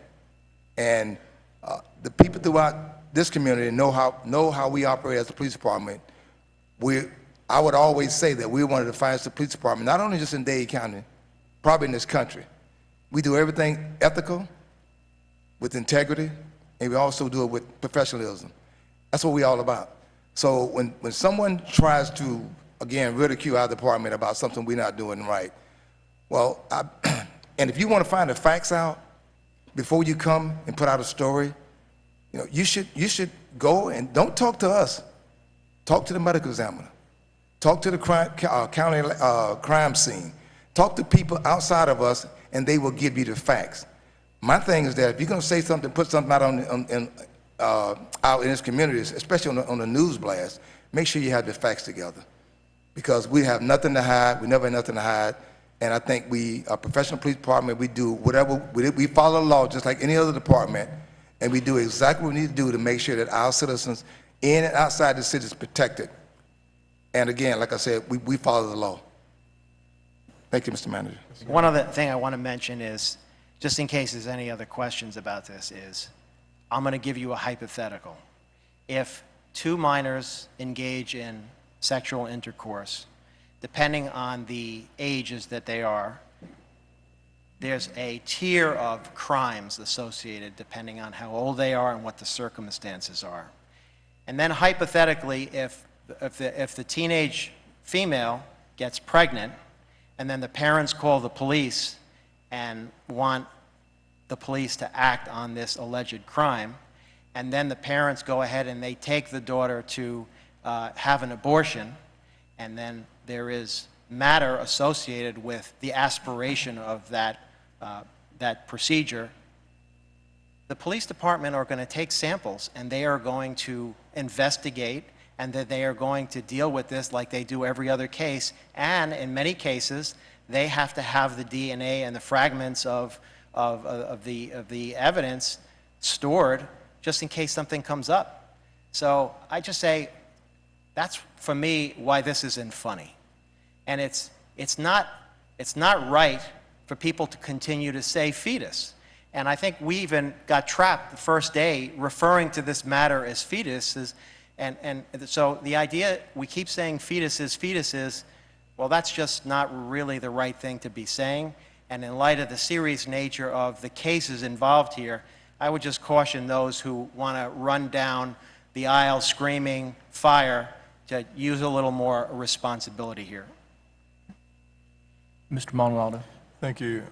And the people throughout this community know how we operate as a police department. I would always say that we're one of the finest police departments, not only just in Dade County, probably in this country. We do everything ethical, with integrity, and we also do it with professionalism. That's what we're all about. So when someone tries to, again, ridicule our department about something we're not doing right, well, and if you want to find the facts out before you come and put out a story, you should go and don't talk to us. Talk to the medical examiner. Talk to the county crime scene. Talk to people outside of us, and they will give you the facts. My thing is that if you're going to say something, put something out out in this community, especially on the news blast, make sure you have the facts together, because we have nothing to hide. We never have nothing to hide, and I think a professional police department, we do whatever we follow the law just like any other department, and we do exactly what we need to do to make sure that our citizens in and outside the city is protected. And again, like I said, we follow the law. Thank you, Mr. Manager. One other thing I want to mention is, just in case there's any other questions about this, is I'm going to give you a hypothetical. If two minors engage in sexual intercourse, depending on the ages that they are, there's a tier of crimes associated depending on how old they are and what the circumstances are. And then hypothetically, if the teenage female gets pregnant and then the parents call the police and want the police to act on this alleged crime, and then the parents go ahead and they take the daughter to have an abortion, and then there is matter associated with the aspiration of that procedure, the police department are going to take samples and they are going to investigate, and that they are going to deal with this like they do every other case, and in many cases they have to have the DNA and the fragments of the evidence stored just in case something comes up. So I just say that's, for me, why this isn't funny. And it's not right for people to continue to say fetus. And I think we even got trapped the first day referring to this matter as fetuses. And so the idea, we keep saying fetuses, well, that's just not really the right thing to be saying. And in light of the serious nature of the cases involved here, I would just caution those who want to run down the aisle screaming fire to use a little more responsibility here. Mr. Montaldo. Thank you,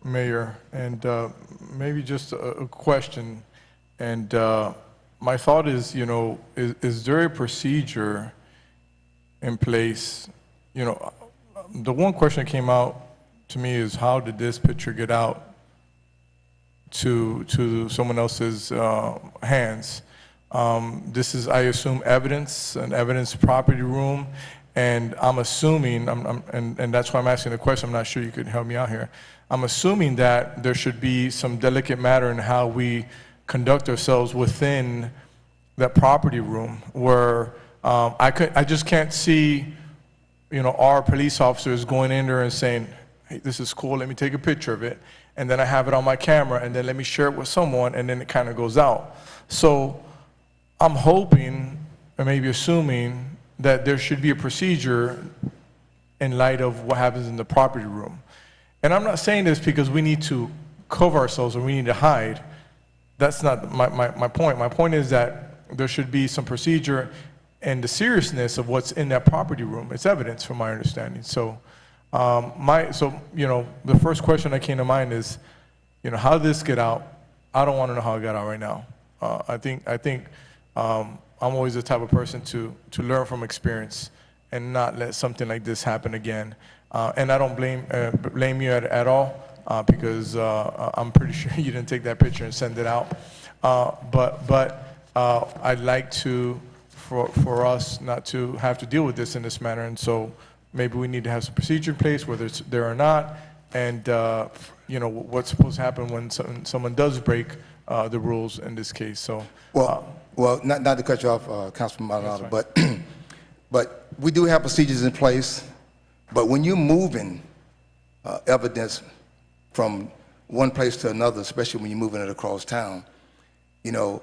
Mayor. And maybe just a question. And my thought is, is there a procedure in place? The one question that came out to me is, how did this picture get out to someone else's hands? This is, I assume, an evidence property room, and I'm assuming, and that's why I'm asking the question, I'm not sure you could help me out here. I'm assuming that there should be some delicate matter in how we conduct ourselves within that property room, where I just can't see, our police officers going in there and saying, hey, this is cool, let me take a picture of it, and then I have it on my camera, and then let me share it with someone, and then it kind of goes out. So I'm hoping, or maybe assuming, that there should be a procedure in light of what happens in the property room. And I'm not saying this because we need to cover ourselves or we need to hide. That's not my point. My point is that there should be some procedure and the seriousness of what's in that property room. It's evidence from my understanding. So, the first question that came to mind is, how did this get out? I don't want to know how it got out right now. I think I'm always the type of person to learn from experience and not let something like this happen again. And I don't blame you at all because I'm pretty sure you didn't take that picture and send it out. But I'd like for us not to have to deal with this in this manner, and so maybe we need to have some procedure in place, whether it's there or not, and what's supposed to happen when someone does break the rules in this case. So, not to cut you off, Councilman Maldonado, but we do have procedures in place. But when you're moving evidence from one place to another, especially when you're moving it across town, you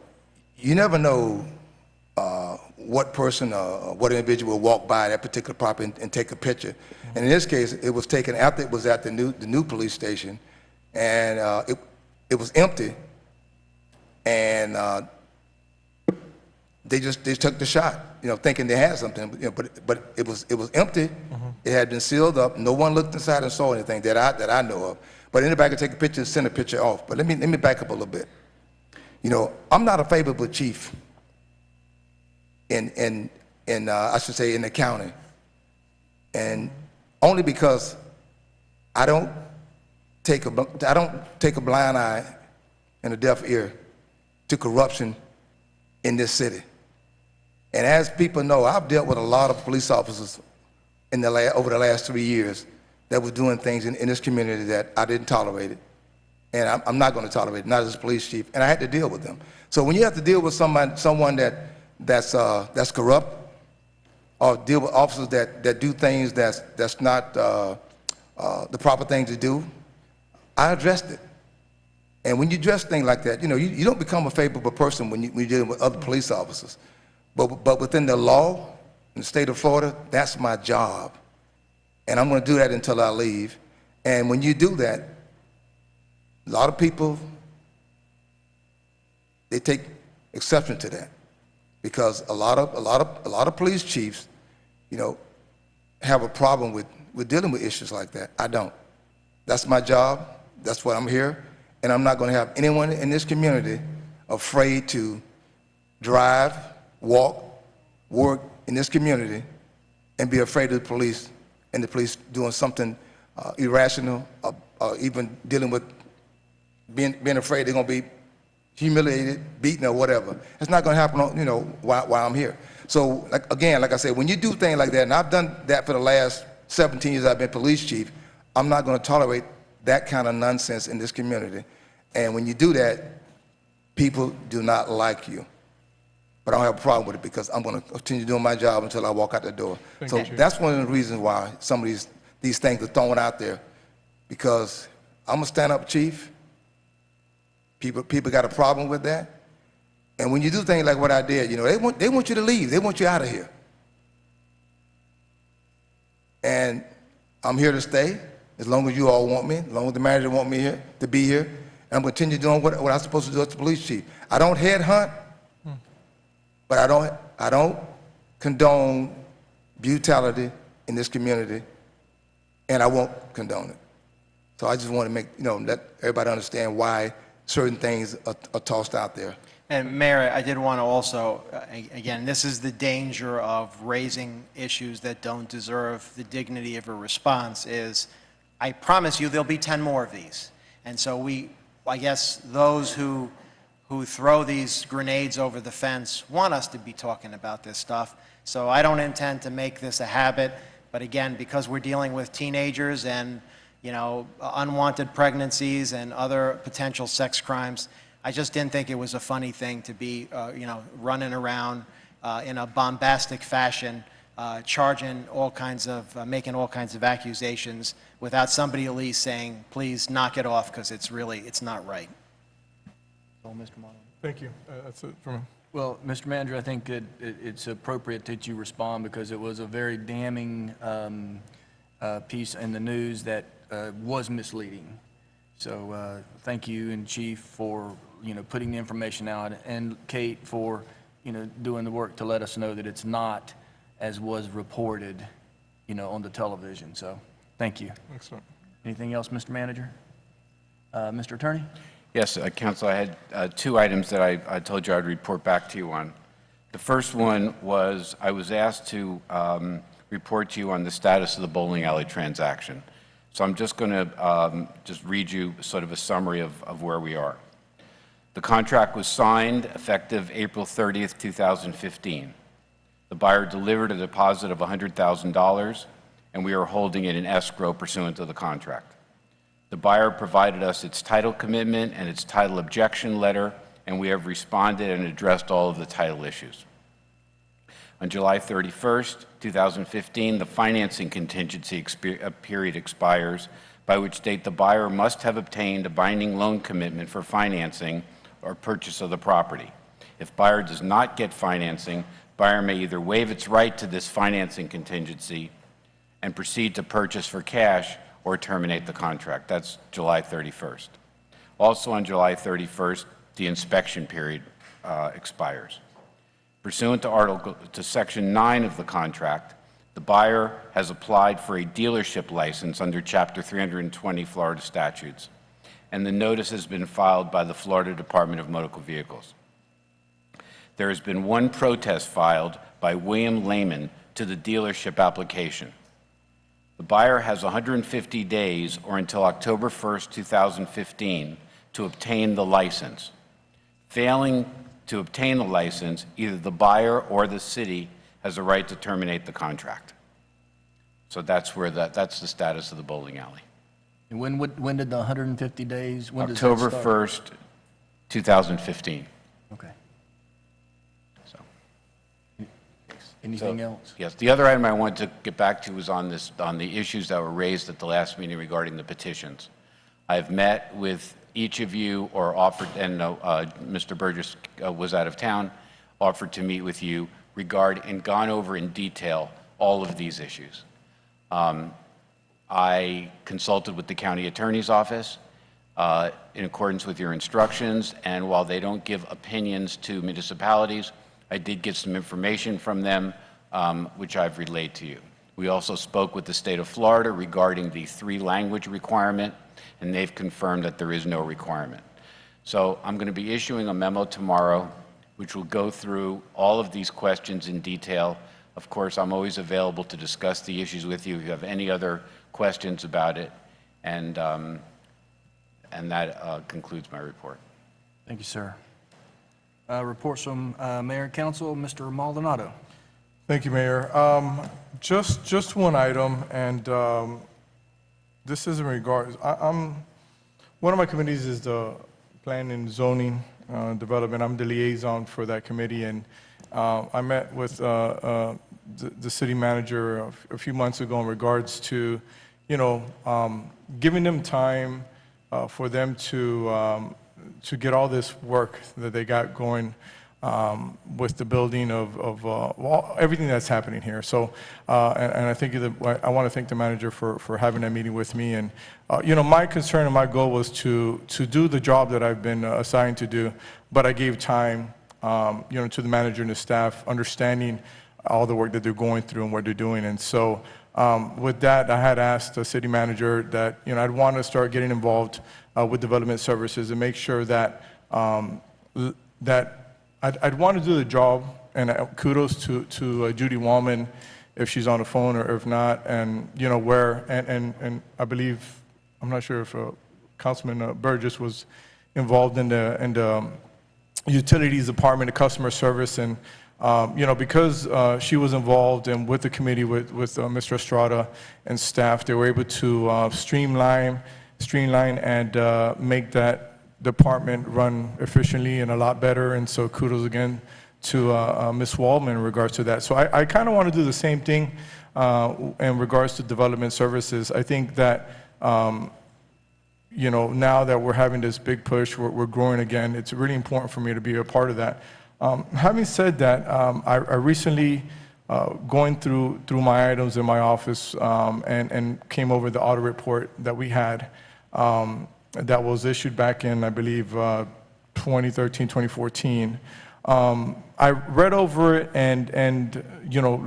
never know what person or what individual will walk by that particular property and take a picture. And in this case, it was taken after it was at the new police station, and it was empty, and they took the shot, thinking they had something, but it was empty. It had been sealed up. No one looked inside and saw anything that I know of. But anybody could take a picture and send a picture off. But let me back up a little bit. I'm not a favorable chief in I should say in the county, and only because I don't take a blind eye and a deaf ear to corruption in this city. And as people know, I've dealt with a lot of police officers over the last 3 years that was doing things in this community that I didn't tolerate it, and I'm not going to tolerate it, not as a police chief, and I had to deal with them. So when you have to deal with someone that's corrupt, or deal with officers that do things that's not the proper thing to do, I addressed it. And when you address things like that, you don't become a favorable person when you're dealing with other police officers. But within the law in the state of Florida, that's my job. And I'm going to do that until I leave. And when you do that, a lot of people, they take exception to that, because a lot of police chiefs, have a problem with dealing with issues like that. I don't. That's my job. That's why I'm here. And I'm not going to have anyone in this community afraid to drive, walk, work in this community and be afraid of the police, and the police doing something irrational, or even dealing with being afraid they're going to be humiliated, beaten, or whatever. It's not going to happen, while I'm here. So, like I said, when you do things like that, and I've done that for the last 17 years I've been police chief, I'm not going to tolerate that kind of nonsense in this community. And when you do that, people do not like you. But I don't have a problem with it, because I'm going to continue doing my job until I walk out the door. So that's one of the reasons why some of these things are thrown out there, because I'm a stand-up chief. People got a problem with that. And when you do things like what I did, they want you to leave. They want you out of here. And I'm here to stay as long as you all want me, as long as the manager want me here to be here. And I'm going to continue doing what I'm supposed to do as the police chief. I don't headhunt, but I don't condone brutality in this community, and I won't condone it. So I just want to let everybody understand why certain things are tossed out there. And Mayor, I did want to also, again, this is the danger of raising issues that don't deserve the dignity of a response, is I promise you there'll be 10 more of these. And so I guess those who throw these grenades over the fence want us to be talking about this stuff. So I don't intend to make this a habit, but again, because we're dealing with teenagers and unwanted pregnancies and other potential sex crimes, I just didn't think it was a funny thing to be, running around in a bombastic fashion, making all kinds of accusations without somebody at least saying, please knock it off, because it's not right. So, Mr. Martin. Thank you. That's it for me. Well, Mr. Manager, I think it's appropriate that you respond, because it was a very damning piece in the news that was misleading. So thank you and Chief for, putting the information out, and Kate for, doing the work to let us know that it's not as was reported, on the television. So thank you. Excellent. Anything else, Mr. Manager? Mr. Attorney? Yes, Council, I had two items that I told you I'd report back to you on. The first one was I was asked to report to you on the status of the bowling alley transaction. So I'm just going to just read you sort of a summary of where we are. The contract was signed effective April 30th, 2015. The buyer delivered a deposit of $100,000, and we are holding it in escrow pursuant to the contract. The buyer provided us its title commitment and its title objection letter, and we have responded and addressed all of the title issues. On July 31st, 2015, the financing contingency period expires, by which date the buyer must have obtained a binding loan commitment for financing or purchase of the property. If buyer does not get financing, buyer may either waive its right to this financing contingency and proceed to purchase for cash or terminate the contract. That's July 31st. Also on July 31st, the inspection period expires. Pursuant to Section 9 of the contract, the buyer has applied for a dealership license under Chapter 320 Florida statutes, and the notice has been filed by the Florida Department of Motor Vehicles. There has been one protest filed by William Lehman to the dealership application. The buyer has 150 days or until October 1st, 2015 to obtain the license. Failing to obtain the license, either the buyer or the city has a right to terminate the contract. So that's the status of the bowling alley. And when did the 150 days, when does that October start? 1st, 2015. Okay. Anything else? Yes. The other item I wanted to get back to was on the issues that were raised at the last meeting regarding the petitions. I've met with each of you or offered, and Mr. Burgess was out of town, offered to meet with you and gone over in detail all of these issues. I consulted with the county attorney's office in accordance with your instructions, and while they don't give opinions to municipalities, I did get some information from them, which I've relayed to you. We also spoke with the state of Florida regarding the 3-language requirement, and they've confirmed that there is no requirement. So I'm going to be issuing a memo tomorrow, which will go through all of these questions in detail. Of course, I'm always available to discuss the issues with you if you have any other questions about it, and that concludes my report. Thank you, sir. Reports from Mayor and Council, Mr. Maldonado. Thank you, Mayor. Just one item, and this is in regards, one of my committees is the Planning and Zoning Development. I'm the liaison for that committee, and I met with the city manager a few months ago in regards to, giving them time for them to get all this work that they got going with the building of everything that's happening here. So, and I think I want to thank the manager for having that meeting with me. And, my concern and my goal was to do the job that I've been assigned to do, but I gave time, to the manager and the staff, understanding all the work that they're going through and what they're doing. And so, with that, I had asked the city manager that, I'd want to start getting involved with development services and make sure that I'd want to do the job, and kudos to Judy Wallman if she's on the phone or if not, and and I believe, I'm not sure if Councilman Burgess was involved in the utilities department, the customer service, and because she was involved and with the committee with Mr. Estrada and staff, they were able to streamline and make that department run efficiently and a lot better. And so kudos again to Ms. Wallman in regards to that. So I kind of want to do the same thing in regards to development services. I think that, now that we're having this big push, we're growing again, it's really important for me to be a part of that. Having said that, I recently going through my items in my office and came over the audit report that we had that was issued back in, I believe, 2013, 2014. I read over it and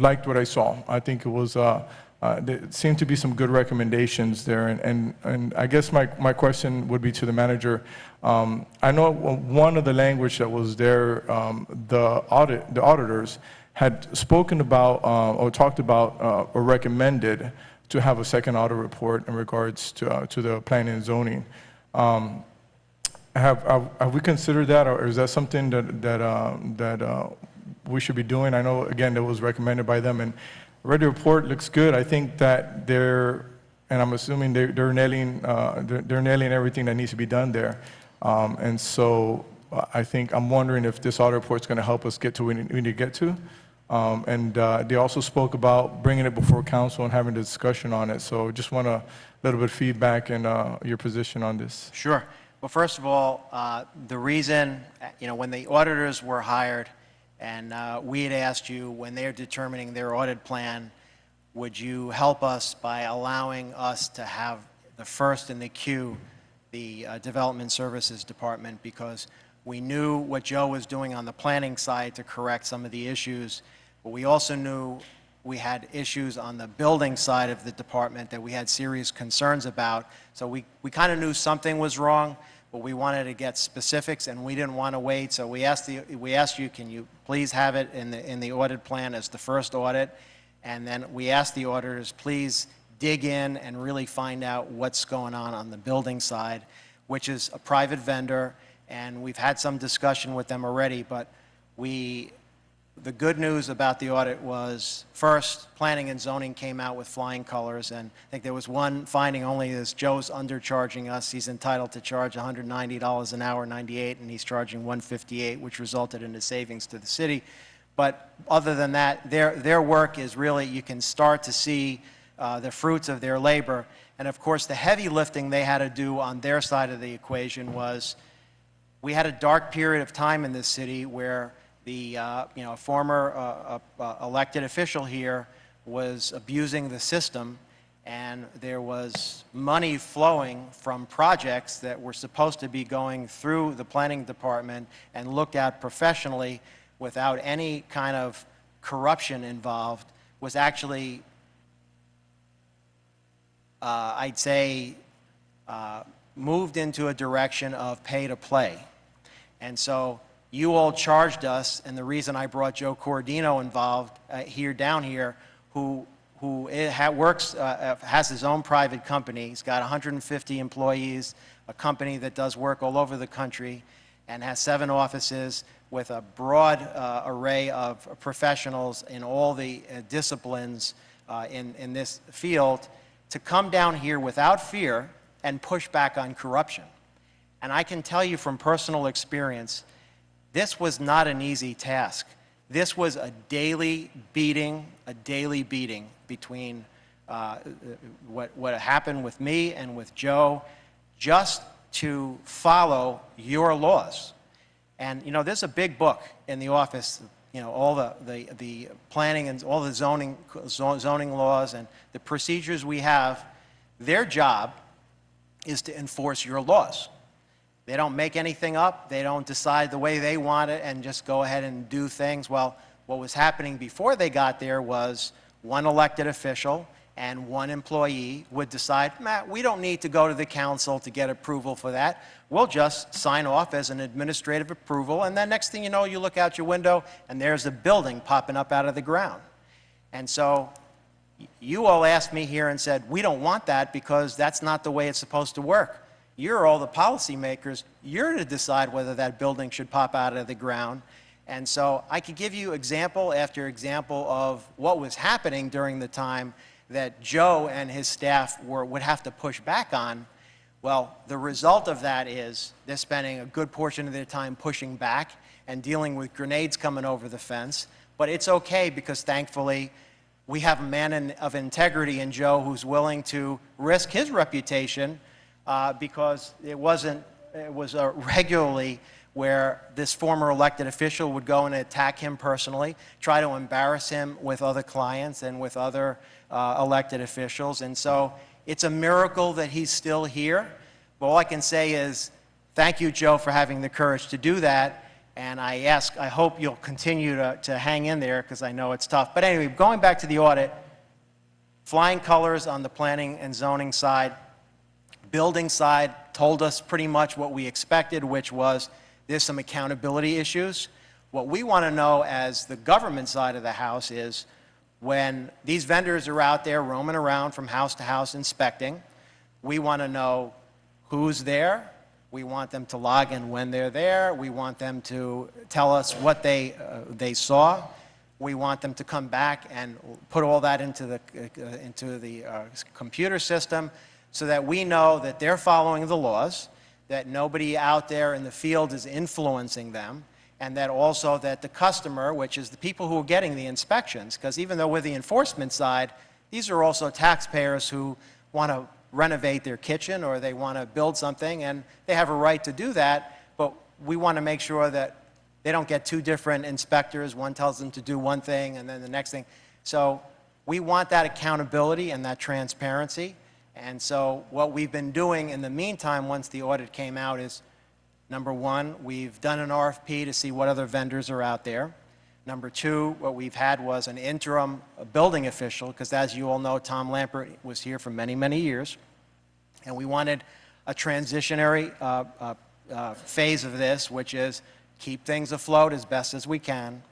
liked what I saw. I think it was there seemed to be some good recommendations there, and I guess my question would be to the manager. I know one of the language that was there, the auditors had spoken about or talked about or recommended to have a second audit report in regards to the planning and zoning. Have we considered that, or is that something that we should be doing? I know, again, that was recommended by them, and I read the report, looks good. I think that and I'm assuming they're nailing everything that needs to be done there. And so I'm wondering if this audit report is going to help us get to where we need to get to. And they also spoke about bringing it before council and having a discussion on it. So just want a little bit of feedback and your position on this. Sure. Well, first of all, the reason, when the auditors were hired, and we had asked you, when they're determining their audit plan, would you help us by allowing us to have the first in the queue, the Development Services Department, because we knew what Joe was doing on the planning side to correct some of the issues, but we also knew we had issues on the building side of the department that we had serious concerns about. So we kind of knew something was wrong, but we wanted to get specifics, and we didn't want to wait. So we asked you, can you please have it in the audit plan as the first audit? And then we asked the auditors, please dig in and really find out what's going on the building side, which is a private vendor, and we've had some discussion with them already, but the good news about the audit was, first, planning and zoning came out with flying colors, and I think there was one finding only is Joe's undercharging us. He's entitled to charge $190 an hour, 98, and he's charging $158, which resulted in a savings to the city. But other than that, their work is really, you can start to see the fruits of their labor. And of course, the heavy lifting they had to do on their side of the equation was, we had a dark period of time in this city where the former elected official here was abusing the system, and there was money flowing from projects that were supposed to be going through the planning department and looked at professionally without any kind of corruption involved, was actually, I'd say, moved into a direction of pay to play. And so you all charged us, and the reason I brought Joe Cordino involved down here, who has his own private company. He's got 150 employees, a company that does work all over the country, and has 7 offices with a broad array of professionals in all the disciplines in this field, to come down here without fear and push back on corruption. And I can tell you from personal experience, this was not an easy task. This was a daily beating between what happened with me and with Joe, just to follow your laws. And there's a big book in the office, all the planning and all the zoning laws and the procedures we have. Their job is to enforce your laws. They don't make anything up. They don't decide the way they want it and just go ahead and do things. Well, what was happening before they got there was one elected official and one employee would decide, Matt, we don't need to go to the council to get approval for that. We'll just sign off as an administrative approval, and then next thing you know, you look out your window and there's a building popping up out of the ground. And so you all asked me here and said, we don't want that because that's not the way it's supposed to work. You're all the policymakers. You're to decide whether that building should pop out of the ground. And so I could give you example after example of what was happening during the time that Joe and his staff would have to push back on. Well, the result of that is they're spending a good portion of their time pushing back and dealing with grenades coming over the fence. But it's okay because thankfully we have a man of integrity in Joe who's willing to risk his reputation because it wasn't regularly where this former elected official would go and attack him personally, try to embarrass him with other clients and with other elected officials. And so it's a miracle that he's still here. But all I can say is, thank you, Joe, for having the courage to do that. And I hope you'll continue to hang in there, because I know it's tough. But anyway, going back to the audit, flying colors on the planning and zoning side. Building side told us pretty much what we expected, which was there's some accountability issues. What we want to know as the government side of the house is, when these vendors are out there roaming around from house to house inspecting, we want to know who's there. We want them to log in when they're there. We want them to tell us what they saw. We want them to come back and put all that into the computer system, so that we know that they're following the laws, that nobody out there in the field is influencing them, and that also that the customer, which is the people who are getting the inspections, because even though we're the enforcement side, these are also taxpayers who want to renovate their kitchen or they want to build something, and they have a right to do that, but we want to make sure that they don't get two different inspectors. One tells them to do one thing and then the next thing. So we want that accountability and that transparency. And so what we've been doing in the meantime, once the audit came out, is, number one, we've done an RFP to see what other vendors are out there. Number two, what we've had was an interim building official, because as you all know, Tom Lampert was here for many, many years. And we wanted a transitionary phase of this, which is keep things afloat as best as we can,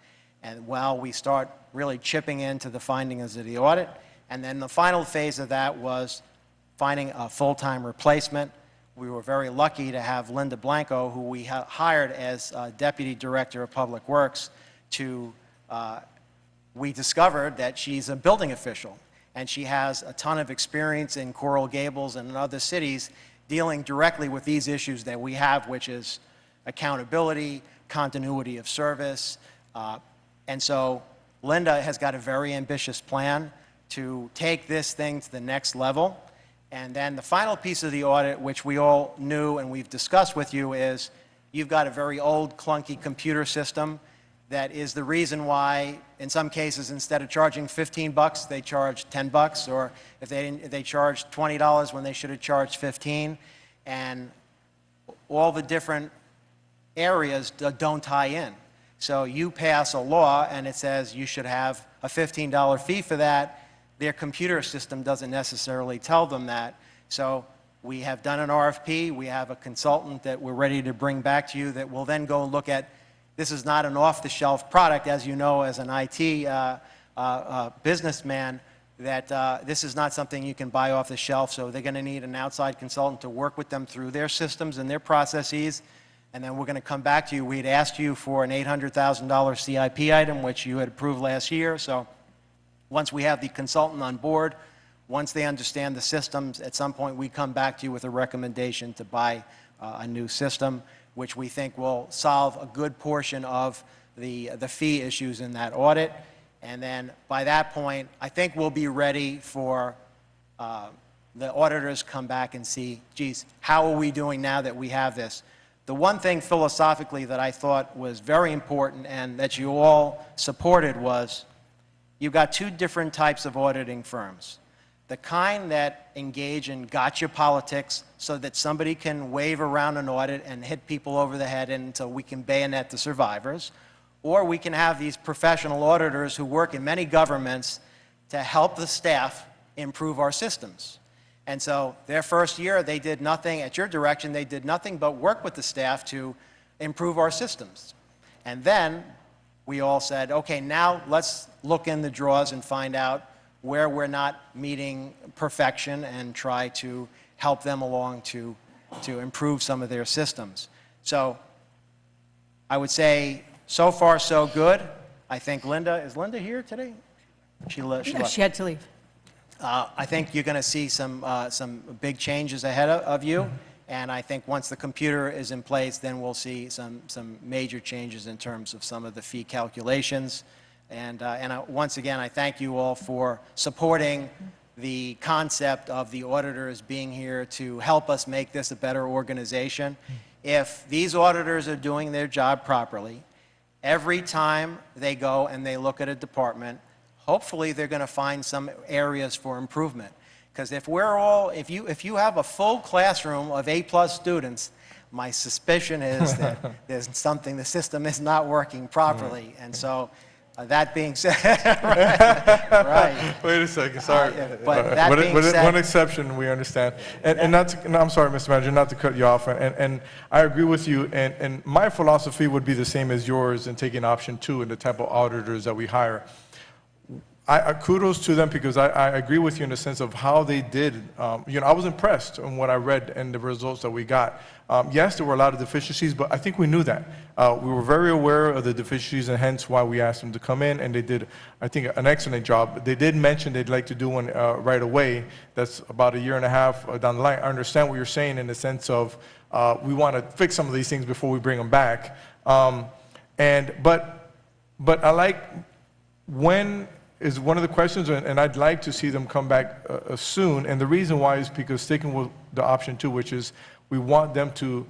and while we start really chipping into the findings of the audit. And then the final phase of that was finding a full-time replacement. We were very lucky to have Linda Blanco, who we hired as Deputy Director of Public Works, we discovered that she's a building official, and she has a ton of experience in Coral Gables and in other cities dealing directly with these issues that we have, which is accountability, continuity of service. And so Linda has got a very ambitious plan to take this thing to the next level. And then the final piece of the audit, which we all knew and we've discussed with you, is you've got a very old, clunky computer system that is the reason why, in some cases, instead of charging $15, they charge $10, or if they charge $20 when they should have charged $15, and all the different areas don't tie in. So you pass a law and it says you should have a $15 fee for that. Their computer system doesn't necessarily tell them that. So we have done an RFP. We have a consultant that we're ready to bring back to you that will then go look at. This is not an off-the-shelf product, as you know, as an IT businessman, that this is not something you can buy off the shelf. So they're going to need an outside consultant to work with them through their systems and their processes. And then we're going to come back to you. We'd asked you for an $800,000 CIP item, which you had approved last year. So once we have the consultant on board, once they understand the systems, at some point we come back to you with a recommendation to buy a new system, which we think will solve a good portion of the fee issues in that audit. And then by that point, I think we'll be ready for the auditors come back and see, geez, how are we doing now that we have this? The one thing philosophically that I thought was very important and that you all supported was you've got two different types of auditing firms. The kind that engage in gotcha politics so that somebody can wave around an audit and hit people over the head until we can bayonet the survivors. Or we can have these professional auditors who work in many governments to help the staff improve our systems. And so their first year, they did nothing, at your direction, they did nothing but work with the staff to improve our systems. And then we all said, okay, now let's look in the drawers and find out where we're not meeting perfection and try to help them along to improve some of their systems. So I would say so far so good. I think Linda, is Linda here today? She left. She had to leave. I think you're going to see some big changes ahead of you, and I think once the computer is in place, then we'll see some major changes in terms of some of the fee calculations. And once again, I thank you all for supporting the concept of the auditors being here to help us make this a better organization. if these auditors are doing their job properly, every time they go and they look at a department, hopefully they're going to find some areas for improvement. Because if you have a full classroom of A+ students, my suspicion is that there's something, the system is not working properly. And so, that being said, right. Wait a second, sorry. But that being With said, one exception, we understand. And not to, no, I'm sorry, Mr. Manager, not to cut you off. And I agree with you. And my philosophy would be the same as yours in taking option 2 in the type of auditors that we hire. I kudos to them because I agree with you in the sense of how they did. I was impressed in what I read and the results that we got. Yes, there were a lot of deficiencies, but I think we knew that. We were very aware of the deficiencies, and hence why we asked them to come in, and they did, I think, an excellent job. They did mention they'd like to do one right away. That's about a year and a half down the line. I understand what you're saying in the sense of we want to fix some of these things before we bring them back. But I like when is one of the questions, and I'd like to see them come back soon. And the reason why is because sticking with the option 2, which is we want them to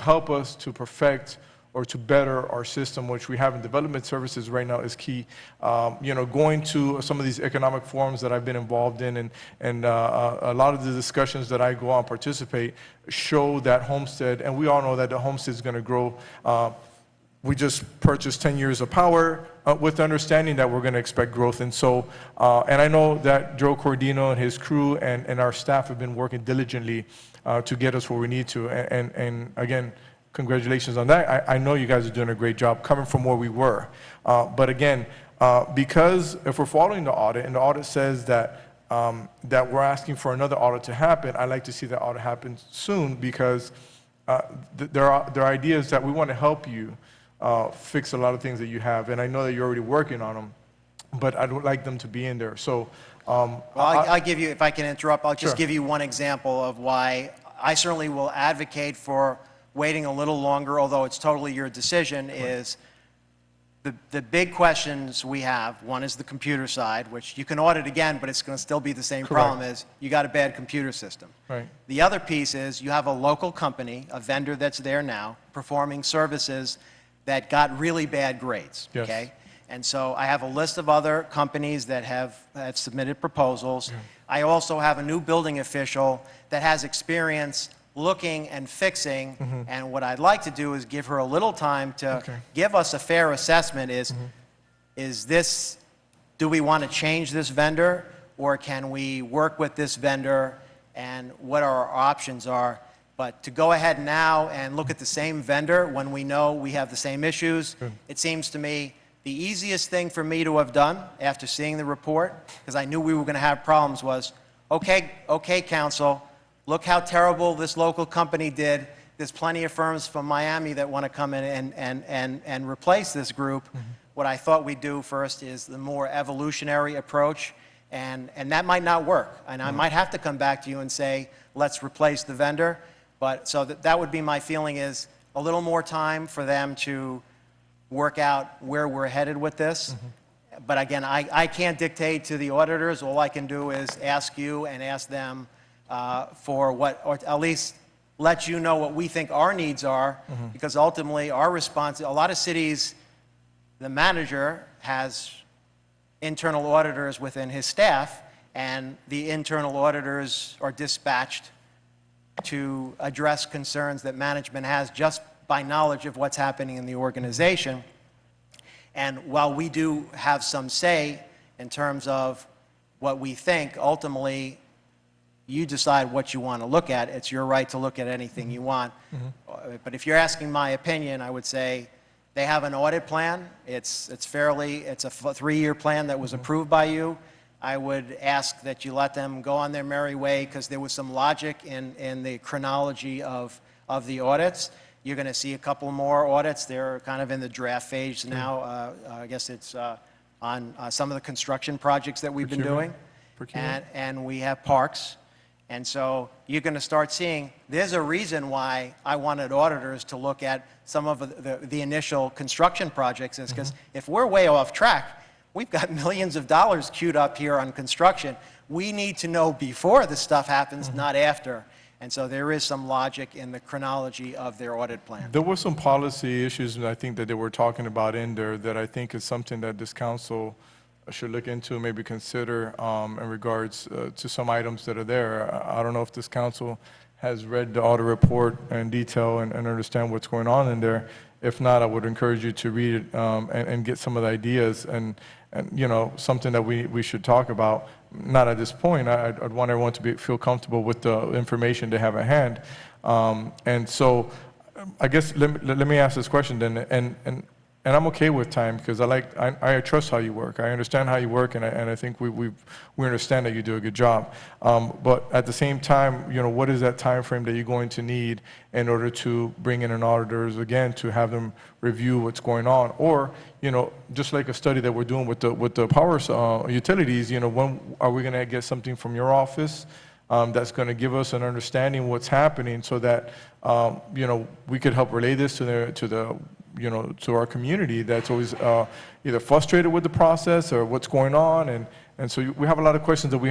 help us to perfect or to better our system, which we have in development services right now is key. Going to some of these economic forums that I've been involved in, and a lot of the discussions that I go on participate show that Homestead, and we all know that the Homestead is going to grow. We just purchased 10 years of power with the understanding that we're going to expect growth. And so, and I know that Joe Cordino and his crew and our staff have been working diligently to get us where we need to. And again, congratulations on that. I know you guys are doing a great job coming from where we were. But again, because if we're following the audit and the audit says that we're asking for another audit to happen, I'd like to see that audit happen soon because there are ideas that we want to help you fix a lot of things that you have, and I know that you're already working on them, but I'd like them to be in there. So, I'll give you, if I can interrupt, I'll just Sure. give you one example of why I certainly will advocate for waiting a little longer, although it's totally your decision, is the big questions we have. One is the computer side, which you can audit again, but it's going to still be the same problem is you got a bad computer system. Right. The other piece is you have a local company, a vendor that's there now, performing services that got really bad grades, Yes. okay? And so I have a list of other companies that have submitted proposals. I also have a new building official that has experience looking and fixing, and what I'd like to do is give her a little time to give us a fair assessment is this, do we want to change this vendor, or can we work with this vendor, and what our options are. But to go ahead now and look at the same vendor when we know we have the same issues, it seems to me the easiest thing for me to have done after seeing the report, because I knew we were going to have problems, was, okay, council, look how terrible this local company did. There's plenty of firms from Miami that want to come in and replace this group. What I thought we'd do first is the more evolutionary approach, and that might not work. And I might have to come back to you and say, let's replace the vendor. But so that would be my feeling, is a little more time for them to work out where we're headed with this. But again, I can't dictate to the auditors. All I can do is ask you and ask them for what, or at least let you know what we think our needs are, because ultimately our response, a lot of cities, the manager has internal auditors within his staff, and the internal auditors are dispatched to address concerns that management has just by knowledge of what's happening in the organization. And while we do have some say in terms of what we think, ultimately, you decide what you want to look at. It's your right to look at anything you want. But if you're asking my opinion, I would say they have an audit plan. It's a 3-year plan that was approved by you. I would ask that you let them go on their merry way, because there was some logic in the chronology of the audits. You're going to see a couple more audits. They're kind of in the draft phase now. I guess it's on some of the construction projects that we've been doing. And we have parks. And so you're going to start seeing, there's a reason why I wanted auditors to look at some of the initial construction projects, is because if we're way off track, we've got millions of dollars queued up here on construction. We need to know before the stuff happens, not after. And so there is some logic in the chronology of their audit plan. There were some policy issues, I think, that they were talking about in there that I think is something that this council should look into, maybe consider in regards to some items that are there. I don't know if this council has read the audit report in detail and understand what's going on in there. If not, I would encourage you to read it and get some of the ideas and you know, something that we should talk about. Not at this point. I'd want everyone to feel comfortable with the information they have at hand. And so I guess let me ask this question then, and I'm okay with time because I trust how you work. I understand how you work, and I think we understand that you do a good job. But at the same time, you know, what is that time frame that you're going to need in order to bring in an auditors again to have them review what's going on? Or, you know, just like a study that we're doing with the power utilities, you know, when are we going to get something from your office that's going to give us an understanding of what's happening so that you know, we could help relay this to our community that's always either frustrated with the process or what's going on, and so we have a lot of questions that we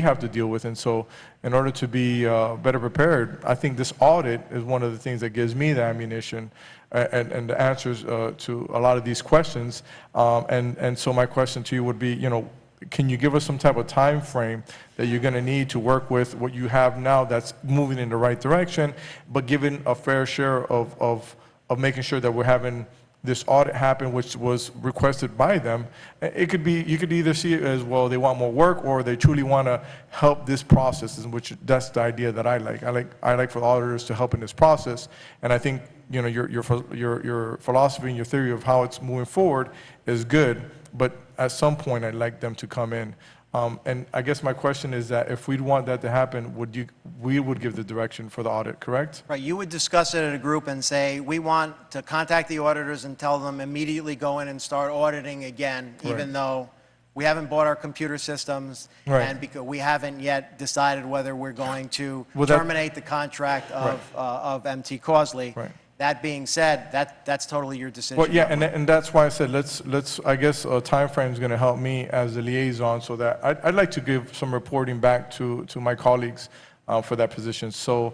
have to deal with, and so in order to be better prepared, I think this audit is one of the things that gives me the ammunition and the answers to a lot of these questions, and so my question to you would be, you know, can you give us some type of time frame that you're going to need to work with what you have now that's moving in the right direction, but given a fair share of making sure that we're having this audit happen, which was requested by them? It could be, you could either see it as, well, they want more work, or they truly want to help this process, which that's the idea that I like. I like for the auditors to help in this process, and I think, you know, your philosophy and your theory of how it's moving forward is good, but at some point I'd like them to come in. And I guess my question is that if we'd want that to happen, we would give the direction for the audit, correct? Right, you would discuss it in a group and say, we want to contact the auditors and tell them immediately go in and start auditing again, even though we haven't bought our computer systems, and because we haven't yet decided whether we're going to terminate the contract of MT Causley. That being said, that's totally your decision. Well, yeah, and that's why I said let's. I guess a time frame is going to help me as the liaison, so that I'd like to give some reporting back to my colleagues for that position. So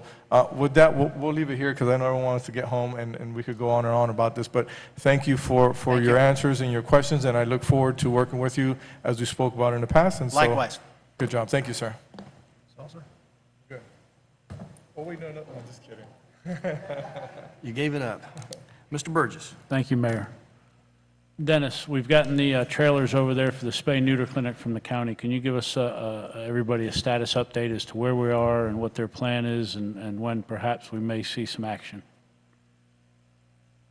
with that, we'll leave it here because I know everyone wants to get home, and we could go on and on about this. But thank you for your answers and your questions, and I look forward to working with you as we spoke about in the past. And so, likewise. Good job. Thank you, sir. Good. Oh wait, no, I'm just kidding. You gave it up. Mr. Burgess. Thank you, Mayor. Dennis, we've gotten the trailers over there for the spay-neuter clinic from the county. Can you give us, everybody, a status update as to where we are and what their plan is and when perhaps we may see some action?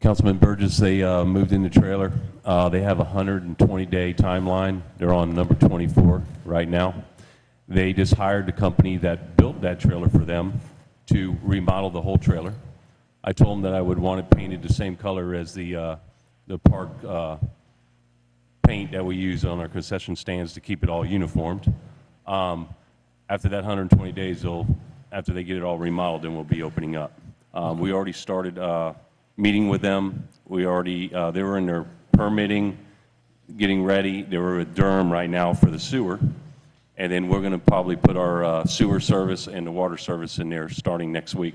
Councilman Burgess, they moved in the trailer. They have a 120-day timeline. They're on number 24 right now. They just hired the company that built that trailer for them to remodel the whole trailer. I told them that I would want it painted the same color as the park paint that we use on our concession stands to keep it all uniformed. After that 120 days, after they get it all remodeled, then we'll be opening up. We already started meeting with them. We already, they were in their permitting, getting ready. They were with Durham right now for the sewer. And then we're going to probably put our sewer service and the water service in there starting next week.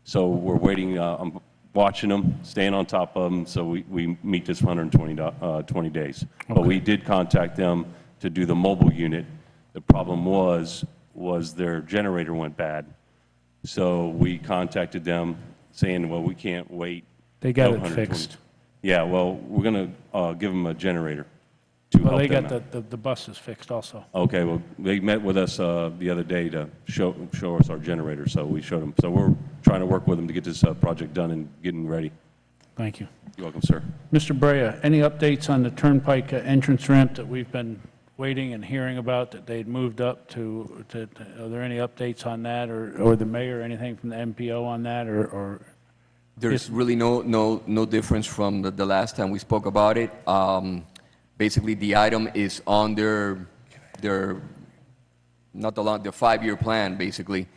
So we're waiting, I'm watching them, staying on top of them, so we meet this for 120 days. Okay. But we did contact them to do the mobile unit. The problem was their generator went bad. So we contacted them saying, well, we can't wait. They got it fixed. Yeah, well, we're going to give them a generator. Well, they got the buses fixed also. Okay, well, they met with us the other day to show us our generator, so we showed them. So we're trying to work with them to get this project done and getting ready. Thank you. You're welcome, sir. Mr. Brea, any updates on the Turnpike entrance ramp that we've been waiting and hearing about that they'd moved up to are there any updates on that, or the mayor, anything from the MPO on that, or? There's really no difference from the last time we spoke about it. Basically, the item is on their not the 5-year plan, basically.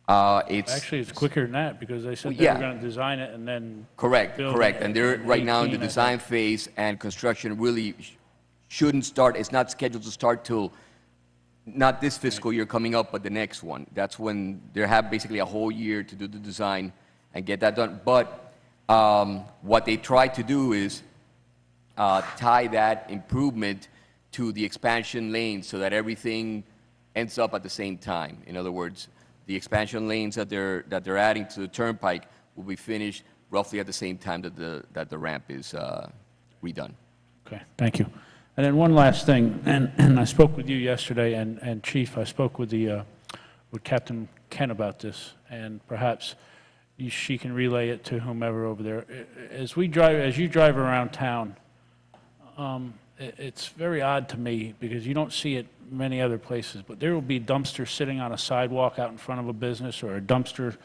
Actually, it's quicker than that because they said they were going to design it and then correct. build it And they're right now in the design phase, and construction really shouldn't start. It's not scheduled to start till not this fiscal year coming up, but the next one. That's when they have basically a whole year to do the design and get that done. But what they try to do is tie that improvement to the expansion lanes so that everything ends up at the same time. In other words, the expansion lanes that they're adding to the turnpike will be finished roughly at the same time that the ramp is redone. Okay, thank you. And then one last thing, and I spoke with you yesterday, and Chief, I spoke with Captain Ken about this, and perhaps she can relay it to whomever over there. As you drive around town, it's very odd to me because you don't see it many other places, but there will be dumpsters sitting on a sidewalk out in front of a business, or a dumpster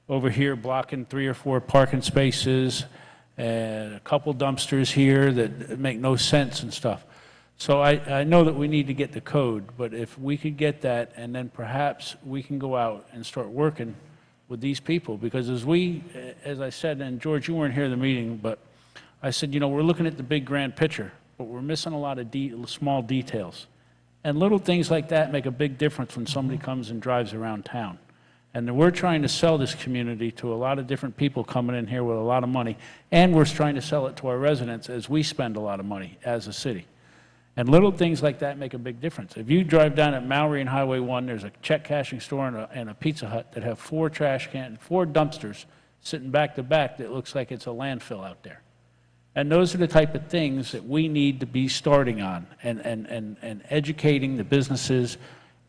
over here blocking 3 or 4 parking spaces, and a couple dumpsters here that make no sense and stuff. So I know that we need to get the code, but if we could get that, and then perhaps we can go out and start working with these people, because as I said, and George, you weren't here at the meeting, but I said, you know, we're looking at the big grand picture, but we're missing a lot of small details. And little things like that make a big difference when somebody comes and drives around town. And we're trying to sell this community to a lot of different people coming in here with a lot of money, and we're trying to sell it to our residents as we spend a lot of money as a city. And little things like that make a big difference. If you drive down at Maury and Highway 1, there's a check cashing store and a Pizza Hut that have 4 dumpsters sitting back to back that looks like it's a landfill out there. And those are the type of things that we need to be starting on, and educating the businesses,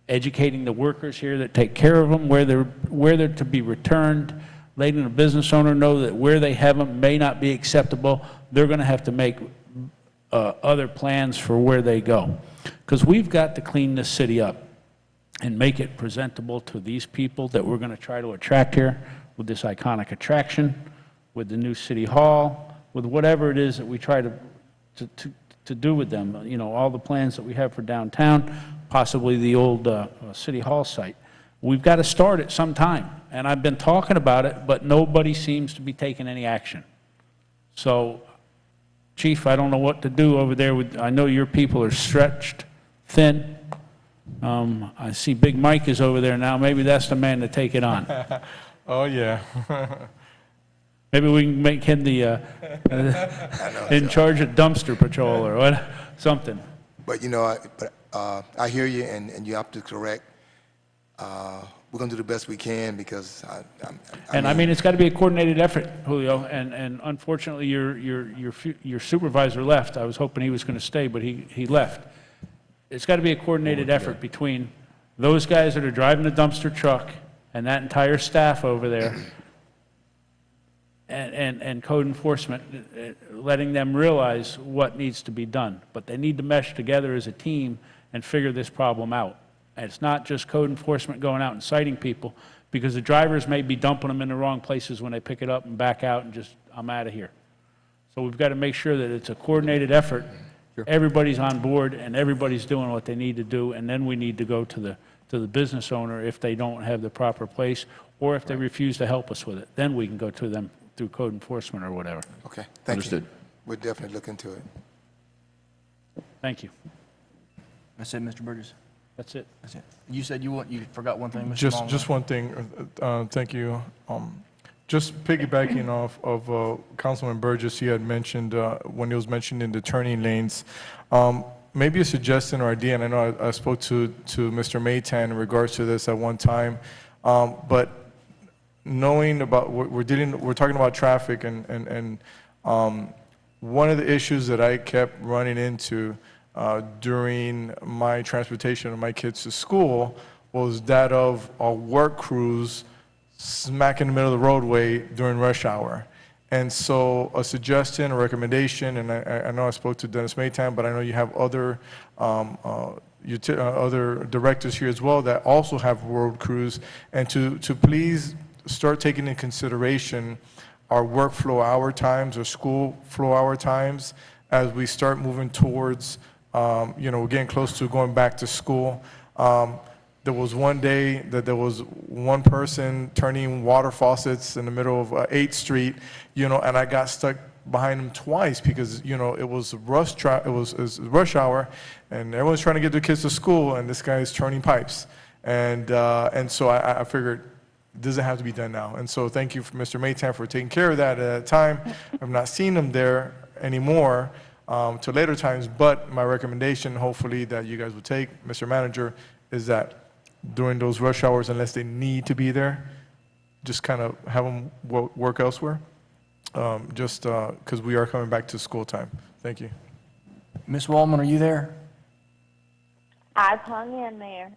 educating the workers here that take care of them, where they're to be returned, letting the business owner know that where they have them may not be acceptable. They're going to have to make other plans for where they go. Because we've got to clean this city up and make it presentable to these people that we're going to try to attract here with this iconic attraction, with the new city hall, with whatever it is that we try to do with them. You know, all the plans that we have for downtown, possibly the old city hall site. We've got to start it sometime. And I've been talking about it, but nobody seems to be taking any action. So, Chief, I don't know what to do over there. I know your people are stretched thin. I see Big Mike is over there now. Maybe that's the man to take it on. Oh, yeah. Maybe we can make him the in charge of dumpster patrol or what, something. But you know, I hear you, and you have to correct. We're going to do the best we can, because I mean, it's got to be a coordinated effort, Julio. And unfortunately, your supervisor left. I was hoping he was going to stay, but he left. It's got to be a coordinated effort between those guys that are driving the dumpster truck and that entire staff over there, and code enforcement, letting them realize what needs to be done. But they need to mesh together as a team and figure this problem out. And it's not just code enforcement going out and citing people, because the drivers may be dumping them in the wrong places when they pick it up and back out and just, I'm out of here. So we've got to make sure that it's a coordinated effort. Sure. Everybody's on board and everybody's doing what they need to do, and then we need to go to the business owner if they don't have the proper place, or if they refuse to help us with it. Then we can go to them through code enforcement or whatever. Okay, thank Understood. you. We'll definitely look into it. Thank you. That's it, Mr. Burgess. That's it. That's it. You said you forgot one thing, Mr. Just one thing. Thank you. Just piggybacking off of Councilman Burgess, he had mentioned when he was mentioning the turning lanes. Maybe a suggestion or idea, and I know I spoke to Mr. Maytan in regards to this at one time, but knowing about we're talking about traffic, and one of the issues that I kept running into during my transportation of my kids to school was that of our work crews smack in the middle of the roadway during rush hour. And so a suggestion, a recommendation, and I know I spoke to Dennis Maytan, but I know you have other other directors here as well that also have road crews, and to please start taking into consideration our workflow hour times or school flow hour times as we start moving towards, you know, we're getting close to going back to school. There was one day that there was one person turning water faucets in the middle of 8th Street, you know, and I got stuck behind him twice because, you know, it was it was rush hour, and everyone's trying to get their kids to school, and this guy is turning pipes. And so I figured, does it have to be done now? And so thank you, Mr. Maytan, for taking care of that at that time. I've not seen him there anymore to later times, but my recommendation, hopefully, that you guys would take, Mr. Manager, is that during those rush hours, unless they need to be there, just kind of have them work elsewhere, just because we are coming back to school time. Thank you. Ms. Waldman, are you there? I've hung in there.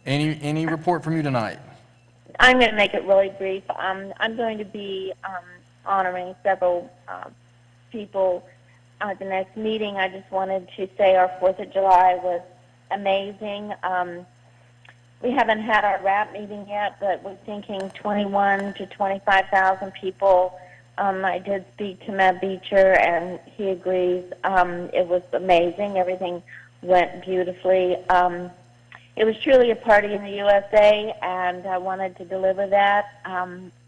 Any report from you tonight? I'm going to make it really brief. I'm going to be honoring several people at the next meeting. I just wanted to say our 4th of July was amazing. We haven't had our wrap meeting yet, but we're thinking 21 to 25,000 people. I did speak to Matt Beecher, and he agrees. It was amazing. Everything went beautifully. It was truly a party in the USA, and I wanted to deliver that.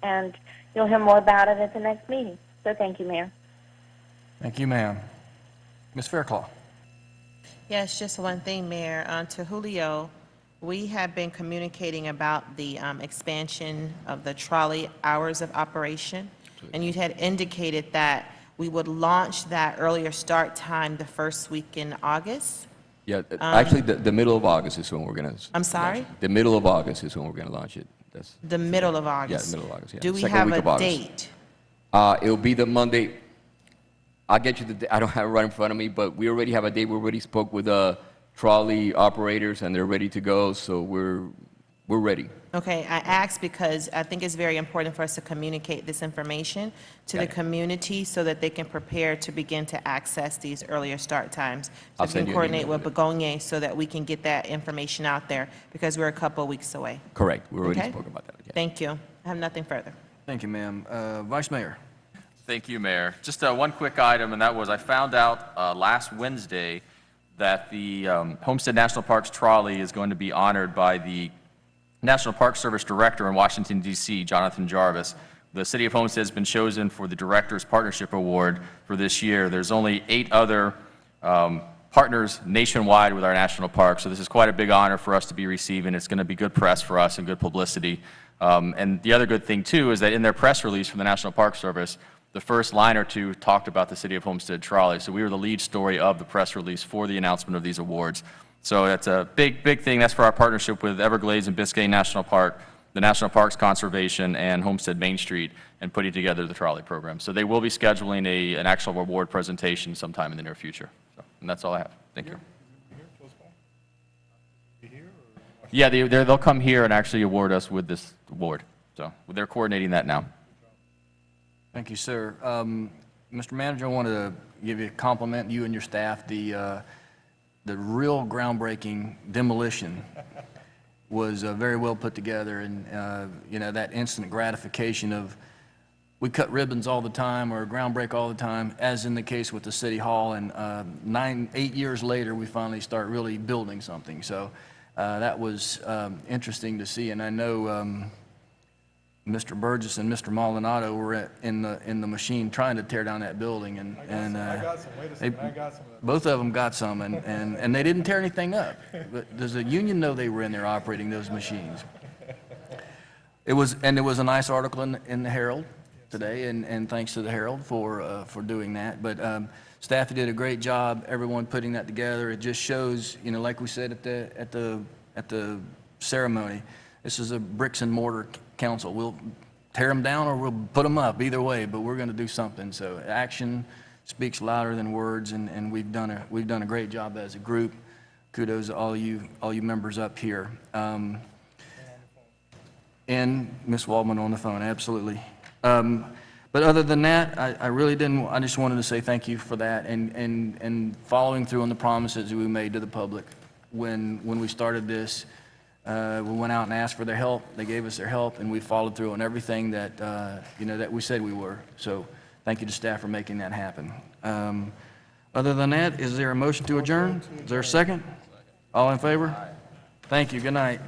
And you'll hear more about it at the next meeting. So thank you, Mayor. Thank you, ma'am. Ms. Fairclough. Yes, just one thing, Mayor. To Julio, we have been communicating about the expansion of the trolley hours of operation, and you had indicated that we would launch that earlier start time the first week in August. Yeah, actually, the middle of August is when we're going to. I'm sorry? The middle of August is when we're going to launch it. That's The middle of August? Yeah, the middle of August, yeah. Do we Second have week a of August. date? It'll be the Monday. I'll get you I don't have it right in front of me, but we already have a date. We already spoke with trolley operators, and they're ready to go, so we're ready. Okay, I asked because I think it's very important for us to communicate this information to the community so that they can prepare to begin to access these earlier start times. I'll So we send can you an coordinate email with Begonia so that we can get that information out there because we're a couple of weeks away. Correct. We already Okay? spoke about that. Yeah. Thank you. I have nothing further. Thank you, ma'am. Vice Mayor. Thank you, Mayor. Just one quick item, and that was I found out last Wednesday that the Homestead National Parks trolley is going to be honored by the National Park Service Director in Washington, D.C., Jonathan Jarvis. The City of Homestead has been chosen for the Directors Partnership Award for this year. There's only 8 other partners nationwide with our national parks, so this is quite a big honor for us to be receiving. It's going to be good press for us and good publicity. And the other good thing, too, is that in their press release from the National Park Service, the first line or two talked about the City of Homestead trolley. So we were the lead story of the press release for the announcement of these awards. So that's a big, big thing. That's for our partnership with Everglades and Biscayne National Park, the National Parks Conservation, and Homestead Main Street, and putting together the trolley program. So they will be scheduling an actual award presentation sometime in the near future. So, and that's all I have. Thank you. Yeah, they'll come here and actually award us with this award. So they're coordinating that now. Thank you, sir. Mr. Manager, I wanted to give you a compliment, you and your staff. The real groundbreaking demolition was very well put together, and you know, that instant gratification of we cut ribbons all the time or ground break all the time, as in the case with the City Hall, and 8 years later we finally start really building something. So that was interesting to see, and I know Mr. Burgess and Mr. Maldonado were in the machine trying to tear down that building, and I got some. Wait a second, I got some. both of them got some, and they didn't tear anything up. But does the union know they were in there operating those machines? There was a nice article in the Herald today, and thanks to the Herald for doing that. But staff did a great job. Everyone putting that together. It just shows, you know, like we said at the ceremony, this is a bricks and mortar council. We'll tear them down or we'll put them up, either way, but we're going to do something. So action speaks louder than words, and we've done a great job as a group. Kudos to all you members up here. And Ms. Waldman on the phone, absolutely. But other than that, I really didn't. I just wanted to say thank you for that, and following through on the promises we made to the public when we started this. We went out and asked for their help. They gave us their help, and we followed through on everything that that we said we were. So thank you to staff for making that happen. Other than that, is there a motion to adjourn? Is there a second? All in favor? Thank you. Good night.